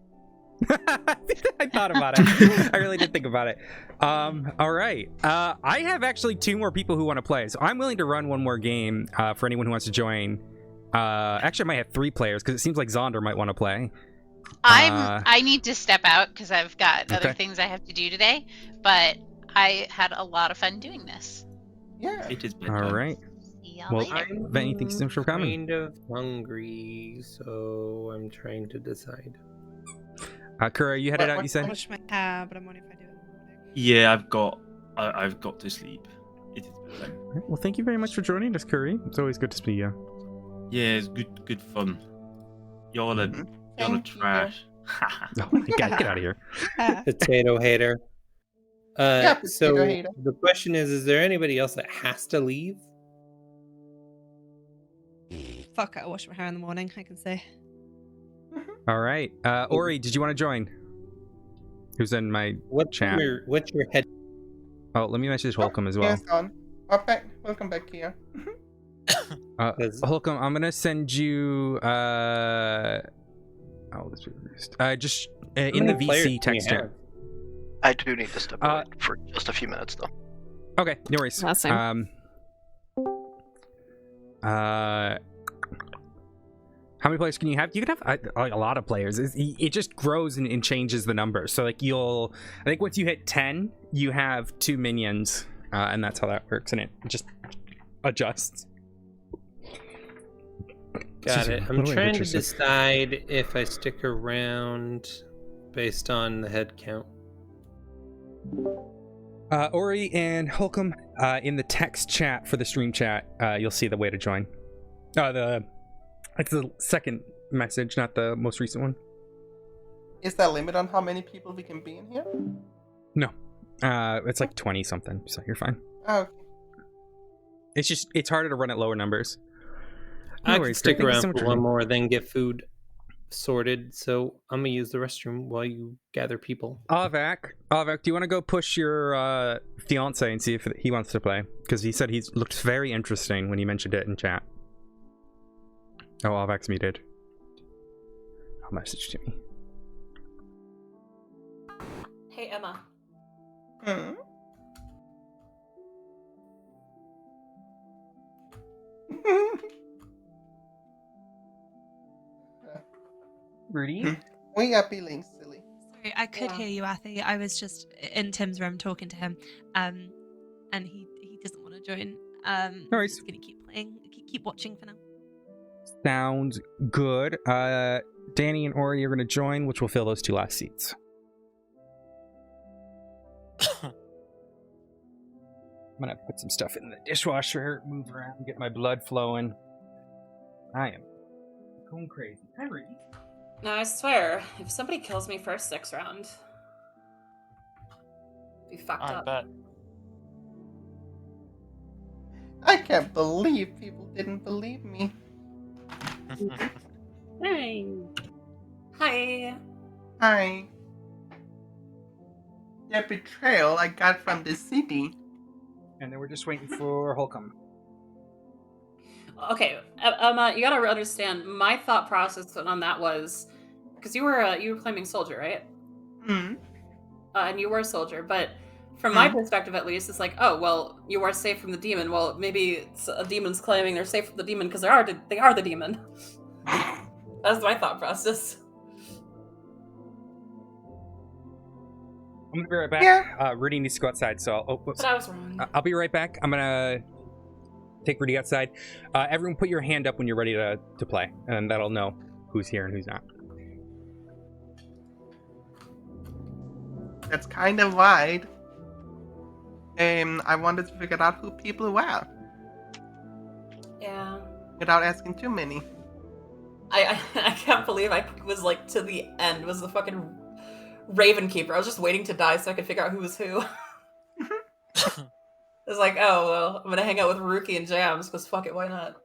I thought about it. I really did think about it. All right. I have actually 2 more people who want to play, so I'm willing to run one more game for anyone who wants to join. Actually, I might have 3 players because it seems like Zonder might want to play. I need to step out because I've got other Okay. things I have to do today. But I had a lot of fun doing this. Yeah. It is All right. See y'all Well, later. Benny, thanks so much for coming. Kind of hungry, so I'm trying to decide. Kura, you headed What- out, you said? Wash my hair, but I'm wondering if I do it in the morning. Yeah, I've got to sleep. It is bedtime. All right, well, thank you very much for joining us, Curry. It's always good to see you. Yeah, it's good fun. Y'all are Mhm. Thank you. trash. Oh my god, get out of here. Potato hater. Yeah, potato So hater. the question is there anybody else that has to leave? Fuck it, I wash my hair in the morning, I can say. All right. Ori, did you want to join? Who's in my What's chat? what's your head? Oh, let me message Holcomb as well. Yes, on. Welcome back here. Holcomb, I'm gonna send you. Oh, this was released. Just in the many players VC can you text chat. have? I do need to step away for just a few minutes, though. Okay, no worries. Last time. How many players can you have? You can have a lot of players. It just grows and changes the numbers. So like I think once you hit 10, you have 2 minions, and that's how that works, and it just adjusts. Got it. I'm What do I trying to picture? decide if I stick around based on the head count. Ori and Holcomb, in the text chat for the stream chat, you'll see the way to join. It's the second message, not the most recent one. Is there a limit on how many people we can be in here? No, it's like 20 something, so you're fine. Oh, okay. It's harder to run at lower numbers. No I can worries, stick Greg. Thank you around so much for for one joining. more, then get food sorted. So I'm gonna use the restroom while you gather people. Avak, do you want to go push your fiance and see if he wants to play? Because he said he's looked very interesting when he mentioned it in chat. Oh, Avak's muted. I'll message to me. Hey, Emma. Hmm. Rudy? We are feeling silly. Sorry, I could Yeah. hear you, Athy. I was just in Tim's room talking to him, and he doesn't want to join. No worries. He's gonna keep playing, keep watching for now. Sounds good. Danny and Ori are going to join, which will fill those 2 last seats. I'm going to put some stuff in the dishwasher, move around, get my blood flowing. I am going crazy. Hi, Rudy. No, I swear, if somebody kills me first 6 round, be fucked I up. bet. I can't believe people didn't believe me. Hey. Hi. Hi. The betrayal I got from the city. And then we're just waiting for Holcomb. Okay, Emma, you gotta understand. My thought process on that was because you were claiming soldier, right? Hmm. And you were a soldier, but from my perspective at least, it's like, oh, well, you are safe from the demon. Well, maybe a demon's claiming they're safe from the demon because they are the demon. That's my thought process. I'm gonna be right back. Yeah. Rudy needs to go outside, so But I was wrong. I'll be right back. I'm gonna take Rudy outside. Everyone put your hand up when you're ready to play, and that'll know who's here and who's not. That's kind of wide. I wanted to figure out who people were Yeah. without asking too many. I can't believe I was like to the end was the fucking Raven Keeper. I was just waiting to die so I could figure out who was who. It's like, oh well, I'm gonna hang out with Rookie and Jams because fuck it, why not?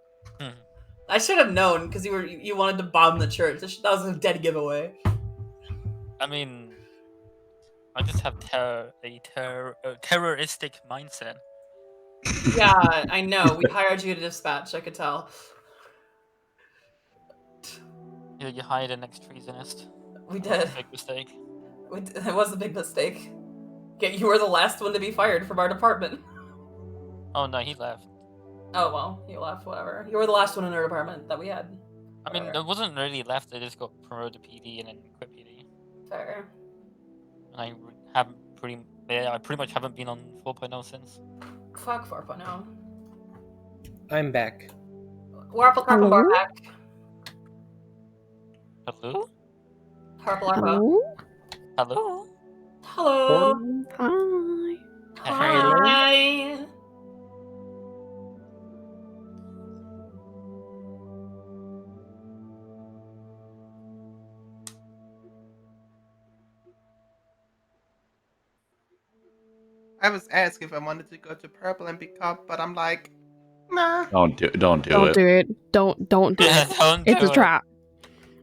I should have known because you wanted to bomb the church. That was a dead giveaway. I mean, I just have a terroristic mindset. Yeah, I know. We hired you to dispatch. I could tell. You hired an ex-treasonist. We did. Big mistake. It was a big mistake. Yeah, you were the last one to be fired from our department. Oh no, he left. Oh well, he left. Whatever. You were the last one in our department that we had. I mean, it wasn't really left. They just got promoted to PD and then quit PD. Fair. And I haven't I pretty much haven't been on 4.0 since. Fuck 4.0. I'm back. Warple Purple Bar back. Hello? Purple Arpa. Hello? Hello. Hi. Hi. I was asked if I wanted to go to Purple and pick up, but I'm like, nah. Don't do it. Don't do it. Don't do it. Don't It's do a it. trap.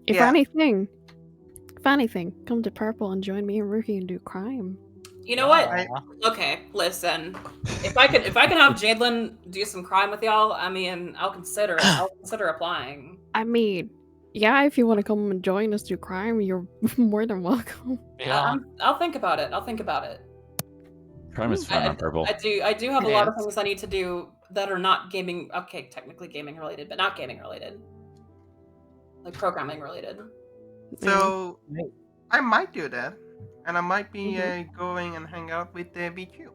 If Yeah. anything, come to Purple and join me and Rookie and do crime. You know what? I- Okay, listen. If I can have Jadelyn do some crime with y'all, I mean, I'll consider it. I'll consider applying. I mean, yeah, if you want to come and join us do crime, you're more than welcome. Yeah. I'll think about it. I'll think about it. Crime is fun on Purple. I do have a lot of Yes. things I need to do that are not gaming. Okay, technically gaming related, but not gaming related. Like programming related. So I might do that, and I might be Mm-hmm. going and hang out with BQ.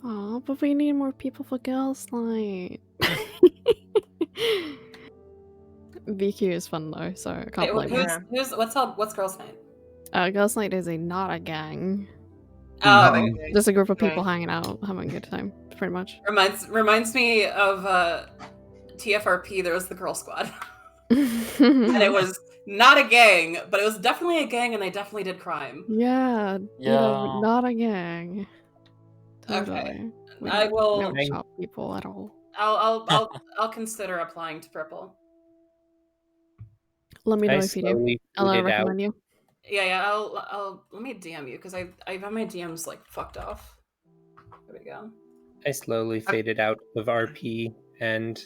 Aw, but we need more people for girls' night. BQ is fun though, so I can't blame you. What's girls' night? Girls' night is not a gang. Oh, Just a group of people Right. hanging out, having a good time, pretty much. reminds me of TFRP. There was the Girl Squad, and it was not a gang, but it was definitely a gang, and they definitely did crime. Yeah, Yeah. not a gang. Totally. Okay. We I don't- will- We don't chop people at all. I'll consider applying to Purple. Let me know I if you do. slowly I'll faded out. recommend you. Yeah. I'll let me DM you because I have my DMs like fucked off. There we go. I slowly faded out of RP, and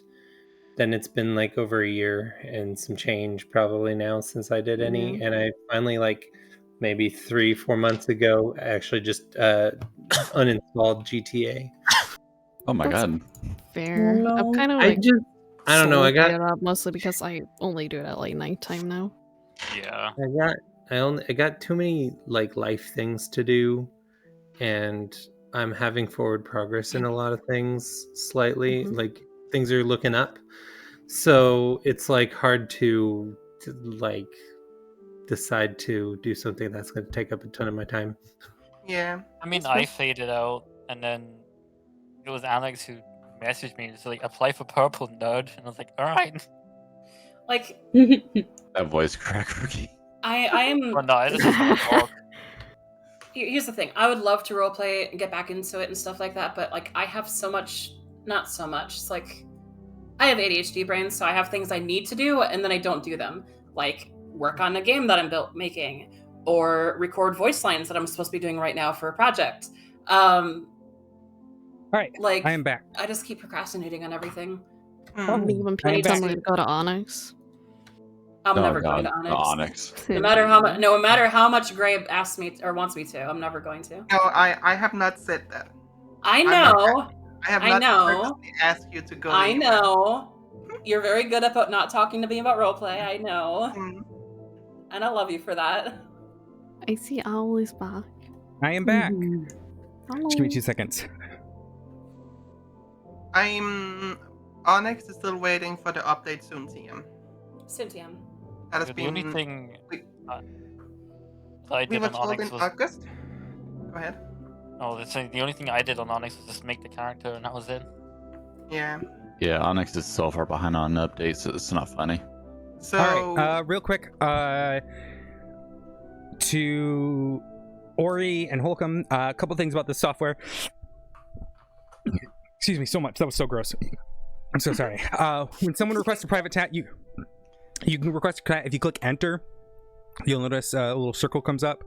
then it's been like over a year and some change probably now since I did any. And I finally, like maybe 3-4 months ago, actually just uninstalled GTA. Oh my That's god. Fair. I'm kind of I like. don't know. I slowly got it up mostly because I only do it at like nighttime now. Yeah. I got too many like life things to do, and I'm having forward progress in a lot of things slightly. Mhm. Like things are looking up, so it's like hard to like decide to do something that's going to take up a ton of my time. Yeah. I mean, That's I fair. faded out, and then it was Alex who messaged me to like apply for Purple, nerd, and I was like, all right. Like That voice crack Rookie. I am. Well, no, I just want to talk. Here's the thing. I would love to roleplay and get back into it and stuff like that, but like I have so much, not so much. It's like I have ADHD brain, so I have things I need to do and then I don't do them. Like work on a game that I'm making, or record voice lines that I'm supposed to be doing right now for a project. All right, Like I am back. I just keep procrastinating on everything. And even I am people tell back. me to go to Onyx. I'm Oh never god, going to the Onyx. Onyx. No matter how much, no matter how much Gray asks me or wants me to, I'm never going to. No, I have not said that. I know. I have I not know. purposely asked you to go I anywhere. know. You're very good about not talking to me about roleplay. I know. And I love you for that. I see Owl is back. I am back. Hello. Just give me 2 seconds. Onyx is still waiting for the update soon, TM. Cyntium. That has The been. only thing we- I We did were on told Onyx in was August. Go ahead. the only thing I did on Onyx was just make the character, and that was it. Yeah. Yeah, Onyx is so far behind on updates, it's not funny. So. All right, real quick, to Ori and Holcomb, a couple things about the software. Excuse me so much. That was so gross. I'm so sorry. When someone requests a private chat, you can request a chat. If you click enter, you'll notice a little circle comes up.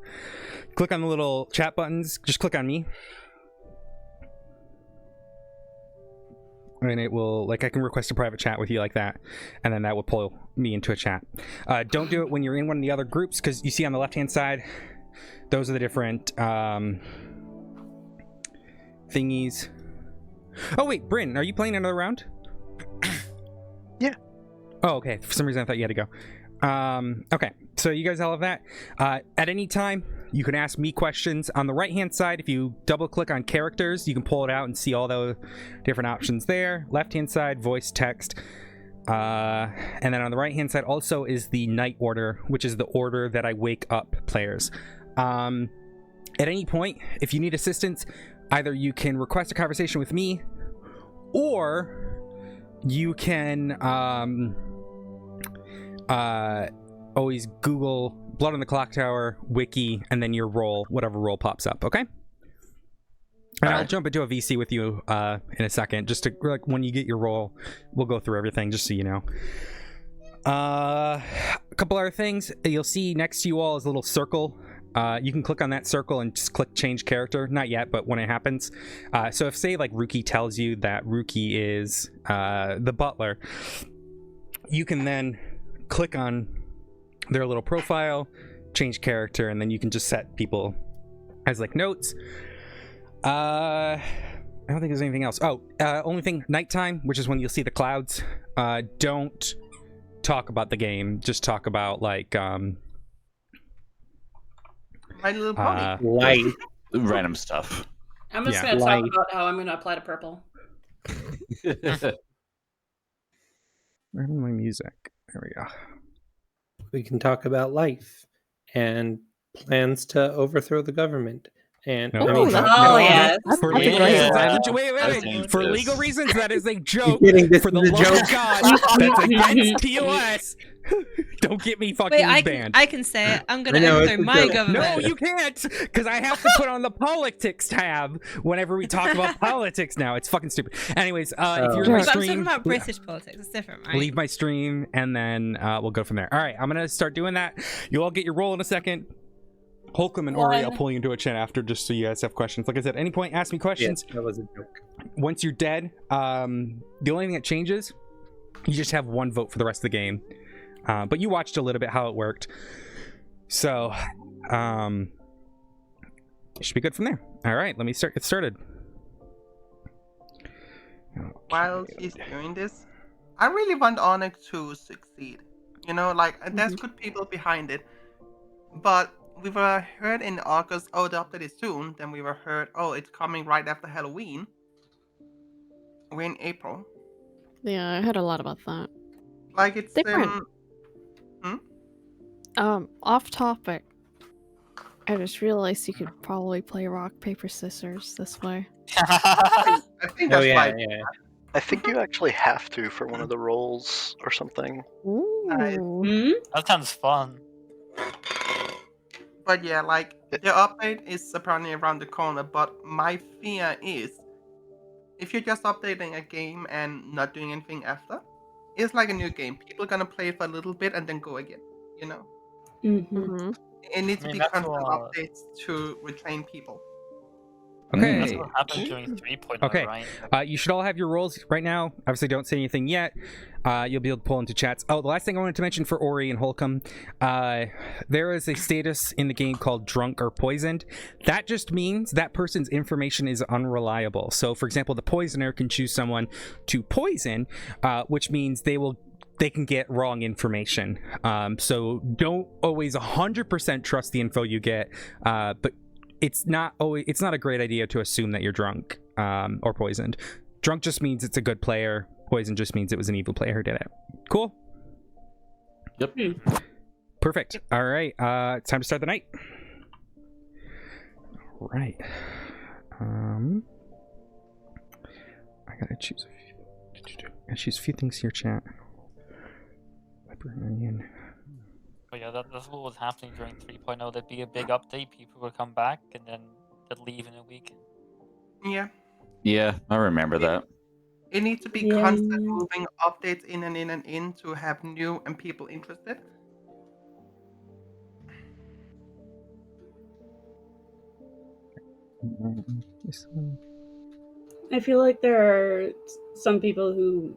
Click on the little chat buttons. Just click on me. And it will, like, I can request a private chat with you like that, and then that will pull me into a chat. Don't do it when you're in one of the other groups, because you see on the left-hand side, those are the different thingies. Oh, wait, Bryn, are you playing another round? Yeah. Oh, okay. For some reason, I thought you had to go. Okay, so you guys all have that. At any time, you can ask me questions. On the right-hand side, if you double-click on characters, you can pull it out and see all the different options there. Left-hand side, voice, text. And then on the right-hand side also is the night order, which is the order that I wake up players. At any point, if you need assistance, either you can request a conversation with me, or you can always Google Blood on the Clocktower wiki, and then your role, whatever role pops up, okay? And I'll jump into a VC with you in a second, just to, like, when you get your role, we'll go through everything, just so you know. A couple other things. You'll see next to you all is a little circle. You can click on that circle and just click change character. Not yet, but when it happens. So if, say, like, Rookie tells you that Rookie is the butler, you can then click on their little profile, change character, and then you can just set people as, like, notes. I don't think there's anything else. Oh, only thing, nighttime, which is when you'll see the clouds. Don't talk about the game. Just talk about, like, My Little Pony. Light. Random stuff. I'm just Yeah. going to talk Light. about how I'm going to apply to purple. Where's my music? There we go. We can talk about life and plans to overthrow the government. And No. I mean, yes. For That's legal a great reasons, one. wait. For legal reasons, that is a joke. kidding? This For the is a love of joke. God, that's against TOS. Don't get me fucking Wait, banned. I can say it. I'm I gonna know, enter it's a my joke. government. No, you can't, because I have to put on the politics tab whenever we talk about politics now. It's fucking stupid. Anyways, if you're in my But I'm talking stream, about British politics. It's different, right? leave my stream, and then we'll go from there. All right, I'm going to start doing that. You all get your roll in a second. Holcomb and Ori, I'll pull you into a chat after, just so you guys have questions. Like I said, any point, ask me questions. Yes, that was a joke. Once you're dead, the only thing that changes, you just have one vote for the rest of the game. But you watched a little bit how it worked. So, it should be good from there. All right, let me get started. While she's doing this, I really want Onyx to succeed. You know, like, there's good people behind it. But we were heard in August, oh, the update is soon. Then we were heard, oh, it's coming right after Halloween. We're in April. Yeah, I heard a lot about that. Like, it's Different. Off topic. I just realized you could probably play rock, paper, scissors this way. I think Oh that's yeah, why. yeah. I think you actually have to for one of the roles or something. Ooh. That sounds fun. But yeah, like, the update is apparently around the corner, but my fear is, if you're just updating a game and not doing anything after, it's like a new game. People are gonna play it for a little bit and then go again, you know? Mm-hmm. It needs I mean, to be that's constant what- updates to retain people. Okay. That's what happened during 3.0, Okay. right? You should all have your rolls right now. Obviously, don't say anything yet. You'll be able to pull into chats. Oh, the last thing I wanted to mention for Ori and Holcomb, there is a status in the game called drunk or poisoned. That just means that person's information is unreliable. So, for example, the poisoner can choose someone to poison, which means they can get wrong information. So don't always 100% trust the info you get, but it's not a great idea to assume that you're drunk or poisoned. Drunk just means it's a good player. Poison just means it was an evil player who did it. Cool? Yep. Perfect. All right. It's time to start the night. All right. I gotta choose a few things here, chat. Librarian. But yeah, that's what was happening during 3.0. There'd be a big update, people would come back, and then they'd leave in a week. Yeah. Yeah, I remember that. It needs to be constant moving updates in and in and in to have new and people interested. I feel like there are some people who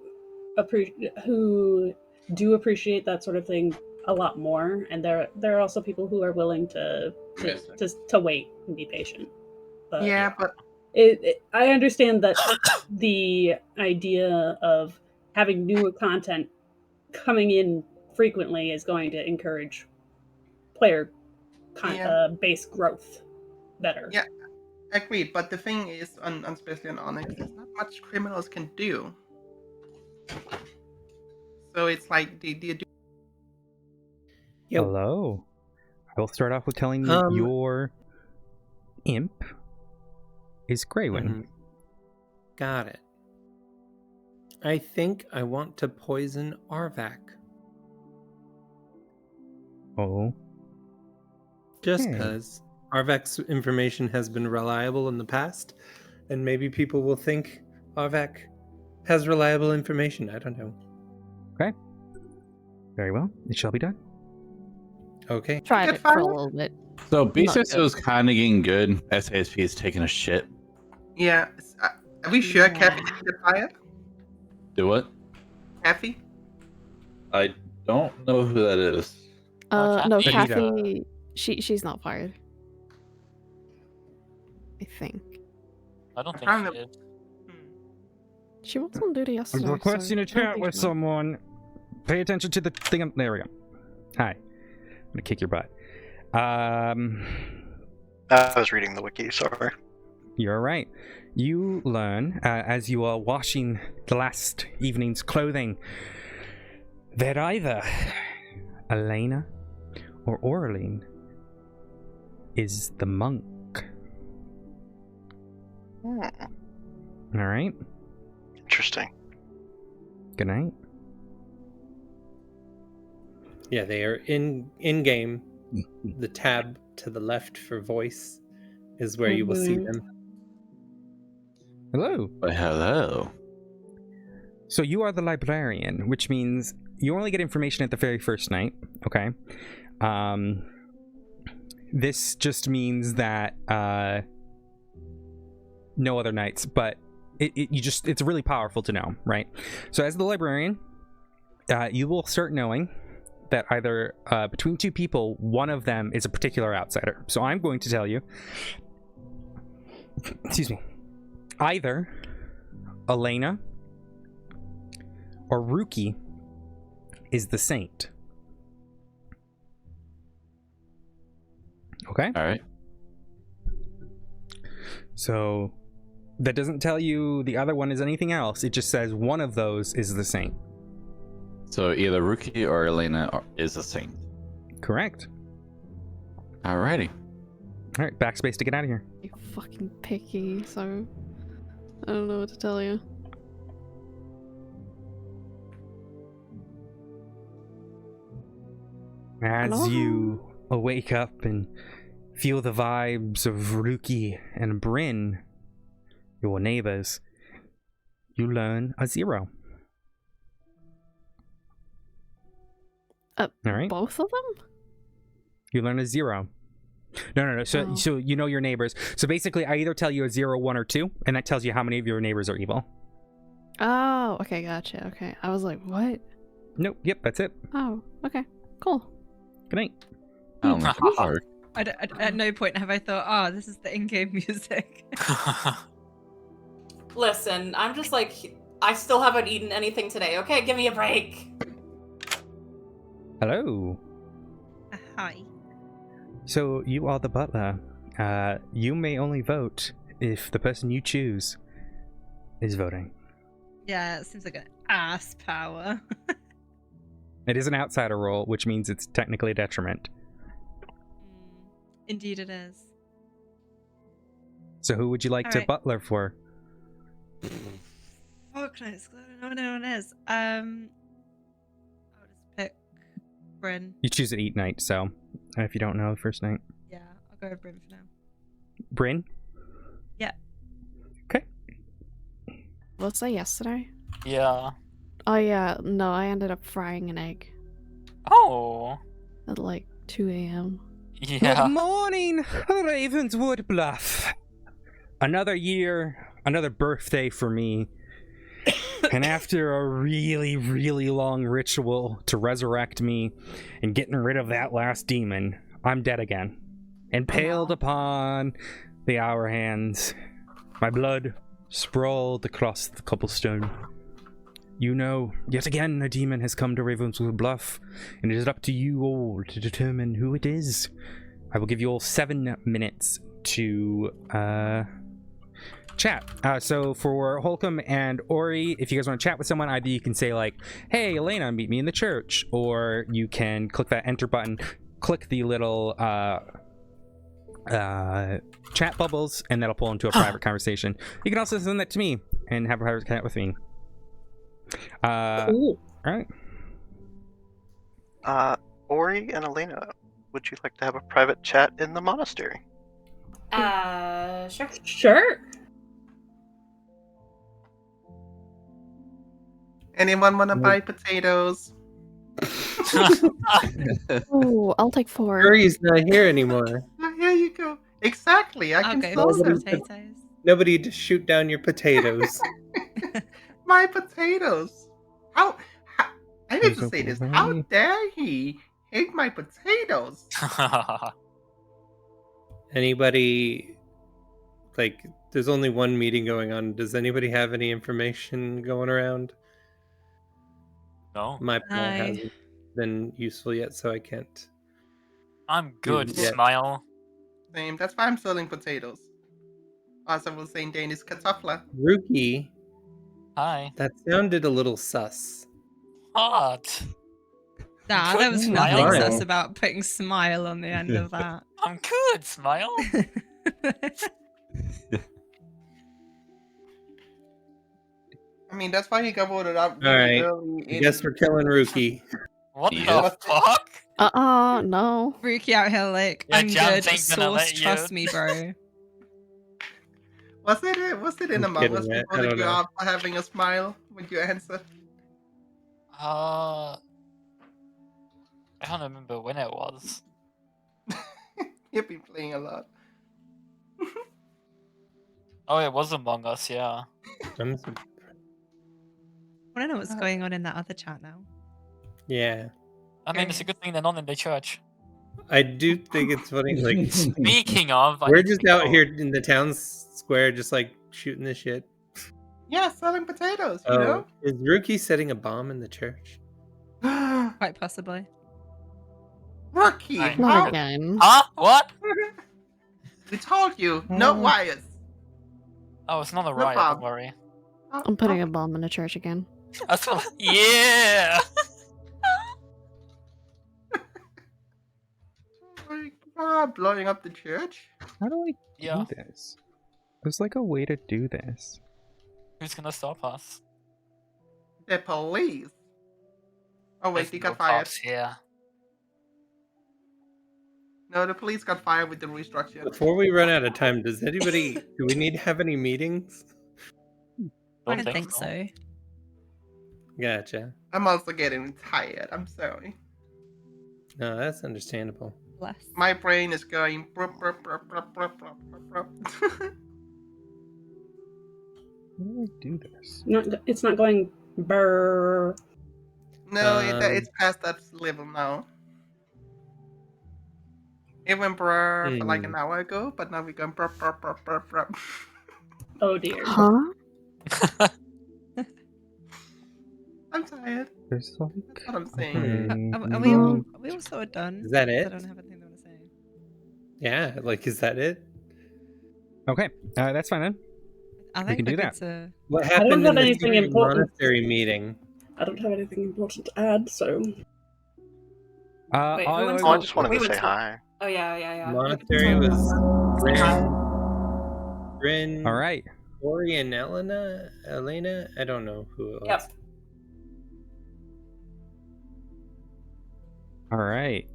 do appreciate that sort of thing a lot more, and there are also people who are willing to wait and be patient. But yeah, but I understand that the idea of having new content coming in frequently is going to encourage player base growth better. Yeah, agreed. But the thing is, especially on Onyx, there's not much criminals can do. So it's like Hello. I will start off with telling you your imp is Greywin. Mm-hmm. Got it. I think I want to poison Arvak. Oh. Just because Arvak's information has been reliable in the past, and maybe people will think Arvak has reliable information. I don't know. Okay. Very well. It shall be done. Okay. Tried it for a little bit. So BCS was kind of getting good. SASP is taking a shit. Yeah. Are we sure Kathy didn't get fired? Do what? Kathy? I don't know who that is. No, Kathy. She's not fired. I think. I don't think she is. She was on duty yesterday. I'm requesting a chat with someone. Pay attention to the thing. There we go. Hi. I'm gonna kick your butt. I was reading the wiki, sorry. You're right. You learn, as you are washing the last evening's clothing, that either Elena or Oraline is the monk. Alright? Interesting. Good night. Yeah, they are in game. The tab to the left for voice is where you will see them. Hello. Hello. So you are the librarian, which means you only get information at the very first night. Okay. This just means that no other nights, but it's really powerful to know, right? So as the librarian, you will start knowing that either between two people, one of them is a particular outsider. So I'm going to tell you, excuse me, either Elena or Ruki is the saint. Okay? All right. So that doesn't tell you the other one is anything else. It just says one of those is the saint. So either Ruki or Elena is a saint. Correct. Alrighty. All right, backspace to get out of here. You're fucking picky, so I don't know what to tell you. As you wake up and feel the vibes of Ruki and Bryn, your neighbors, you learn a 0. All right. Both of them? You learn a 0. No. So you know your neighbors. So basically, I either tell you a 0, 1, or 2, and that tells you how many of your neighbors are evil. Oh, okay, gotcha. Okay, I was like, what? Nope. Yep, that's it. Oh, okay, cool. Good night. At no point have I thought, oh, this is the in-game music. Listen, I'm just like, I still haven't eaten anything today. Okay, give me a break. Hello. Hi. So you are the butler. You may only vote if the person you choose is voting. Yeah, it seems like an ass power. It is an outsider role, which means it's technically a detriment. Indeed it is. So who would you like to Alright. butler for? Fuck knows, I don't know who anyone is. I'll just pick Bryn. You choose at eat night, so if you don't know the first night. Yeah, I'll go with Bryn for now. Bryn? Yeah. Okay. Was that yesterday? Yeah. Oh yeah, no, I ended up frying an egg Oh. at like 2 a.m. Yeah. Good morning, Ravenswood Bluff. Another year, another birthday for me. And after a really, really long ritual to resurrect me and getting rid of that last demon, I'm dead again. Impaled upon the hour hands. My blood sprawled across the cobblestone. You know, yet again a demon has come to Ravenswood Bluff, and it is up to you all to determine who it is. I will give you all 7 minutes to chat. So for Holcomb and Ori, if you guys want to chat with someone, either you can say like, hey Elena, meet me in the church, or you can click that enter button, click the little chat bubbles, and that'll pull into a private conversation. You can also send that to me and have a private chat with me. Cool. All right. Ori and Elena, would you like to have a private chat in the monastery? Sure. Sure. Anyone want to buy potatoes? Oh, I'll take 4. Uri's not here anymore. Oh, here you go. Exactly. I can go sell for some them. potatoes. Nobody to shoot down your potatoes. My potatoes. How I need to say this. How dare he hate my potatoes? Anybody, like, there's only one meeting going on. Does anybody have any information going around? No. My plan hasn't been useful yet, so I can't. I'm good, Yeah. Smile. Same. That's why I'm selling potatoes. As I was saying, Danish kartoffler. Rookie. Hi. That sounded a little sus. Hot. Nah, Good there was Smile. nothing sus about putting smile on the end of that. I'm good, Smile. I mean, that's why he got voted out All really right. early. I guess we're killing Rookie. What Yeah. the fuck? No. Rookie out here like, Yeah, I'm Jams good, ain't gonna Source, let you. trust me, bro. Was it in I'm Among Us kidding, man. before I that don't you know. out for having a smile with your answer? I don't remember when it was. You've been playing a lot. Oh, it was Among Us, yeah. I'm I want to know what's going on in that other chat now. Yeah. I mean, it's a good thing they're not in the church. I do think it's funny. Like, Speaking of, we're just out here in the town square, just like shooting the shit. Yeah, selling potatoes, you know? Is Rookie setting a bomb in the church? Quite possibly. Rookie! Not Not again. Huh? What? We told you, no wires. Oh, it's not a No riot, bomb. don't worry. I'm putting a bomb in the church again. That's what... Yeah! Blowing up the church? How do I Yeah. do this? There's like a way to do this. Who's gonna stop us? The police. Oh wait, There's they no got fired. cops here. No, the police got fired with the restructure. Before we run out of time, do we need to have any meetings? I don't think so. Gotcha. I'm also getting tired. I'm sorry. No, that's understandable. Bless. My brain is going. Brup, brup, brup, brup, brup, brup, brup, brup. How do I do this? It's not going brrr. No, it's past that level now. It went brr for like an hour ago, but now we're going brup, brup, brup, brup, brup. Oh dear. Huh? I'm tired. There's like... That's what I'm saying. Are we all sort of done? Is that it? I don't have anything to say. Yeah, like, is that it? Okay, that's fine then. I We think can do we're that. good to- What I don't happened in have the anything secret important. monastery meeting? I don't have anything important to add, so. Wait, who went Oh, to I the- just wanted we to went say to- hi. Oh yeah. Monastery was Bryn, All right. Tori, and Elena. I don't know who it was. Yep. All right.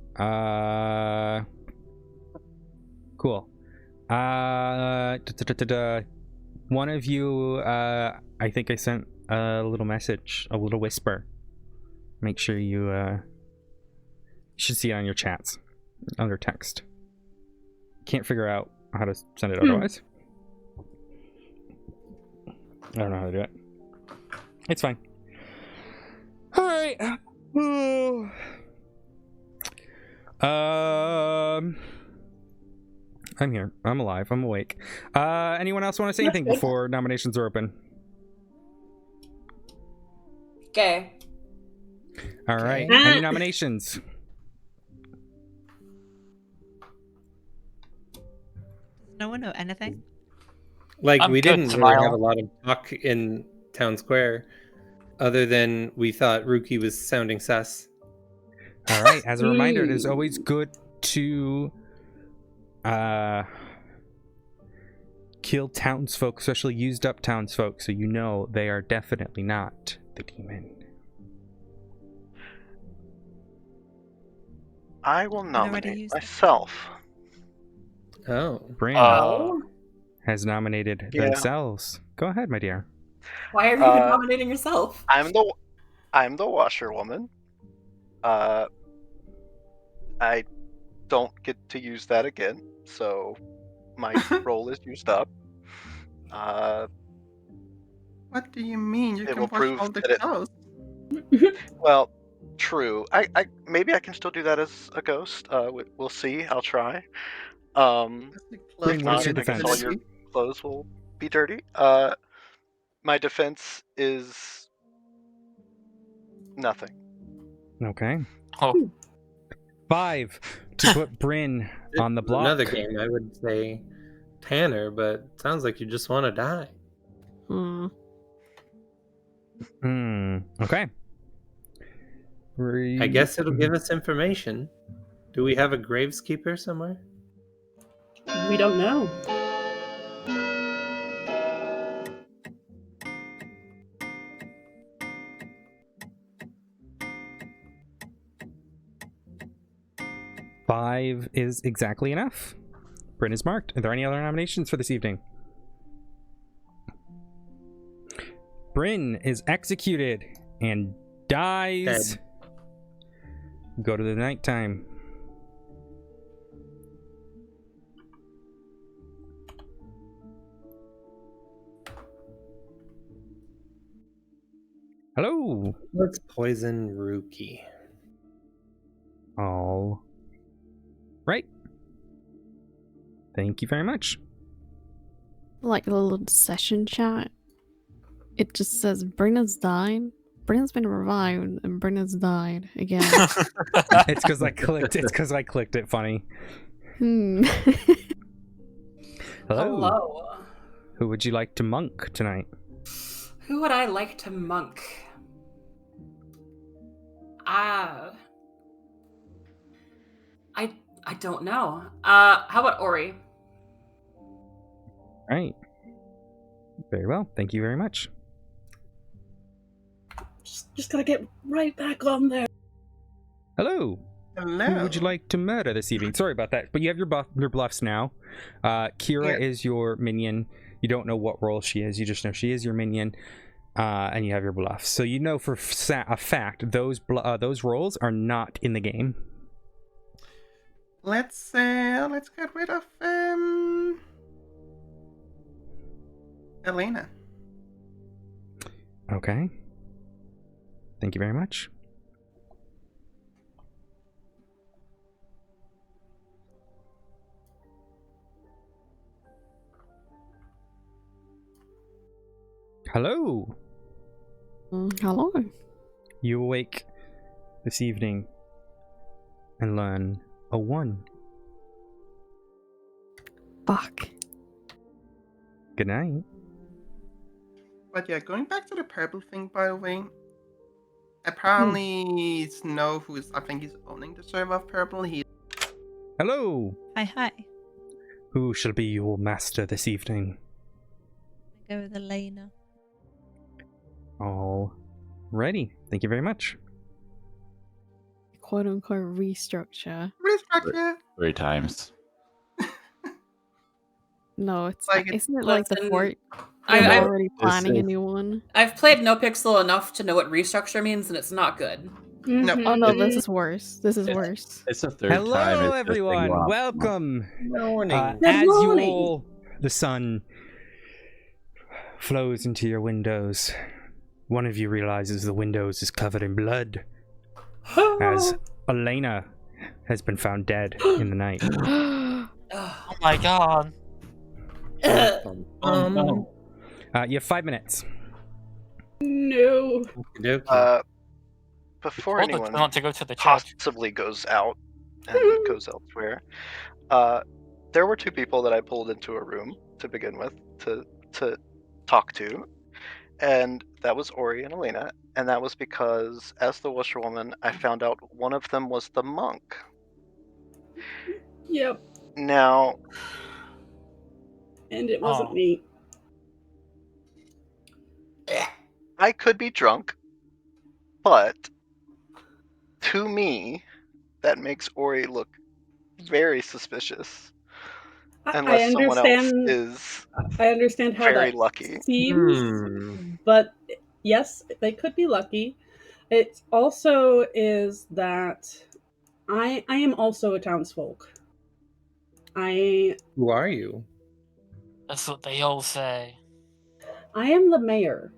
Cool. One of you, I think I sent a little message, a little whisper. Make sure you should see it on your chats, under text. Can't figure out how to send it otherwise. I don't know how to do it. It's fine. All right. I'm here. I'm alive. I'm awake. Anyone else want to say anything before nominations are open? Okay. All right. Any nominations? Does no one know anything? Like, I'm we good, didn't really Smile. have a lot of talk in Town Square, other than we thought Ruki was sounding sus. All right. As a reminder, it is always good to kill townsfolk, especially used up townsfolk, so you know they are definitely not the demon. I will already nominate used it. myself. Oh. Bryn Oh. has nominated Yeah. themselves. Go ahead, my dear. Why are you nominating yourself? I'm the washerwoman. I don't get to use that again, so my role is used up. What do you mean? You It can will watch prove all the that it- shows. Well, true. I maybe I can still do that as a ghost. We'll see. I'll try. Bryn, If what not, is your I guess all defense? your clothes will be dirty. My defense is nothing. Okay. Oh. 5 to put Bryn on the block. Another game, I would say Tanner, but it sounds like you just want to die. Okay. I guess it'll give us information. Do we have a graveskeeper somewhere? We don't know. Five is exactly enough. Bryn is marked. Are there any other nominations for this evening? Bryn is executed and dies. Dead. Go to the nighttime. Hello. Let's poison Ruki. All right. Thank you very much. Like the little session chat, it just says Brenna's died. Brenna's been revived and Brenna's died again. It's because I clicked. It's because I clicked it. Funny. Hello. Hello. Who would you like to monk tonight? Who would I like to monk? I don't know. How about Ori? Right. Very well. Thank you very much. Just gotta get right back on there. Hello. Hello. Who would you like to murder this evening? Sorry about that, but you have your bluffs now. Kira is your minion. You don't know what role she is. You just know she is your minion, and you have your bluffs. So you know for a fact those roles are not in the game. let's get rid of Elena. Okay. Thank you very much. Hello. Hello. You awake this evening and learn a 1. Fuck. Good night. But yeah, going back to the purple thing, by the way, apparently Snow, I think he's owning the server of purple. Hello. Hi. Who shall be your master this evening? I go with Elena. All righty. Thank you very much. Quote unquote restructure. 3 times. No, it's Like, isn't it like the listen, fort? I'm They're already already planning a new one. I've played No Pixel enough to know what restructure means, and it's not good. No. Oh no, this is worse. This is worse. It's the 3rd time. Hello, it's just been going everyone. on. Welcome. Morning. As you morning. all, the sun flows into your windows. One of you realizes the windows is covered in blood, as Elena has been found dead in the night. Oh my god. You have 5 minutes. No. Before Told us anyone not to go to the church. possibly goes out and goes elsewhere, there were 2 people that I pulled into a room to begin with to talk to, and that was Ori and Elena, and that was because, as the washerwoman, I found out one of them was the monk. Yep. Now, And it wasn't me. I could be drunk, but to me, that makes Ori look very suspicious. Unless someone else is I understand how very that lucky. seems, but yes, they could be lucky. It also is that I am also a townsfolk. Who are you? That's what they all say. I am the mayor.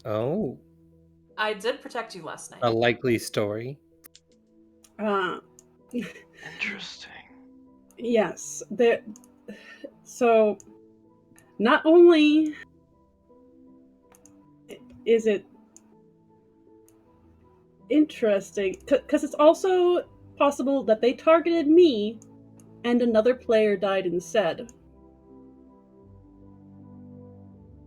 Oh, I did protect you last night. a likely story. Interesting. Yes. So, not only is it interesting, because it's also possible that they targeted me and another player died instead.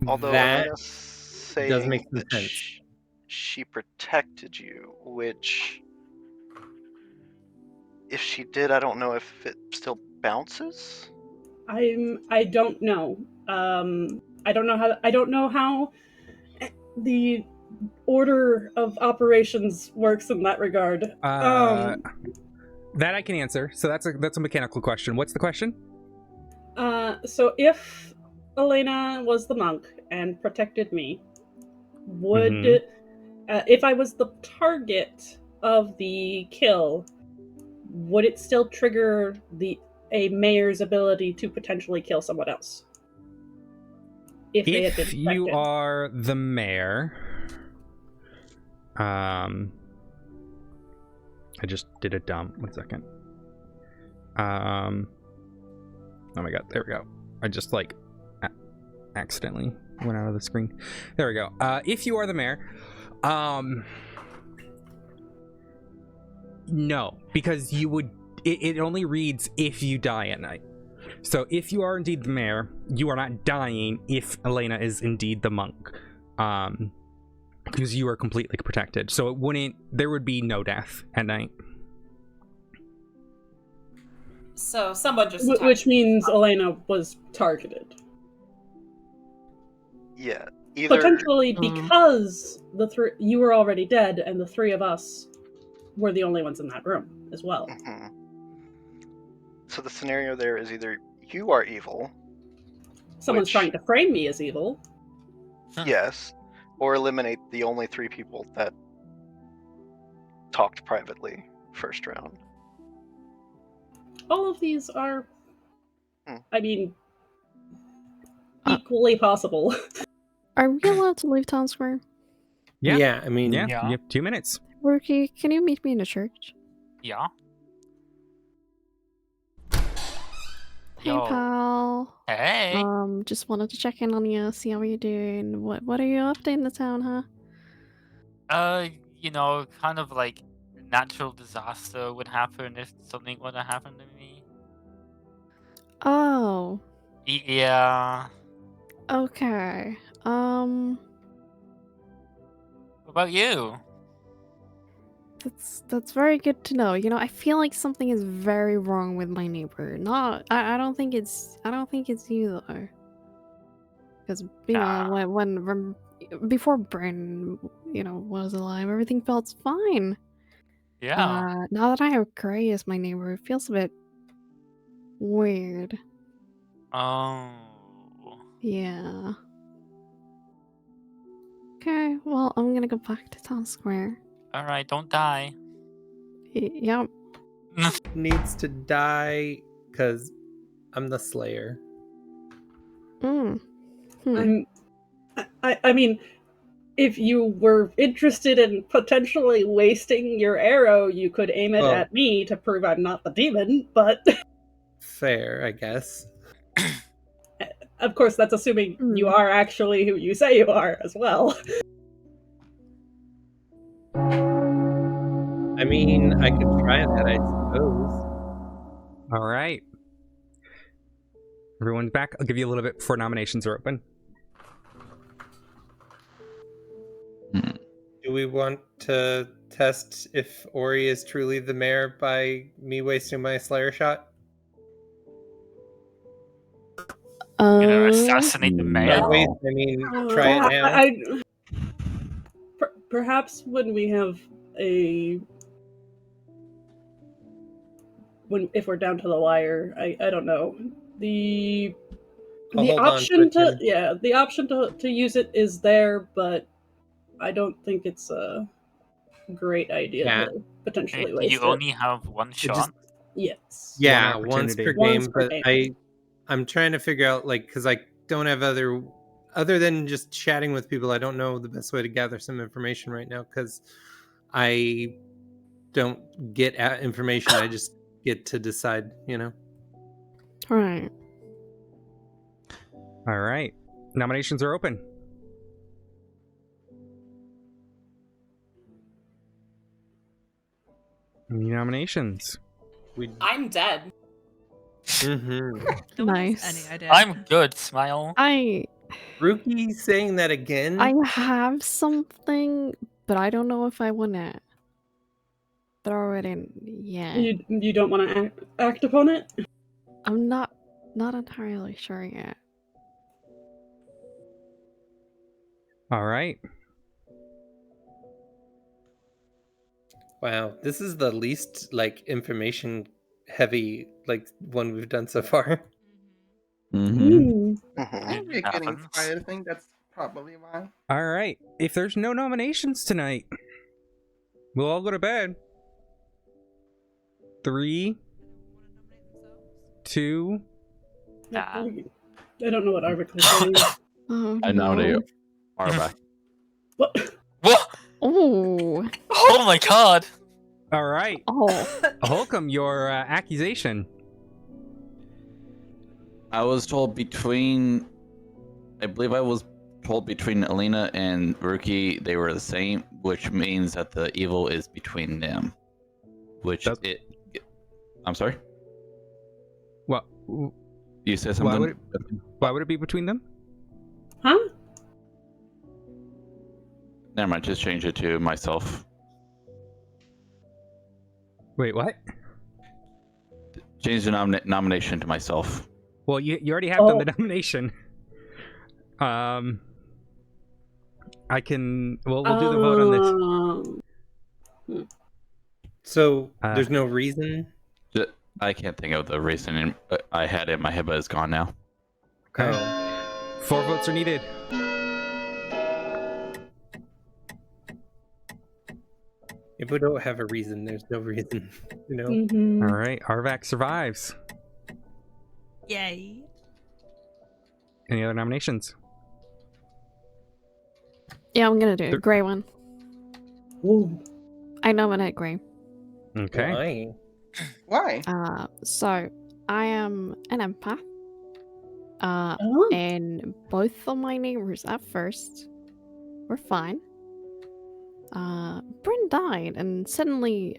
Although That Elena's saying does make some that sense. she protected you, which, if she did, I don't know if it still bounces. I don't know. I don't know how the order of operations works in that regard. That I can answer. So that's a mechanical question. What's the question? So if Elena was the monk and protected me, would if I was the target of the kill, would it still trigger a mayor's ability to potentially kill someone else? If they had been If you are the mayor, I just did a dump. 1 second. Oh my god, there we go. I just accidentally went out of the screen. There we go. If you are the mayor, no, because you would. It only reads if you die at night. So if you are indeed the mayor, you are not dying if Elena is indeed the monk, because you are completely protected. So there would be no death at night. So someone just which means Elena was targeted. Yeah, either Potentially because you were already dead, and the 3 of us were the only ones in that room as well. So the scenario there is either you are evil. Someone's trying to frame me as evil. Yes. Or eliminate the only 3 people that talked privately first round. All of these are, Hmm. I mean, equally possible. Are we allowed to leave town square? Yeah. Yeah, I mean, Yeah, Yeah. you have 2 minutes. Rookie, can you meet me in the church? Yeah. Hey, Yo. pal. Hey. Just wanted to check in on you, see how you're doing. What are you up to in the town, huh? Kind of like natural disaster would happen if something were to happen to me. Oh, Yeah. okay. What about you? That's very good to know. You know, I feel like something is very wrong with my neighbor. I don't think it's you though. Because when before Bryn, was alive, everything felt fine. Yeah. Now that I have Gray as my neighbor, it feels a bit weird. Oh. Yeah. Okay, well, I'm gonna go back to town square. Alright, don't die. Yep. needs to die because I'm the Slayer. I mean, if you were interested in potentially wasting your arrow, you could aim it at me to prove I'm not the demon, but... Fair, I guess. Of course, that's assuming you are actually who you say you are as well. I mean, I could try that, I suppose. All right. Everyone's back. I'll give you a little bit before nominations are open. Do we want to test if Ori is truly the mayor by me wasting my Slayer shot? Assassinate the mayor? By waste, I mean, try it now. Perhaps when we have if we're down to the wire, I don't know. The option to use it is there, but I don't think it's a great idea to potentially waste You only have one shot? Yes. Yeah, One once per opportunity. game, but I'm trying to figure out, because I don't have other than just chatting with people, I don't know the best way to gather some information right now, because I don't get information, I just get to decide, Right. All right. Nominations are open. Nominations. I'm dead. Nice. Any idea? I'm good, smile. Rookie saying that again? I have something, but I don't know if I want to throw it in yet. You don't want to act upon it? I'm not entirely sure yet. All right. Wow, this is the least information heavy one we've done so far. Mm-hmm. You're getting tired. I think that's probably why. All right. If there's no nominations tonight, we'll all go to bed. 3, 2. I don't know what arbitrary is. I nominate Arba. What? Oh. Oh my god. All right. Oh. Holcomb, your accusation. I was told between Alina and Rookie, they were the same, which means that the evil is between them. I'm sorry? What? You said something? Why would it be between them? Huh? Never mind, just change it to myself. Wait, what? Change the nomination to myself. Well, you already have done the nomination. I can... We'll do the vote on this. So, there's no reason? I can't think of the reason. I had it in my head, but it's gone now. Okay. 4 votes are needed. If we don't have a reason, there's no reason, you know? Mhm. All right, Arvac survives. Yay. Any other nominations? Yeah, I'm gonna do There- a gray one. Ooh. I nominate gray. Okay. Why? Why? So I am an empath. Oh. And both of my neighbors at first were fine. Bryn died, and suddenly,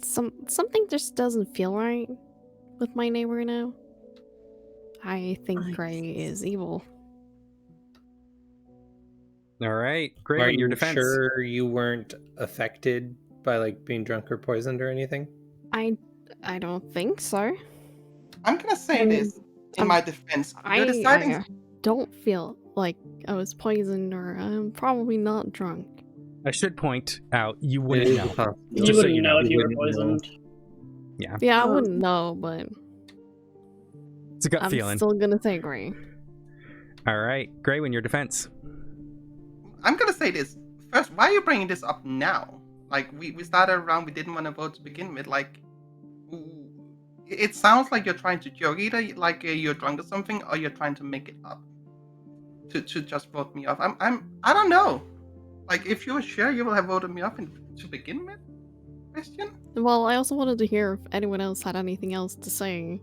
something just doesn't feel right with my neighbor now. I think Gray is evil. All right, Gray, Are in your you defense. sure you weren't affected by like being drunk or poisoned or anything? I don't think so. I'm gonna say this in my defense. You're deciding. I don't feel like I was poisoned, or I'm probably not drunk. I should point out you wouldn't know. You Just so wouldn't you know know. if you were wouldn't know. poisoned. Yeah, Yeah, I wouldn't know, but it's a gut I'm feeling. still gonna say Gray. All right, Gray, in your defense. I'm gonna say this first. Why are you bringing this up now? Like we started around. We didn't want to vote to begin with. Like, it sounds like you're trying to joke. Either like you're drunk or something, or you're trying to make it up to just vote me off. I don't know. Like, if you were sure, you would have voted me off to begin with. Christian. Well, I also wanted to hear if anyone else had anything else to say.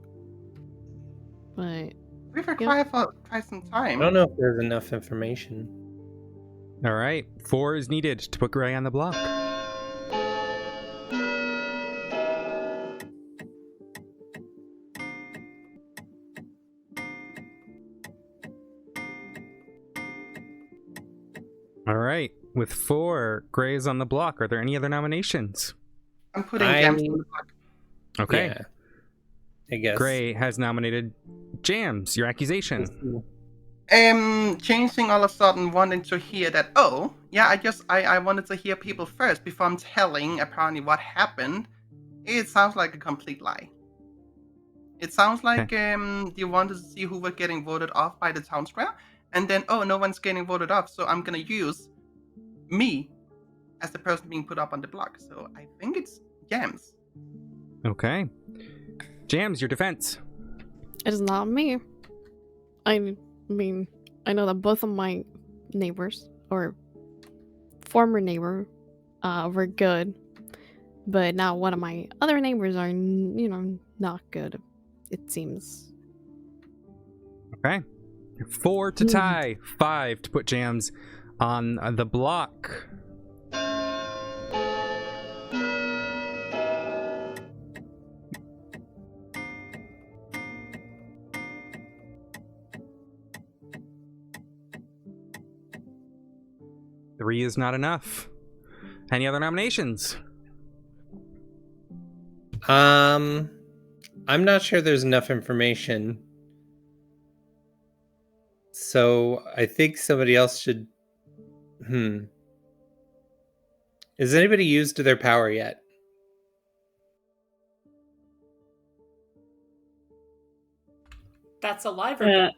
But We've required for quite some time. I don't know if there's enough information. All right, 4 is needed to put Gray on the block. All right, with 4, Gray is on the block. Are there any other nominations? I'm putting Jams on the block. Okay. Yeah, I guess. Gray has nominated Jams. Your accusation. Changing all of a sudden, wanting to hear that. Oh, yeah. I wanted to hear people first before I'm telling apparently what happened. It sounds like a complete lie. It sounds like you wanted to see who were getting voted off by the town square, and then no one's getting voted off, so I'm gonna use me as the person being put up on the block. So I think it's Jams. Okay. Jams, your defense. it is not me. I mean, I know that both of my neighbors, or former neighbor, were good. But now one of my other neighbors are, not good, it seems. Okay. 4 to tie, 5 to put Jams on the block. Three is not enough. Any other nominations? I'm not sure there's enough information. So I think somebody else should. Has anybody used their power yet? That's a lie. Or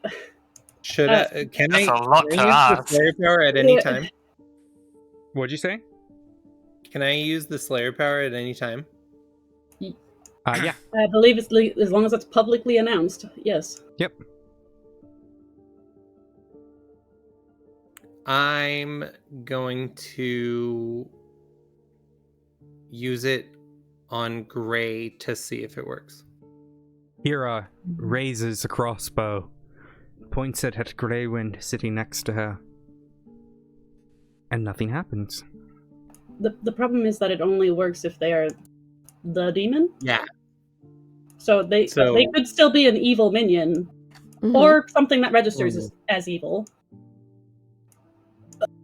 Should I? Can That's I? a lot Can to I use the ask. Slayer power at any time? What'd you say? Can I use the Slayer power at any time? Yeah. I believe it's as long as it's publicly announced. Yes. Yep. I'm going to use it on Gray to see if it works. Hira raises a crossbow, points it at Greywind sitting next to her, and nothing happens. The problem is that it only works if they are the demon. Yeah. So they could still be an evil minion, or something that registers as evil.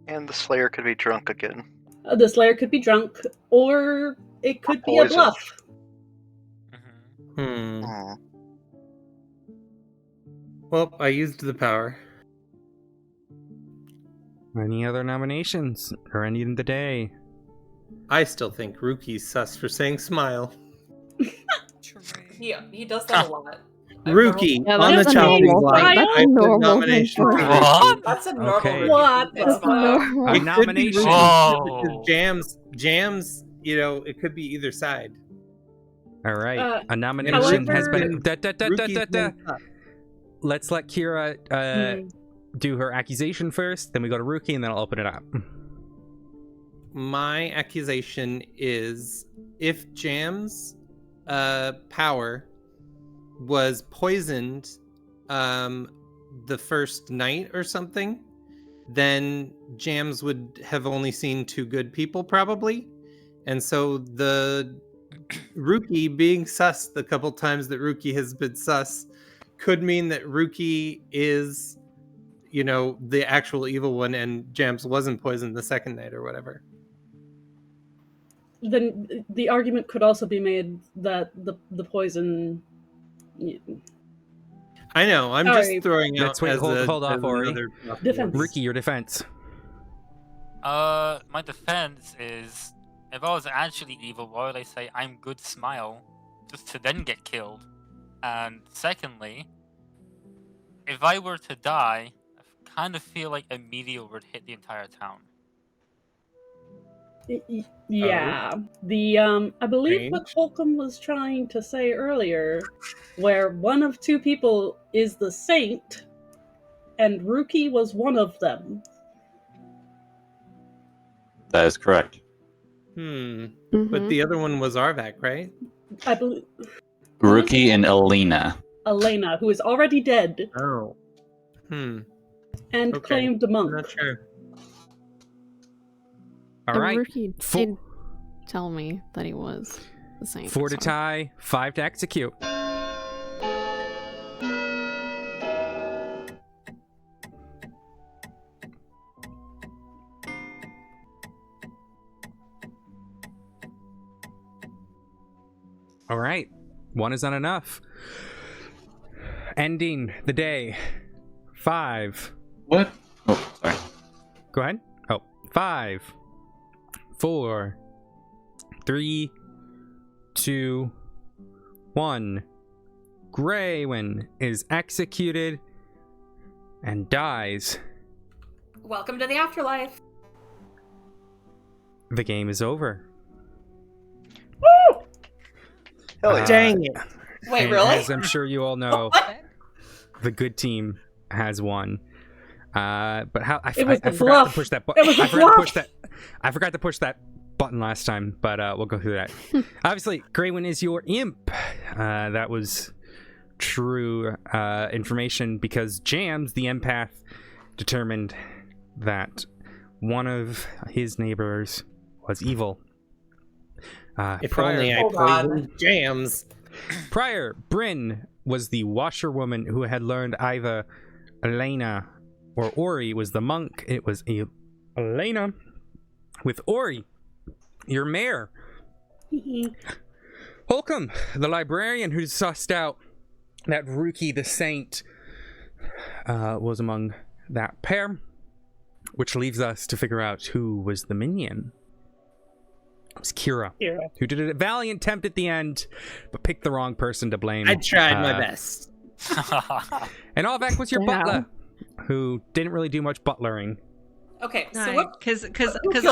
And the Slayer could be drunk again. The Slayer could be drunk, or it could be a Poison. bluff. Well, I used the power. Any other nominations? Or any in the day? I still think Rookie's sus for saying smile. he does that a lot. Rookie Yeah, on the that's a chopping normal block. thing. That's I a put normal nomination thing. for What? Rookie. That's a normal. Okay. What? It's That's normal. A It could be nomination. Rookie, Whoa. because Jams, it could be either side. All right. A nomination however- has been. Rookie's been tough. Let's let Kira do her accusation first, then we go to Rookie, and then I'll open it up. My accusation is if Jam's power was poisoned the first night or something, then Jams would have only seen 2 good people probably. And so the Rookie being sus the couple times that Rookie has been sus could mean that Rookie is, the actual evil one and Jams wasn't poisoned the second night or whatever. Then the argument could also be made that the poison. I know. I'm Sorry. just throwing out. Let's wait. Hold off, Ori. Defense. Rookie, your defense. My defense is, if I was actually evil, why would I say I'm good smile, just to then get killed? And secondly, if I were to die, I kind of feel like a meteor would hit the entire town. Yeah, I believe what Holcomb was trying to say earlier, where one of 2 people is the saint, and Rookie was one of them. That is correct. But the other one was Arvak, right? I believe Rookie and Elena. Elena, who is already dead. Oh. And claimed a monk. I'm not sure. All right. Rookie did tell me that he was the same. 4 to tie, 5 to execute. All right. 1 is not enough. Ending the day. 5. What? Oh, sorry. Go ahead. 5, 4, 3, 2, 1. Graywin is executed and dies. Welcome to the afterlife. The game is over. Woo! Hell yeah. Dang it. Wait, And really? as I'm sure you all know, the good team has won. But how I forgot to push that button. I forgot to push that button last time, but we'll go through that. Obviously, Graywin is your imp. That was true information because Jams, the empath, determined that one of his neighbors was evil. If only I poisoned Jams. Prior, Bryn was the washerwoman who had learned either Elena or Ori was the monk. It was Elena with Ori, your mayor. Holcomb, the librarian who sussed out that Rookie the saint was among that pair, which leaves us to figure out who was the minion. It was Kira, who did a valiant attempt at the end, but picked the wrong person to blame. I tried my best. And Alvac was your butler, who didn't really do much butlering. Okay, so No, what? because killed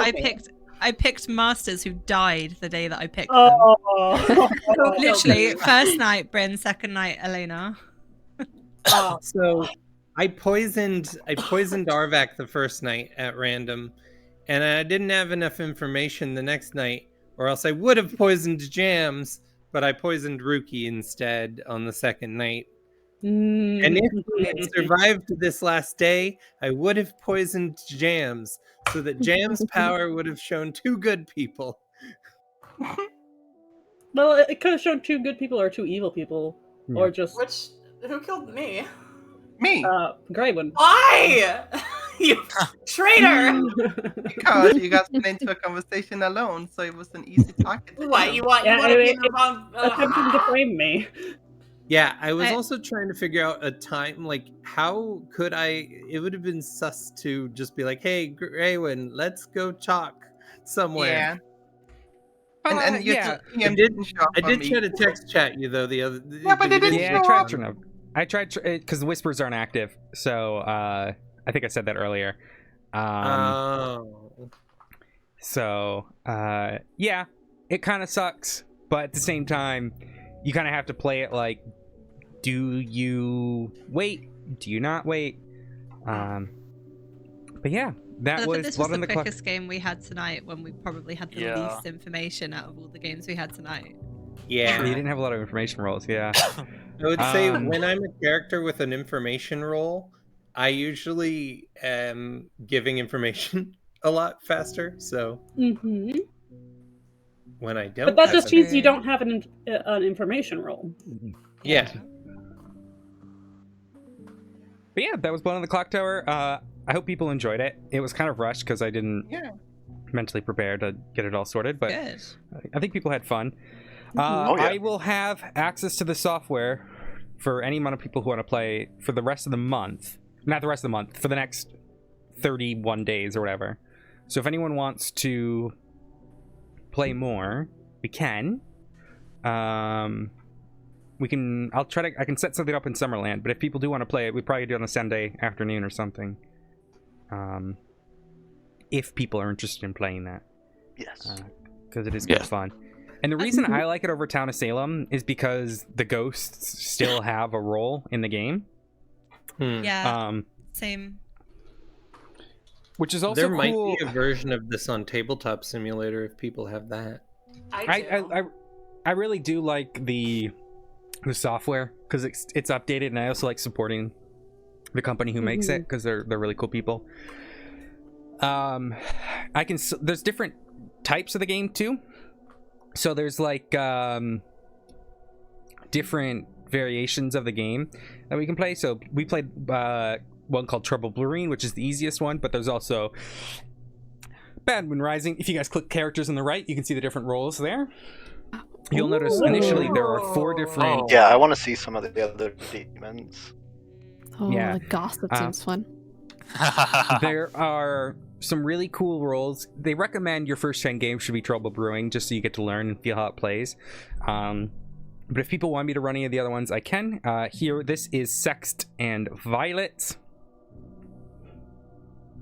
I picked Masters, who died the day that I picked them. Oh, Literally, first night Bryn, second night Elena. So I poisoned Arvak the first night at random, and I didn't have enough information the next night, or else I would have poisoned Jams, but I poisoned Rookie instead on the second night. And if we had survived this last day, I would have poisoned Jams, so that Jams' power would have shown 2 good people. Well, it could have shown 2 good people or 2 evil people, or just Who killed me? Me. Graywin. Why? You traitor! Because you guys went into a conversation alone, so it was an easy target. Why you want to be in the wrong? Attempting to frame me. Yeah, I was also trying to figure out a time, like, how could it would have been sus to just be like, hey, Graywin, let's go talk somewhere. Yeah. And yeah. I did try to text chat you, though, the other... Yeah, but it didn't Yeah, I tried because the whispers aren't active, so I think I said that earlier. So, yeah, it kind of sucks, but at the same time, you kind of have to play it like, do you wait? Do you not wait? But yeah, that I was think this Blood was on the the Clock. quickest game we had tonight when we probably had the Yeah. least information out of all the games we had tonight. Yeah. You didn't have a lot of information rolls, yeah. I would say Um, when I'm a character with an information role, I usually am giving information a lot faster. So Mm-hmm. when I don't, But that have just an- means you don't have an information role. yeah. But yeah, that was Blood on the Clocktower. I hope people enjoyed it. It was kind of rushed because I didn't mentally prepare to get it all sorted, but Good. I think people had fun. Oh, yeah. I will have access to the software for any amount of people who want to play for the rest of the month. Not the rest of the month, for the next 31 days or whatever. So if anyone wants to play more, we can. I can set something up in Summerland, but if people do want to play it, we'd probably do it on a Sunday afternoon or something. If people are interested in playing that. Yes. Because it is good fun. And the reason I like it over Town of Salem is because the ghosts still have a role in the game. Yeah. Same. Which is also there cool. might be a version of this on Tabletop Simulator if people have that. I really do like the software because it's updated, and I also like supporting the company who makes it because they're really cool people. There's different types of the game too. So there's like different variations of the game that we can play. So we played one called Trouble Brewing, which is the easiest one, but there's also Bad Moon Rising. If you guys click characters on the right, you can see the different roles there. You'll notice initially there are 4 different... Yeah, I want to see some of the other demons. Oh, Yeah. the gossip seems fun. There are some really cool roles. They recommend your first 10 games should be Trouble Brewing, just so you get to learn and feel how it plays. But if people want me to run any of the other ones, I can. Here, this is Sext and Violet.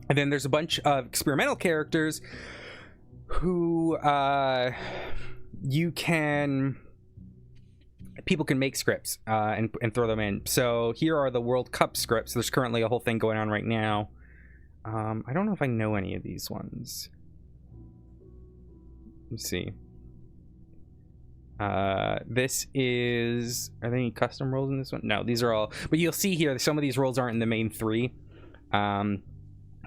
And then there's a bunch of experimental characters who people can make scripts and throw them in. So here are the World Cup scripts. There's currently a whole thing going on right now. I don't know if I know any of these ones. Let's see. This is... Are there any custom roles in this one? No, these are all... But you'll see here, some of these roles aren't in the main 3.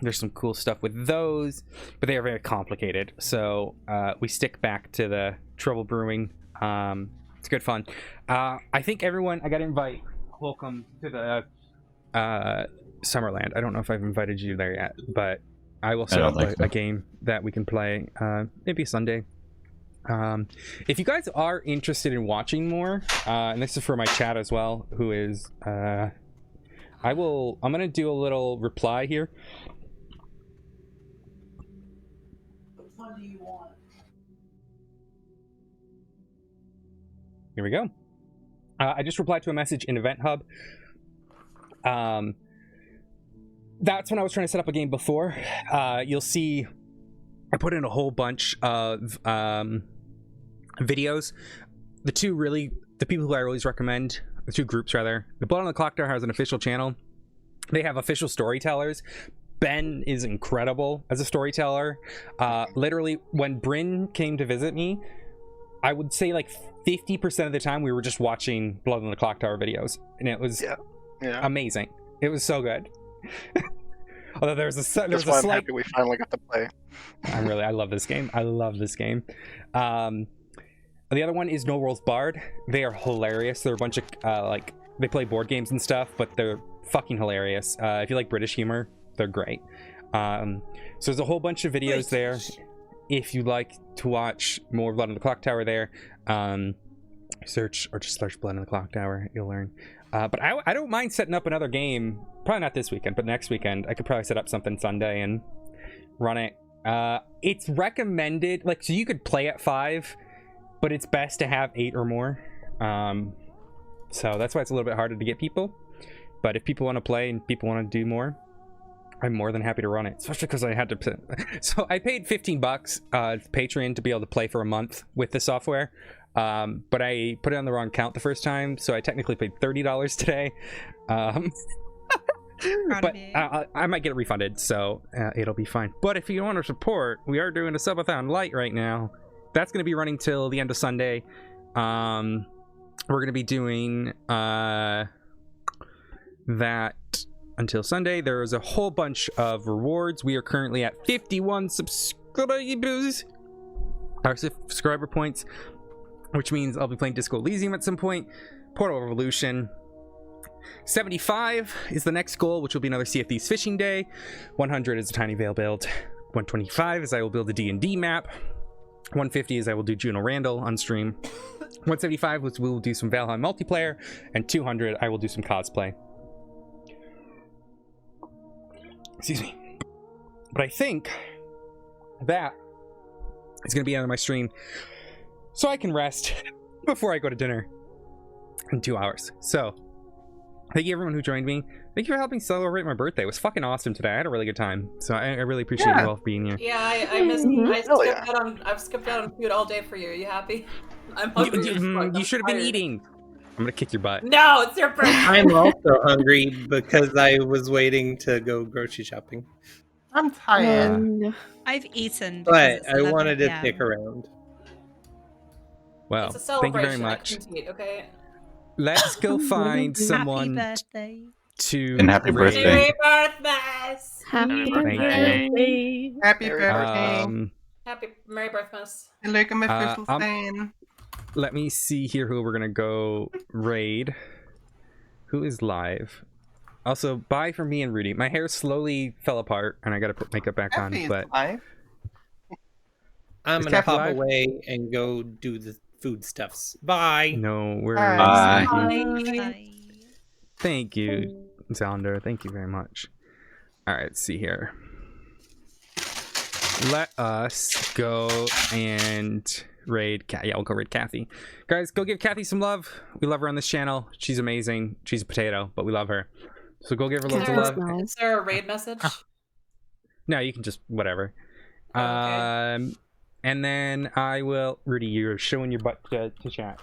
There's some cool stuff with those, but they are very complicated. So we stick back to the Trouble Brewing. It's good fun. I think everyone... I got to invite Welcome to the Summerland. I don't know if I've invited you there yet, but I will set up a game that we can play maybe Sunday. If you guys are interested in watching more, and this is for my chat as well, who is... I'm going to do a little reply here. What do you want? Here we go. I just replied to a message in Event Hub. That's when I was trying to set up a game before. You'll see I put in a whole bunch of videos. The people who I always recommend, the 2 groups rather, the Blood on the Clocktower has an official channel. They have official storytellers. Ben is incredible as a storyteller. Literally, when Bryn came to visit me, I would say like 50% of the time we were just watching Blood on the Clocktower videos, and it was amazing. It was so good. Although there's a slight... I'm happy we finally got to play. I love this game. I love this game. The other one is No World's Bard. They are hilarious. They're a bunch of they play board games and stuff, but they're fucking hilarious. If you like British humor, they're great. So there's a whole bunch of videos there. If you'd like to watch more Blood on the Clocktower there, search Blood on the Clocktower. You'll learn. But I don't mind setting up another game. Probably not this weekend, but next weekend. I could probably set up something Sunday and run it. It's recommended, so you could play at 5, but it's best to have 8 or more. So that's why it's a little bit harder to get people. But if people want to play and people want to do more, I'm more than happy to run it, especially because I had to. So I paid $15 Patreon to be able to play for a month with the software, but I put it on the wrong account the first time, so I technically paid $30 today. But I might get it refunded, so it'll be fine. But if you want to support, we are doing a subathon light right now. That's going to be running till the end of Sunday. We're going to be doing that until Sunday. There is a whole bunch of rewards. We are currently at 51 subscribers, or subscriber points, which means I'll be playing Disco Elysium at some point. Portal Revolution. 75 is the next goal, which will be another Sea of Thieves fishing day. 100 is a Tiny Veil build. 125 is I will build a D&D map. 150 is I will do Juno Randall on stream. 175 was we will do some Valheim multiplayer, and 200 I will do some cosplay. Excuse me. But I think that is going to be the end of my stream, so I can rest before I go to dinner in 2 hours. So thank you everyone who joined me. Thank you for helping celebrate my birthday. It was fucking awesome today. I had a really good time. So I really appreciate you all being here. Yeah, I missed. I've skipped out on food all day for you. Are you happy? I'm hungry. You should have been eating. I'm gonna kick your butt. No, it's your birthday. I'm also hungry because I was waiting to go grocery shopping. I'm tired. I've eaten, but I wanted to stick around. Well, It's a thank you very celebration. much. I can't eat, okay? Let's go find someone birthday. to And happy birthday. Merry birthdays! Happy birthday. Happy birthday. Happy Merry Birthmas. And look at my official stand. Let me see here who we're gonna go raid. Who is live? Also, bye for me and Rudy. My hair slowly fell apart, and I gotta put makeup back on. But live. I'm Is gonna Kathy hop live? away and go do the foodstuffs. Bye. No, we're Bye. Thank you, Zonder. Thank you very much. All right, let's see here. Let us go and raid. Yeah, we'll go raid Kathy. Guys, go give Kathy some love. We love her on this channel. She's amazing. She's a potato, but we love her. So go give her lots of love. Is there a raid message? No, you can just whatever. Okay. And then I will. Rudy, you're showing your butt to chat.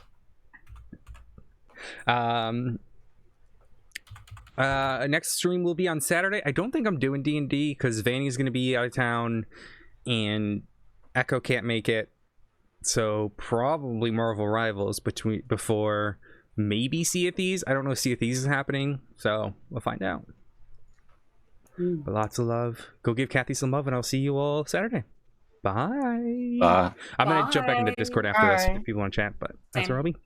Next stream will be on Saturday. I don't think I'm doing D&D because Vanny's going to be out of town and Echo can't make it. So probably Marvel Rivals before maybe Sea of Thieves. I don't know if Sea of Thieves is happening, so we'll find out. But lots of love. Go give Kathy some love, and I'll see you all Saturday. Bye. Bye. I'm going to jump back into Discord after this if people want to chat, but that's Same. where I'll be.